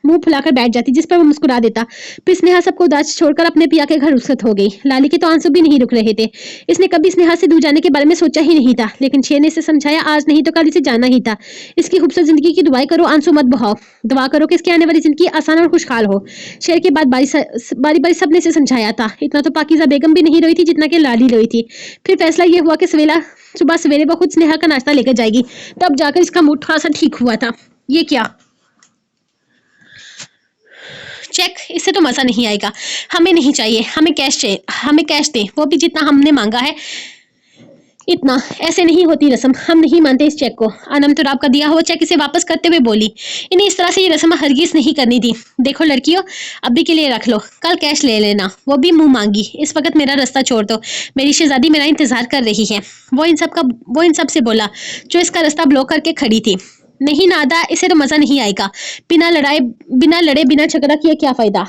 मुंह फुलाकर बैठ जाती, जिस पर वो मुस्कुरा देता। फिर स्नेहा सबको उदास छोड़कर अपने पिया के घर रुखसत हो गई। लाली के तो आंसू भी नहीं रुक रहे थे। इसने कभी स्नेहा से दूर जाने के बारे में सोचा ही नहीं था, लेकिन शेर ने इसे समझाया आज नहीं तो कल इसे जाना ही था। इसकी खूबसूरत जिंदगी की दुआएं करो, आंसू मत बहाओ। दुआ करो कि इसकी आने वाली जिंदगी आसान और खुशहाल हो। शेर के बाद बारी बारी सबने इसे समझाया था। इतना तो पाकीज़ा बेगम भी नहीं रोई थी जितना कि लाली रोई थी। फिर फैसला ये हुआ कि सुबह सवेरे वो खुद स्नेहा का नाश्ता लेकर जाएगी, तब जाकर इसका मूड थोड़ा सा ठीक हुआ था। ये क्या चेक, इससे तो मजा नहीं आएगा। हमें नहीं चाहिए, हमें कैश दे, वो भी जितना हमने मांगा है इतना। ऐसे नहीं होती रस्म, हम नहीं मानते इस चेक को। अनम तुराब का दिया हुआ चेक इसे वापस करते हुए बोली, इन्हें इस तरह से ये रस्म हरगिज नहीं करनी थी। देखो लड़कियों, अभी के लिए रख लो, कल कैश ले लेना। वो भी मुंह मांगी। इस वक्त मेरा रास्ता छोड़ दो, मेरी शहजादी मेरा इंतजार कर रही है। वो इन सब से बोला जो इसका रास्ता ब्लॉक करके खड़ी थी। नहीं नादा, इसे तो मजा नहीं आएगा। बिना लड़े बिना झगड़ा किए क्या फायदा।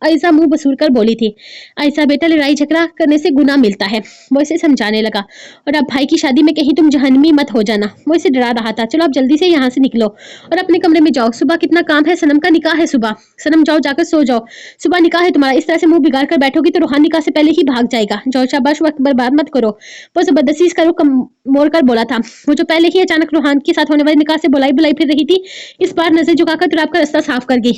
आयशा मुंह बसूर कर बोली थी। आयशा बेटा, लड़ाई झगड़ा करने से गुनाह मिलता है, वो इसे समझाने लगा। और अब भाई की शादी में कहीं तुम जहन्नमी मत हो जाना, वो इसे डरा रहा था। चलो आप जल्दी से यहाँ से निकलो और अपने कमरे में जाओ, सुबह कितना काम है, सनम का निकाह है सुबह। सनम जाओ, जाकर सो जाओ, सुबह निकाह है तुम्हारा। इस तरह से मुंह बिगाड़ कर बैठोगी तो रूहान निकाह से पहले ही भाग जाएगा। जाओ, शाबाश, वक्त बर्बाद मत करो। वो जबरदस्ती इसका रुख मोड़ कर बोला था। वो जो पहले ही अचानक रूहान के साथ होने वाले निकाह से बुलाई बुलाई फिर रही थी, इस बार नजर झुकाकर तुराब का रास्ता साफ कर गई।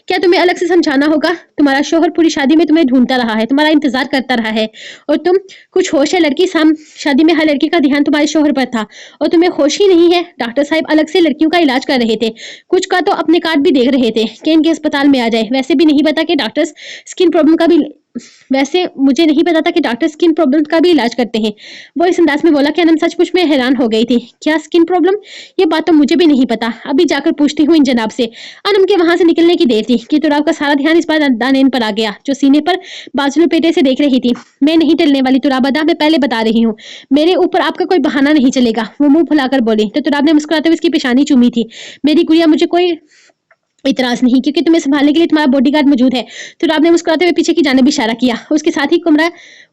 क्या तुम्हें अलग से समझाना होगा? तुम्हारा शोहर पूरी शादी में तुम्हें ढूंढता रहा है, तुम्हारा इंतजार करता रहा है, और तुम कुछ होश है? लड़की शादी में हर लड़की का ध्यान तुम्हारे शोहर पर था और तुम्हें होश ही नहीं है। डॉक्टर साहब अलग से लड़कियों का इलाज कर रहे थे, कुछ का तो अपने कार्ड भी देख रहे थे कि इनके अस्पताल में आ जाए। वैसे भी नहीं पता कि डॉक्टर्स स्किन प्रॉब्लम का भी वैसे मुझे नहीं पता था कि डॉक्टर स्किन प्रॉब्लम का भी इलाज करते हैं। वो इस अंदाज में बोला कि अनम सचमुच में हैरान हो गई थी। क्या स्किन प्रॉब्लम? ये बात तो मुझे भी नहीं पता, अभी जाकर पूछती हूँ इन जनाब से। अनम के वहां से निकलने की देर थी कि तुराब का सारा ध्यान इस बार दानेन पर आ गया, जो सीने पर बाजू पेटे से देख रही थी। मैं नहीं टलने वाली तुराब अदा, मैं पहले बता रही हूँ, मेरे ऊपर आपका कोई बहाना नहीं चलेगा। वो मुंह फुलाकर बोली तो तुराब ने मुस्कुराते हुए उसकी पेशानी चूमी थी। मेरी गुड़िया, मुझे कोई इतराज नहीं, क्योंकि तुम्हें संभालने के लिए तुम्हारा बॉडीगार्ड मौजूद है। तुराब ने मुस्कुराते हुए पीछे की जानिब इशारा किया। उसके साथ ही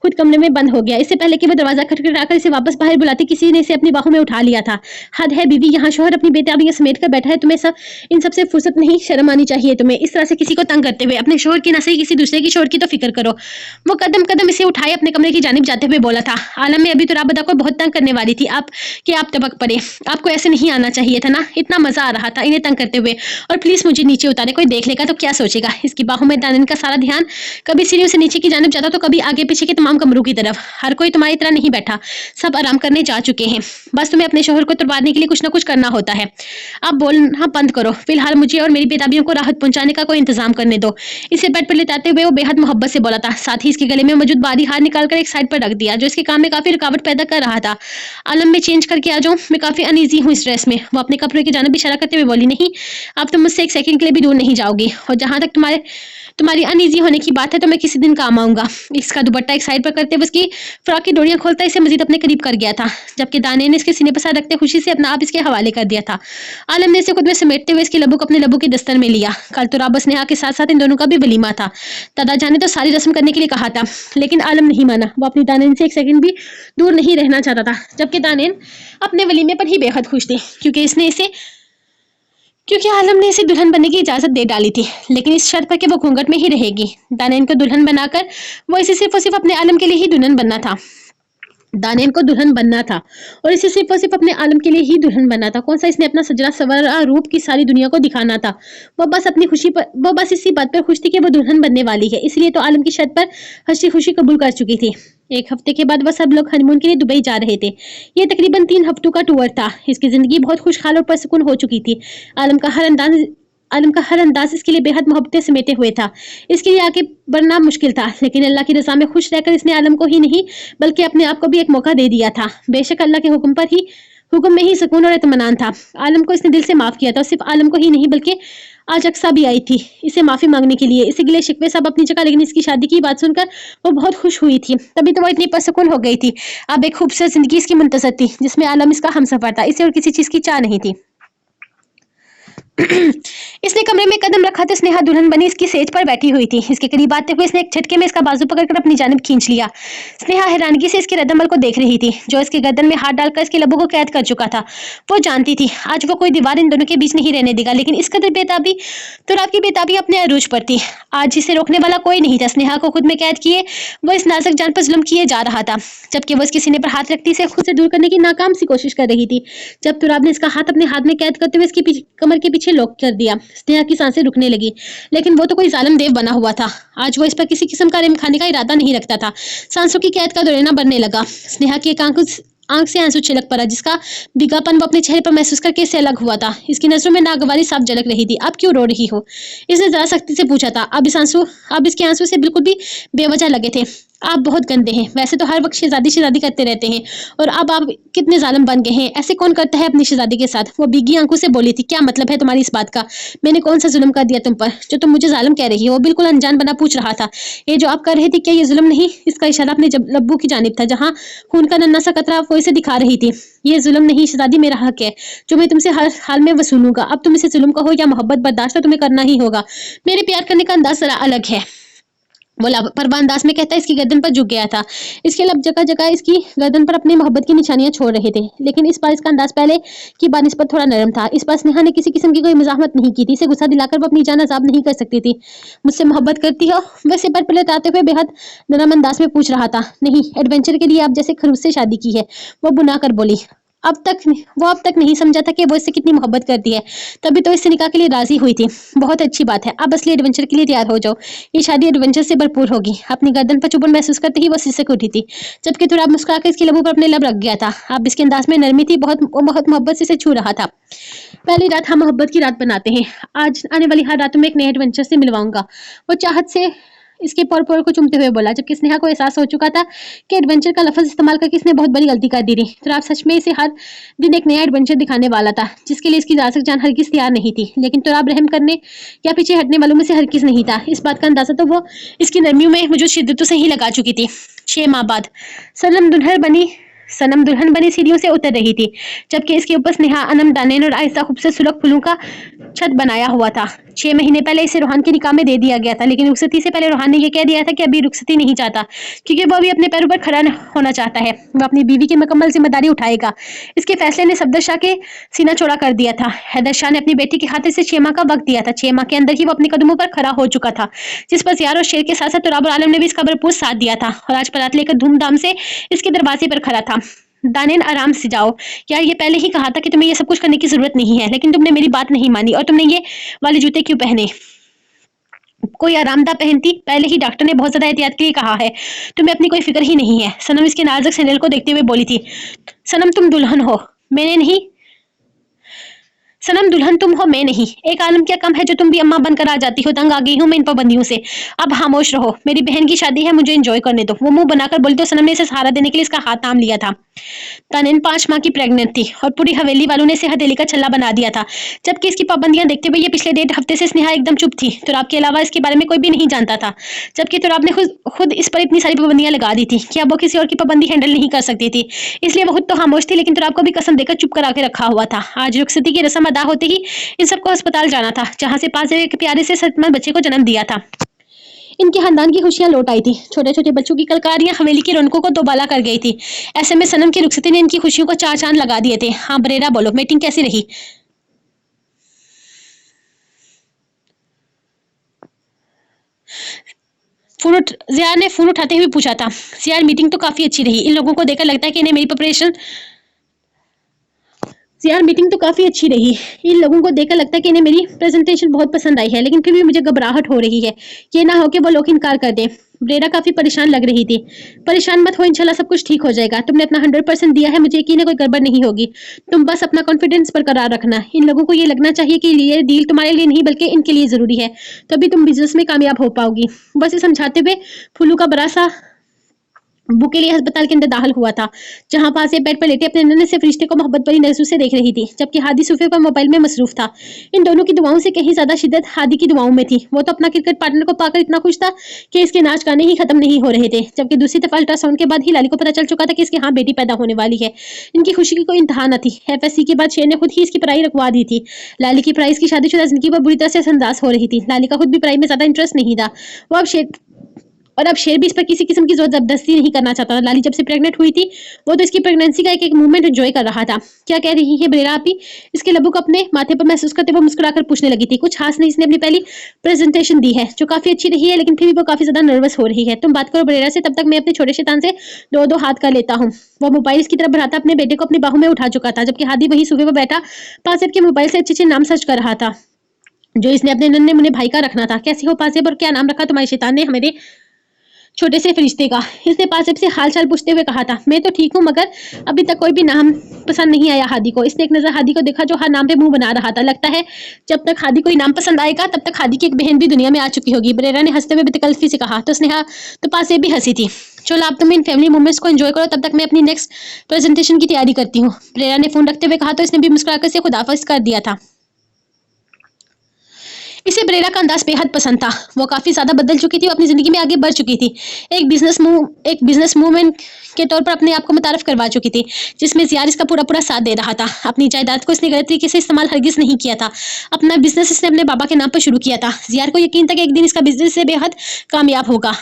खुद कमरे में बंद हो गया। इससे पहले कि वो दरवाजा खटखटाकर इसे वापस बाहर बुलाती, किसी ने इसे अपनी बाहों में उठा लिया था। हद है बीवी, यहाँ शोहर अपनी बेताबियां समेट कर बैठा है, तुम्हें इन सबसे फुर्सत नहीं? शर्म आनी चाहिए तुम्हें, इस तरह से किसी को तंग करते हुए। अपने शोहर की न सही किसी दूसरे की शोहर की तो फिक्र करो। वो कदम कदम इसे उठाए अपने कमरे की जानिब जाते हुए बोला था। आलम में अभी तुराब अदा को बहुत तंग करने वाली थी आप तबक पड़े। आपको ऐसे नहीं आना चाहिए था ना, इतना मजा आ रहा था इन्हें तंग करते हुए। और प्लीज मुझे नीचे उतारे, कोई देख लेगा तो क्या सोचेगा। इसकी बाहों में दानिन का सारा ध्यान कभी सीढ़ियों से नीचे की जानिब जाता तो कभी आगे पीछे के तमाम कमरों की तरफ। हर कोई तुम्हारी तरह नहीं बैठा, सब आराम करने जा चुके हैं। बस तुम्हें अपने शोहर को तुड़वाने के लिए कुछ ना कुछ करना होता है। आप बोलना बंद करो, फिलहाल मुझे और मेरी बेताबियों को राहत पहुंचाने का कोई इंतजाम करने दो। इसे बेड पर लेटाते हुए वो बेहद मोहब्बत से बोला था। साथ ही इसके गले में मौजूद बारी हार निकालकर एक साइड पर रख दिया, जो इसके काम में काफी रुकावट पैदा कर रहा था। आलम में चेंज करके आ जाऊं, मैं काफी अनईजी हूँ इस ड्रेस में। वो अपने कपड़े की जानिब इशारा करते हुए बोली। नहीं, अब तुम मुझसे एक सेकंड के लिए भी दूर नहीं जाओगी, और जहां तक तुम्हारी अनईजी होने की बात है तो मैं किसी दिन काम आऊंगा। इसका दुपट्टा एक साइड पर करते हुए उसकी फ्रॉक की डोरियां खोलता इसे मजीद अपने करीब कर गया था, जबकि दाने ने इसके सीने पर सर रखते खुशी से अपना आप इसके हवाले कर दिया था। आलम ने इसे खुद में समेटते हुए इसके लबों को अपने लबों के दस्तर में लिया। कल तो राबस नेहा के साथ साथ इन दोनों का भी वलीमा था। दादा जान ने तो सारी रस्म करने के लिए कहा था, लेकिन आलम नहीं माना। वो अपनी दानेन से एक सेकंड भी दूर नहीं रहना चाहता था, जबकि दानेन अपने वलीमे पर ही बेहद खुश थी, क्योंकि आलम ने इसे दुल्हन बनने की इजाजत दे डाली थी, लेकिन इस शर्त पर कि वो घूंघट में ही रहेगी। दानेन को दुल्हन बनाकर वो इसे सिर्फ और सिर्फ अपने आलम के लिए ही दुल्हन बनना था। दानेन को दुल्हन बनना था और इसे सिर्फ और सिर्फ अपने आलम के लिए ही दुल्हन बनना था। कौन सा इसने अपना सजरा सवरा रूप की सारी दुनिया को दिखाना था। वो बस इसी बात पर खुश थी कि वो दुल्हन बनने वाली है, इसलिए तो आलम की शर्त पर हंसी खुशी कबूल कर चुकी थी। एक हफ्ते के बाद वह सब लोग हनीमून के लिए दुबई जा रहे थे। ये तकरीबन 3 हफ्तों का टूर था। इसकी जिंदगी बहुत खुशहाल और पुरसुकून हो चुकी थी। आलम का हर अंदाज इसके लिए बेहद मोहब्बतें समेटे हुए था। इसके लिए आगे बढ़ना मुश्किल था, लेकिन अल्लाह की रजा में खुश रहकर इसने आलम को ही नहीं बल्कि अपने आप को भी एक मौका दे दिया था। बेशक अल्लाह के हुक्म में ही सुकून और इत्मीनान था। आलम को इसने दिल से माफ किया था। सिर्फ आलम को ही नहीं बल्कि आज अक्सा भी आई थी इसे माफी मांगने के लिए। इसे गिले शिकवे सब अपनी जगह, लेकिन इसकी शादी की बात सुनकर वो बहुत खुश हुई थी। तभी तो वो इतनी पुरसुकून हो गई थी। अब एक खूबसूरत जिंदगी इसकी मुंतज़र थी, जिसमें आलम इसका हमसफर था। इसे और किसी चीज की चाह नहीं थी। इसने कमरे में कदम रखा तो स्नेहा दुल्हन बनी इसकी सेज पर बैठी हुई थी। इसके करीब आते हुए इसने एक झटके में इसका बाजू पकड़कर अपनी जानिब खींच लिया। स्नेहा हैरानगी से इसके रद्दमल को देख रही थी, जो इसके गर्दन में हाथ डालकर इसके लबों को कैद कर चुका था। वो जानती थी आज वो कोई दीवार इन दोनों के बीच नहीं रहने देगा, लेकिन इस कदर बेताबी तो रात की बेताबी अपने अरूज पर थी। आज इसे रोकने वाला कोई नहीं था। स्नेहा को खुद में कैद किए वो इस नाजुक जान पर जुल्म किए जा रहा था, जबकि वो इसके सीने पर हाथ रखती इसे खुद से दूर करने की नाकाम सी कोशिश कर रही थी। जब तुराब ने इसका हाथ अपने हाथ में कैद करते हुए इसकी कमर के पीछे लॉक कर दिया, स्नेहा की सांसें रुकने लगी। लेकिन वो तो कोई जालिम देव बना हुआ था। आज वो इस पर किसी किस्म का रिम खाने का इरादा नहीं रखता था। सांसों की कैद का दौराना बढ़ने लगा। स्नेहा की एक आंख से आंसू छिलक पड़ा, जिसका भीगापन वो अपने चेहरे पर महसूस करके इससे अलग हुआ था। इसकी नजरों में नागवारी साफ झलक रही थी। अब क्यों रो रही हो? इसने जरा सख्ती से पूछा था। अब इसके आंसू से बिल्कुल भी बेवजह लगे थे। आप बहुत गंदे हैं। वैसे तो हर वक्त शहजादी शहजादी करते रहते हैं और अब आप कितने जालिम बन गए हैं। ऐसे कौन करता है अपनी शहजादी के साथ? वो भीगी आंखों से बोली थी। क्या मतलब है तुम्हारी इस बात का? मैंने कौन सा जुल्म कर दिया तुम पर जो तुम मुझे जालिम कह रही हो? वो बिल्कुल अनजान बना पूछ रहा था। ये जो आप कर रहे थे क्या ये जुल्म नहीं? इसका इशारा अपने लब्बू की जानिब था जहाँ खून का नन्हा सा कतरा वो इसे दिखा रही थी। ये जुल्म नहीं शहजादी, मेरा हक है जो मैं तुमसे हर हाल में वसूलूंगा। अब तुम इसे जुल्म कहो या मोहब्बत, बर्दाश्त तो तुम्हें करना ही होगा। मेरे प्यार करने का अंदाज जरा अलग है। बोला परवा अंदाज में कहता इसकी गर्दन पर झुक गया था। इसके लब जगह जगह इसकी गर्दन पर अपनी मोहब्बत की निशानियां छोड़ रहे थे, लेकिन इस बार इसका अंदाज पहले की बानिस्बत थोड़ा नरम था। इस बार स्नेहा ने किसी किस्म की कोई मजामत नहीं की थी। इसे गुस्सा दिलाकर वो अपनी जान आजाद नहीं कर सकती थी। मुझसे मोहब्बत करती हो? वैसे पर पलटाते हुए बेहद नरम अंदाज में पूछ रहा था। नहीं, एडवेंचर के लिए आप जैसे खरूस से शादी की है, वो बुना कर बोली। अब तक नहीं समझा था कि वो इससे कितनी मोहब्बत करती है, तभी तो इससे निकाह के लिए राजी हुई थी। बहुत अच्छी बात है, अब असली एडवेंचर के लिए तैयार हो जाओ। ये शादी एडवेंचर से भरपूर होगी। अपनी गर्दन पर चुभन महसूस करते ही वो सिसक उठी थी, जबकि तुराब मुस्कुराकर इसके लबों पर अपने लब रख गया था। अब इसके अंदाज में नरमी थी, बहुत मोहब्बत से इसे छू रहा था। पहली रात हम मोहब्बत की रात बनाते हैं। आज आने वाली हर रातों में एक नए एडवेंचर से मिलवाऊंगा। वो चाहत से इसके पोर पोर को चुमते हुए बोला, जबकि स्नेहा को एहसास हो चुका था कि एडवेंचर का लफ्ज इस्तेमाल करके इसने बहुत बड़ी गलती कर दी थी। तो आप सच में इसे हर दिन एक नया एडवेंचर दिखाने वाला था, जिसके लिए इसकी जासक जान हरगिज तैयार नहीं थी। लेकिन तुराब रहम करने या पीछे हटने वालों में से हरगिज नहीं था। इस बात का अंदाजा तो वो इसकी नरमियों में मौजूद शिद्दतों से ही लगा चुकी थी। 6 माह बाद सनम दुल्हन बनी सीढ़ियों से उतर रही थी, जबकि इसके ऊपर स्नेहा, अनम, दानेन और आहिस्ता खूबसूरत सुलग फूलों का छत बनाया हुआ था। 6 महीने पहले इसे रोहान के निकाह में दे दिया गया था, लेकिन रुखसती से पहले रोहान ने यह कह दिया था कि अभी रुखसती नहीं चाहता, क्योंकि वो अभी अपने पैरों पर खड़ा होना चाहता है। वो अपनी बीवी की मुकम्मल जिम्मेदारी उठाएगा। इसके फैसले ने सफदर शाह के सीना चौड़ा कर दिया था। हैदर शाह ने अपनी बेटी की खातिर से 6 माह का वक्त दिया था। 6 माह के अंदर ही वो अपने कदमों पर खड़ा हो चुका था, जिस पर ज़ियार और शेर के साथ साथ तुराब और आलम ने भी इसका भरपूर साथ दिया था और आज बारात लेकर धूमधाम से इसके दरवाजे पर खड़ा था। दानिन, आराम से जाओ। यार, ये पहले ही कहा था कि तुम्हें ये सब कुछ करने की जरूरत नहीं है, लेकिन तुमने मेरी बात नहीं मानी और तुमने ये वाले जूते क्यों पहने? कोई आरामदाह पहनती। पहले ही डॉक्टर ने बहुत ज्यादा एहतियात के लिए कहा है। तुम्हें अपनी कोई फिक्र ही नहीं है। सनम इसके नाजुक सैंडल को देखते हुए बोली थी। सनम, तुम दुल्हन हो, मैंने नहीं। सनम, दुल्हन तुम हो, मैं नहीं। एक आलम क्या कम है जो तुम भी अम्मा बनकर आ जाती हो। तंग आ गई हूँ मैं इन पाबंदियों से। अब खामोश रहो। मेरी बहन की शादी है, मुझे एंजॉय करने दो। वो मुंह बनाकर बोली तो सनम ने इसे सहारा देने के लिए इसका हाथ थाम लिया था। तानिन 5 माह की प्रेग्नेंट थी और पूरी हवेली वालों ने इसे हथेली का छल्ला बना दिया था, जबकि इसकी पाबंदियां देखते हुए ये पिछले 1.5 हफ्ते से स्नेहा एकदम चुप थी। तुराब के अलावा इसके बारे में कोई भी नहीं जानता था, जबकि तुराब ने खुद इस पर इतनी सारी पाबंदियां लगा दी थी कि अब वो किसी और की पाबंदी हैंडल नहीं कर सकती थी। इसलिए वो खुद तो खामोश थी, लेकिन तुराब को भी कसम देकर चुप करा के रखा हुआ था। आज रुखसती की रस्म अदा होते ही इन सबको अस्पताल जाना था, जहां से पास एक प्यारे से सेहतमंद बच्चे को जन्म दिया था। इनके खानदान की खुशियां लौट आई थी। छोटे छोटे बच्चों की कलकारियां हवेली की रौनकों को दोबाला कर गई थी। ऐसे में सनम की रुखसती ने इनकी खुशियों को 4 चांद लगा दिए थे। हाँ बरेरा, बोलो, मीटिंग कैसी रही? जियार ने फोन उठाते हुए पूछा था। जियार, मीटिंग तो काफी अच्छी रही। इन लोगों को देखकर लगता है कि इन्हें मेरी प्रिपरेशन यार मीटिंग तो काफी अच्छी रही। इन लोगों को देखकर लगता है कि इन्हें मेरी प्रेजेंटेशन बहुत पसंद आई है, लेकिन फिर भी मुझे घबराहट हो रही है। ये ना हो कि वो लोग इनकार कर दें। ब्रेरा काफी परेशान लग रही थी। परेशान मत हो, इंशाल्लाह सब कुछ ठीक हो जाएगा। तुमने अपना 100% दिया है, मुझे यकीन है कोई गड़बड़ नहीं होगी। तुम बस अपना कॉन्फिडेंस बरकरार रखना। इन लोगों को ये लगना चाहिए कि ये डील तुम्हारे लिए नहीं बल्कि इनके लिए जरूरी है, तभी तुम बिजनेस में कामयाब हो पाओगी। बस ये समझाते हुए फूलू का बड़ा सा अब्बू के लिए अस्पताल के अंदर दाखिल हुआ था, जहां पास बेड पर लेटे अपने नन्हे से फरिश्ते को मोहब्बत भरी नजरों से देख रही थी, जबकि हादी सोफे पर मोबाइल में मसरूफ था। इन दोनों की दुआओं से कहीं ज्यादा शिद्दत हादी की दुआओं में थी। वो तो अपना क्रिकेट पार्टनर को पाकर इतना खुश था कि इसके नाच गाने ही खत्म नहीं हो रहे थे, जबकि दूसरी तरफ अल्ट्रासाउंड के बाद ही लाली को पता चल चुका था कि इसके यहाँ बेटी पैदा होने वाली है। इनकी खुशी की कोई इंतहा न थी। FSC के बाद शेर ने खुद ही इसकी पढ़ाई रुकवा दी थी। लाली की पढ़ाई की शादीशुदा जिंदगी पर बुरी तरह से असरअंदाज हो रही थी। लाली का खुद भी पढ़ाई में ज्यादा इंटरेस्ट नहीं था। वो अब शेर भी इस पर किसी किस्म की जोर जबरदस्ती नहीं करना चाहता था। लाली जब से प्रेग्नेंट हुई थी, वो तो इसकी प्रेगनेंसी का एक मूवमेंट एंजॉय कर रहा था। क्या कह रही है बरेरा आपी? इसके लबों को अपने माथे पर महसूस करते हुए मुस्कुराकर पूछने लगी थी। कुछ खास नहीं, इसने अपनी पहली प्रेजेंटेशन दी है जो काफी अच्छी रही है, लेकिन फिर भी वो काफी ज्यादा नर्वस हो रही है। तुम बात करो बरेरा से, तब तक मैं अपने छोटे शैतान से 2-2 हाथ कर लेता हूँ। वो मोबाइल की तरफ बढ़ाता अपने बेटे को अपनी बाहों में उठा चुका था, जबकि हादी वही सोफे पर बैठा पासेब के मोबाइल से अच्छे नाम सर्च कर रहा था जो इसने अपने नन्हे मुन्ने भाई का रखना था। कैसी हो पासेब, और क्या नाम रखा तुम्हारे शैतान ने? हमारे छोटे से फरिश्ते का। इसने पासेब से हाल चाल पूछते हुए कहा था, मैं तो ठीक हूँ मगर अभी तक कोई भी नाम पसंद नहीं आया हादी को। इसने एक नजर हादी को देखा जो हर नाम पे मुंह बना रहा था। लगता है जब तक हादी कोई नाम पसंद आएगा तब तक हादी की एक बहन भी दुनिया में आ चुकी होगी। बरेरा ने हंसते हुए बेतकल्फी से कहा। तो स्नेहा तो पासेब भी हंसी थी। चलो अब तुम इन फैमिली मोमेंट्स को एंजॉय करो, तब तक मैं अपनी नेक्स्ट प्रेजेंटेशन की तैयारी करती हूँ। बरेरा ने फोन रखते हुए कहा तो इसने भी मुस्कुराकर से खुदाफिज कर दिया था। इसे बरेरा का अंदाज बेहद पसंद था। वो काफी ज्यादा बदल चुकी थी, वो अपनी जिंदगी में आगे बढ़ चुकी थी। एक बिजनेस मूवमेंट के तौर पर अपने आप को मुतारफ करवा चुकी थी, जिसमें ज़ियार इसका पूरा पूरा साथ दे रहा था। अपनी जायदाद को इसने गलत तरीके से इस्तेमाल हरगिज नहीं किया था। अपना बिजनेस इसने अपने बाबा के नाम पर शुरू किया था। ज़ियार को यकीन था कि एक दिन इसका बिजनेस से बेहद कामयाब होगा।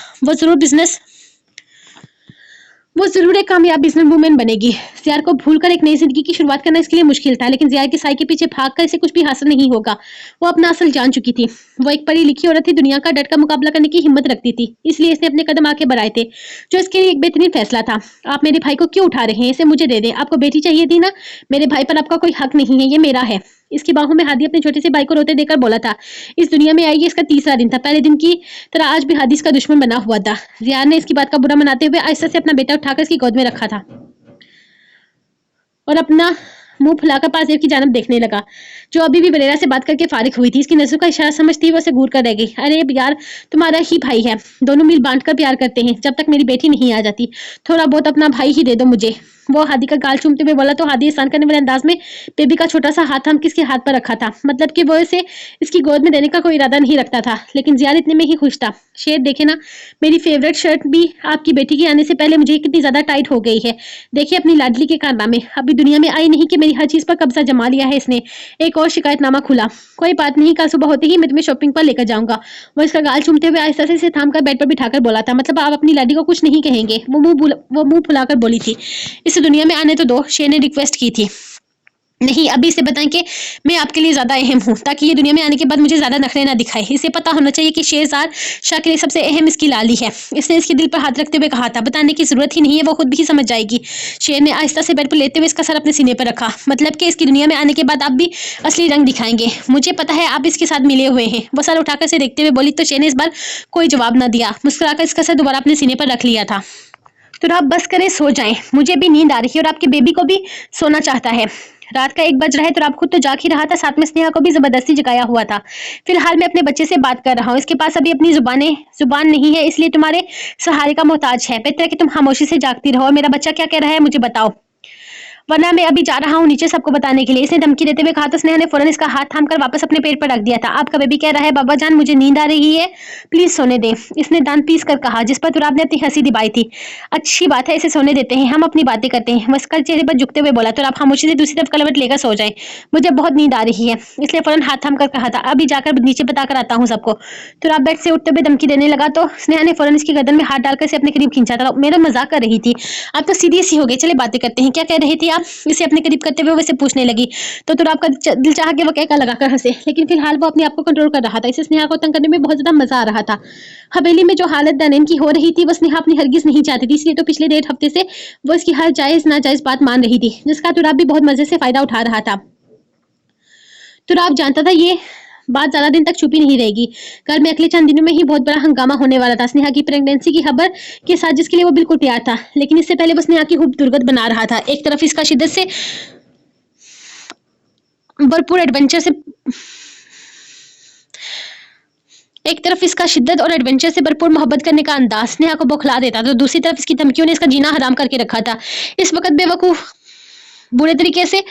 वो जरूर एक कामयाब बिजनेस वूमेन बनेगी। ज़ियार को भूलकर एक नई जिंदगी की शुरुआत करना इसके लिए मुश्किल था, लेकिन ज़ियार के साय के पीछे भागकर इसे कुछ भी हासिल नहीं होगा। वो अपना असल जान चुकी थी। वो एक पढ़ी लिखी औरत थी, दुनिया का डट का मुकाबला करने की हिम्मत रखती थी। इसलिए इसने अपने कदम आगे बढ़ाए थे, जो इसके लिए एक बेहतरीन फैसला था। आप मेरे भाई को क्यों उठा रहे हैं? इसे मुझे दे दें। आपको बेटी चाहिए थी ना? मेरे भाई पर आपका कोई हक नहीं है, ये मेरा है। इसकी बाहों में हादी अपने छोटे से भाई को रोते देकर बोला था। इस दुनिया में आई ये इसका तीसरा दिन था। पहले दिन की तरह आज भी हादी इसका दुश्मन बना हुआ था। ज़ियार ने इसकी बात का बुरा मनाते हुए आहिस्ता से अपना बेटा उठाकर इसकी गोद में रखा था और अपना मुंह फुलाकर पासेब की जानब देखने लगा, जो अभी भी बरेरा से बात करके फारिग हुई थी। इसकी नजरों का इशारा समझती वो उसे घूर कर रह गई। अरे यार, तुम्हारा ही भाई है, दोनों मिल बांट कर प्यार करते हैं। जब तक मेरी बेटी नहीं आ जाती, थोड़ा बहुत अपना भाई ही दे दो मुझे। वो हादी का गाल चूमते हुए बोला तो हादी एहसान करने वाले अंदाज में बेबी का छोटा सा हाथ हम किसके हाथ पर रखा था। मतलब कि वो इसे इसकी गोद में देने का कोई इरादा नहीं रखता था, लेकिन ज़ियार इतने में ही खुश था। शेर देखे ना, मेरी फेवरेट शर्ट भी आपकी बेटी के आने से पहले मुझे कितनी ज्यादा टाइट हो गई है। देखिए अपनी लाडली के कारनामे। अभी दुनिया में आई नहीं कि मेरी हर चीज पर कब्जा जमा लिया है इसने। एक और शिकायतनामा खुला। कोई बात नहीं, कल सुबह होते ही मैं तुम्हें शॉपिंग पर लेकर जाऊंगा। वो इसका गाल चूमते हुए आहिस्ता से इसे थाम कर बेड पर बिठाकर बोला था। मतलब आप अपनी लाडी को कुछ नहीं कहेंगे? वो मुंह फुलाकर बोली थी। इस दुनिया में आने तो दो, शेर ने रिक्वेस्ट की थी। नहीं, अभी इसे बताएं कि मैं आपके लिए ज्यादा अहम हूँ, ताकि ये दुनिया में आने के बाद मुझे ज्यादा नखरे ना दिखाए। इसे पता होना चाहिए कि शेरजार शाह के लिए सबसे अहम इसकी लाली है। इसने इसके दिल पर हाथ रखते हुए कहा था। बताने की जरूरत ही नहीं है, वो खुद भी समझ जाएगी। शेर ने आहिस्ता से बेड पर लेते हुए इसका सर अपने सीने पर रखा। मतलब कि इसकी दुनिया में आने के बाद आप भी असली रंग दिखाएंगे। मुझे पता है आप इसके साथ मिले हुए हैं। वो सर उठाकर से देखते हुए बोली तो शेर ने इस बार कोई जवाब न दिया। मुस्कुराकर इसका सर दोबारा अपने सीने पर रख लिया था। तो आप बस करें, सो जाएं। मुझे भी नींद आ रही है और आपके बेबी को भी सोना चाहता है। रात का 1 बज रहा है तो आप खुद तो जाग ही रहा था, साथ में स्नेहा को भी जबरदस्ती जगाया हुआ था। फिलहाल मैं अपने बच्चे से बात कर रहा हूँ, इसके पास अभी अपनी जुबान नहीं है, इसलिए तुम्हारे सहारे का मोहताज है। बेहतर है कि तुम खामोशी से जागती रहो। मेरा बच्चा क्या कह रहा है मुझे बताओ, वरना मैं अभी जा रहा हूँ नीचे सबको बताने के लिए। इसने धमकी देते हुए कहा तो स्नेहा ने फौरन इसका हाथ थामकर वापस अपने पेट पर रख दिया था। आपका बेबी कह रहा है बाबा जान मुझे नींद आ रही है, प्लीज सोने दे। इसने दांत पीस कर कहा, जिस पर तुराब ने अपनी हंसी दिखाई थी। अच्छी बात है, इसे सोने देते हैं, हम अपनी बातें करते हैं। मस्कर चेहरे पर झुकते हुए बोला। तुराब खामोशी से दूसरी तरफ कलवट लेकर सो जाए, मुझे बहुत नींद आ रही है। इसलिए फौरन हाथ थाम कर कहा था, अभी जाकर नीचे बताकर आता हूँ सबको। तुराब बेड से उठते हुए धमकी देने लगा तो स्नेहा ने फौरन इसकी गर्दन में हाथ डालकर इसे अपने करीब खींचा था। मेरा मजाक कर रही थी, आप तो सीरियस ही हो गए। चले बातें करते हैं, क्या कह रही थी आप? इसे अपने करीब करते हुए वैसे पूछने लगी तो तुराब का दिल चाहा कि वो कहकर लगाकर हंसे, लेकिन फिलहाल वो अपने आप को कंट्रोल कर रहा था। इसे स्नेहा को तंग करने में बहुत ज्यादा मजा आ रहा था। हवेली में जो हालत दानेन की हो रही थी वो स्नेहा अपनी हरगिज नहीं चाहती थी, इसलिए तो पिछले 1.5 हफ्ते से वो इसकी हर जायज नाजायज बात मान रही थी, जिसका तुराब भी बहुत मजे से फायदा उठा रहा था। तुराब जानता था ये बात ज्यादा दिन तक छुपी नहीं रहेगी। घर में अगले चंद दिनों में ही बहुत बड़ा हंगामा होने वाला था। स्नेहा की प्रेगनेंसी की खबर के साथ, जिसके लिए वो बिल्कुल तैयार था, लेकिन इससे पहले वो स्नेहा की खूब दुर्गत बना रहा था। एक तरफ इसका शिद्दत से भरपूर एडवेंचर से एक तरफ इसका शिद्दत और एडवेंचर से भरपूर मोहब्बत करने का अंदाज स्नेहा को बौखला देता, तो दूसरी तरफ इसकी धमकियों ने इसका जीना हराम करके रखा था। इस वक्त बेवकूफ बुरे तरीके से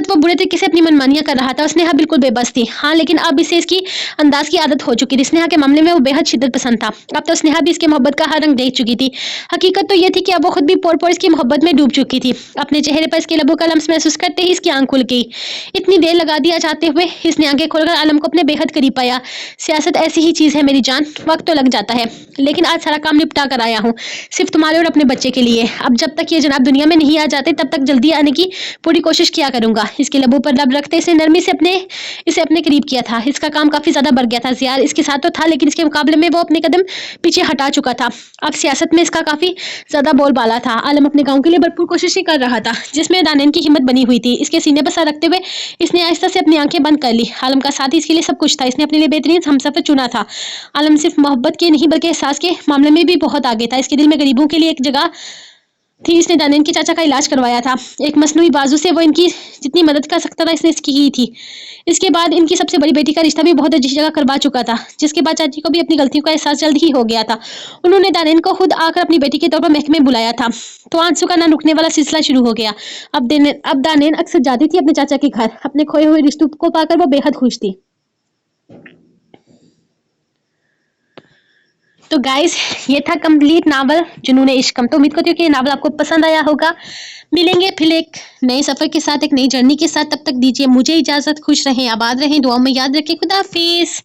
वो बुरे तरीके से अपनी मनमानियां कर रहा था। स्नेहा बिल्कुल बेबस थी। हाँ, लेकिन अब इसे इसकी अंदाज की आदत हो चुकी थी। स्नेहा के मामले में वो बेहद शिद्दत पसंद था। अब तो स्नेहा भी इसके मोहब्बत का हर रंग देख चुकी थी। हकीकत तो ये थी कि अब वो खुद भी पोर पोर इसकी मोहब्बत में डूब चुकी थी। अपने चेहरे पर इसके लबों का लम्स महसूस करते ही इसकी आंख खुल गई। इतनी देर लगा दिया चाहते हुए इसने आंखें खोलकर आलम को अपने बेहद करीब पाया। सियासत ऐसी ही चीज है मेरी जान, वक्त तो लग जाता है, लेकिन आज सारा काम निपटा कर आया हूँ, सिर्फ तुम्हारे और अपने बच्चे के लिए। अब जब तक ये जनाब दुनिया में नहीं आ जाते तब तक जल्दी आने की पूरी कोशिश किया करूंगा। इसके लबों पर लब रखते इसने नरमी से इसे अपने करीब किया था। इसका काम काफी ज्यादा बढ़ गया था। ज़ियार इसके साथ तो था, लेकिन इसके मुकाबले में वो अपने कदम पीछे हटा चुका था। अब सियासत में इसका काफी ज्यादा बोलबाला था। आलम अपने गाँव के लिए भरपूर कोशिशें कर रहा था, जिसमें दानिन की हिम्मत बनी हुई थी। इसके सीने पर सर रखते हुए इसने आहिस्ता से अपनी आंखें बंद कर ली। आलम का साथ इसके लिए सब कुछ था। इसने अपने लिए बेहतरीन हमसफर चुना था। आलम सिर्फ मोहब्बत के नहीं बल्कि एहसास के मामले में भी बहुत आगे था। इसके दिल में गरीबों के लिए एक जगह थी। इसने दानिन के चाचा का इलाज करवाया था। एक मसनूई बाजू से वो इनकी जितनी मदद कर सकता था इसने इसकी की थी। इसके बाद इनकी सबसे बड़ी बेटी का रिश्ता भी बहुत अच्छी जगह करवा चुका था, जिसके बाद चाची को भी अपनी गलतियों का एहसास जल्द ही हो गया था। उन्होंने दानिन को खुद आकर अपनी बेटी के तौर पर महकमे बुलाया था। तो आंसू का ना रुकने वाला सिलसिला शुरू हो गया। अब दानिन अक्सर जाती थी अपने चाचा के घर। अपने खोए हुए रिश्तों को पाकर वो बेहद खुश थी। तो गाइस, ये था कंप्लीट नावल जुनून इश्क। तो उम्मीद करती हूँ कि ये नावल आपको पसंद आया होगा। मिलेंगे फिर एक नए सफर के साथ, एक नई जर्नी के साथ। तब तक दीजिए मुझे इजाजत। खुश रहें, आबाद रहें, दुआओं में याद रखें। खुदा हाफिज।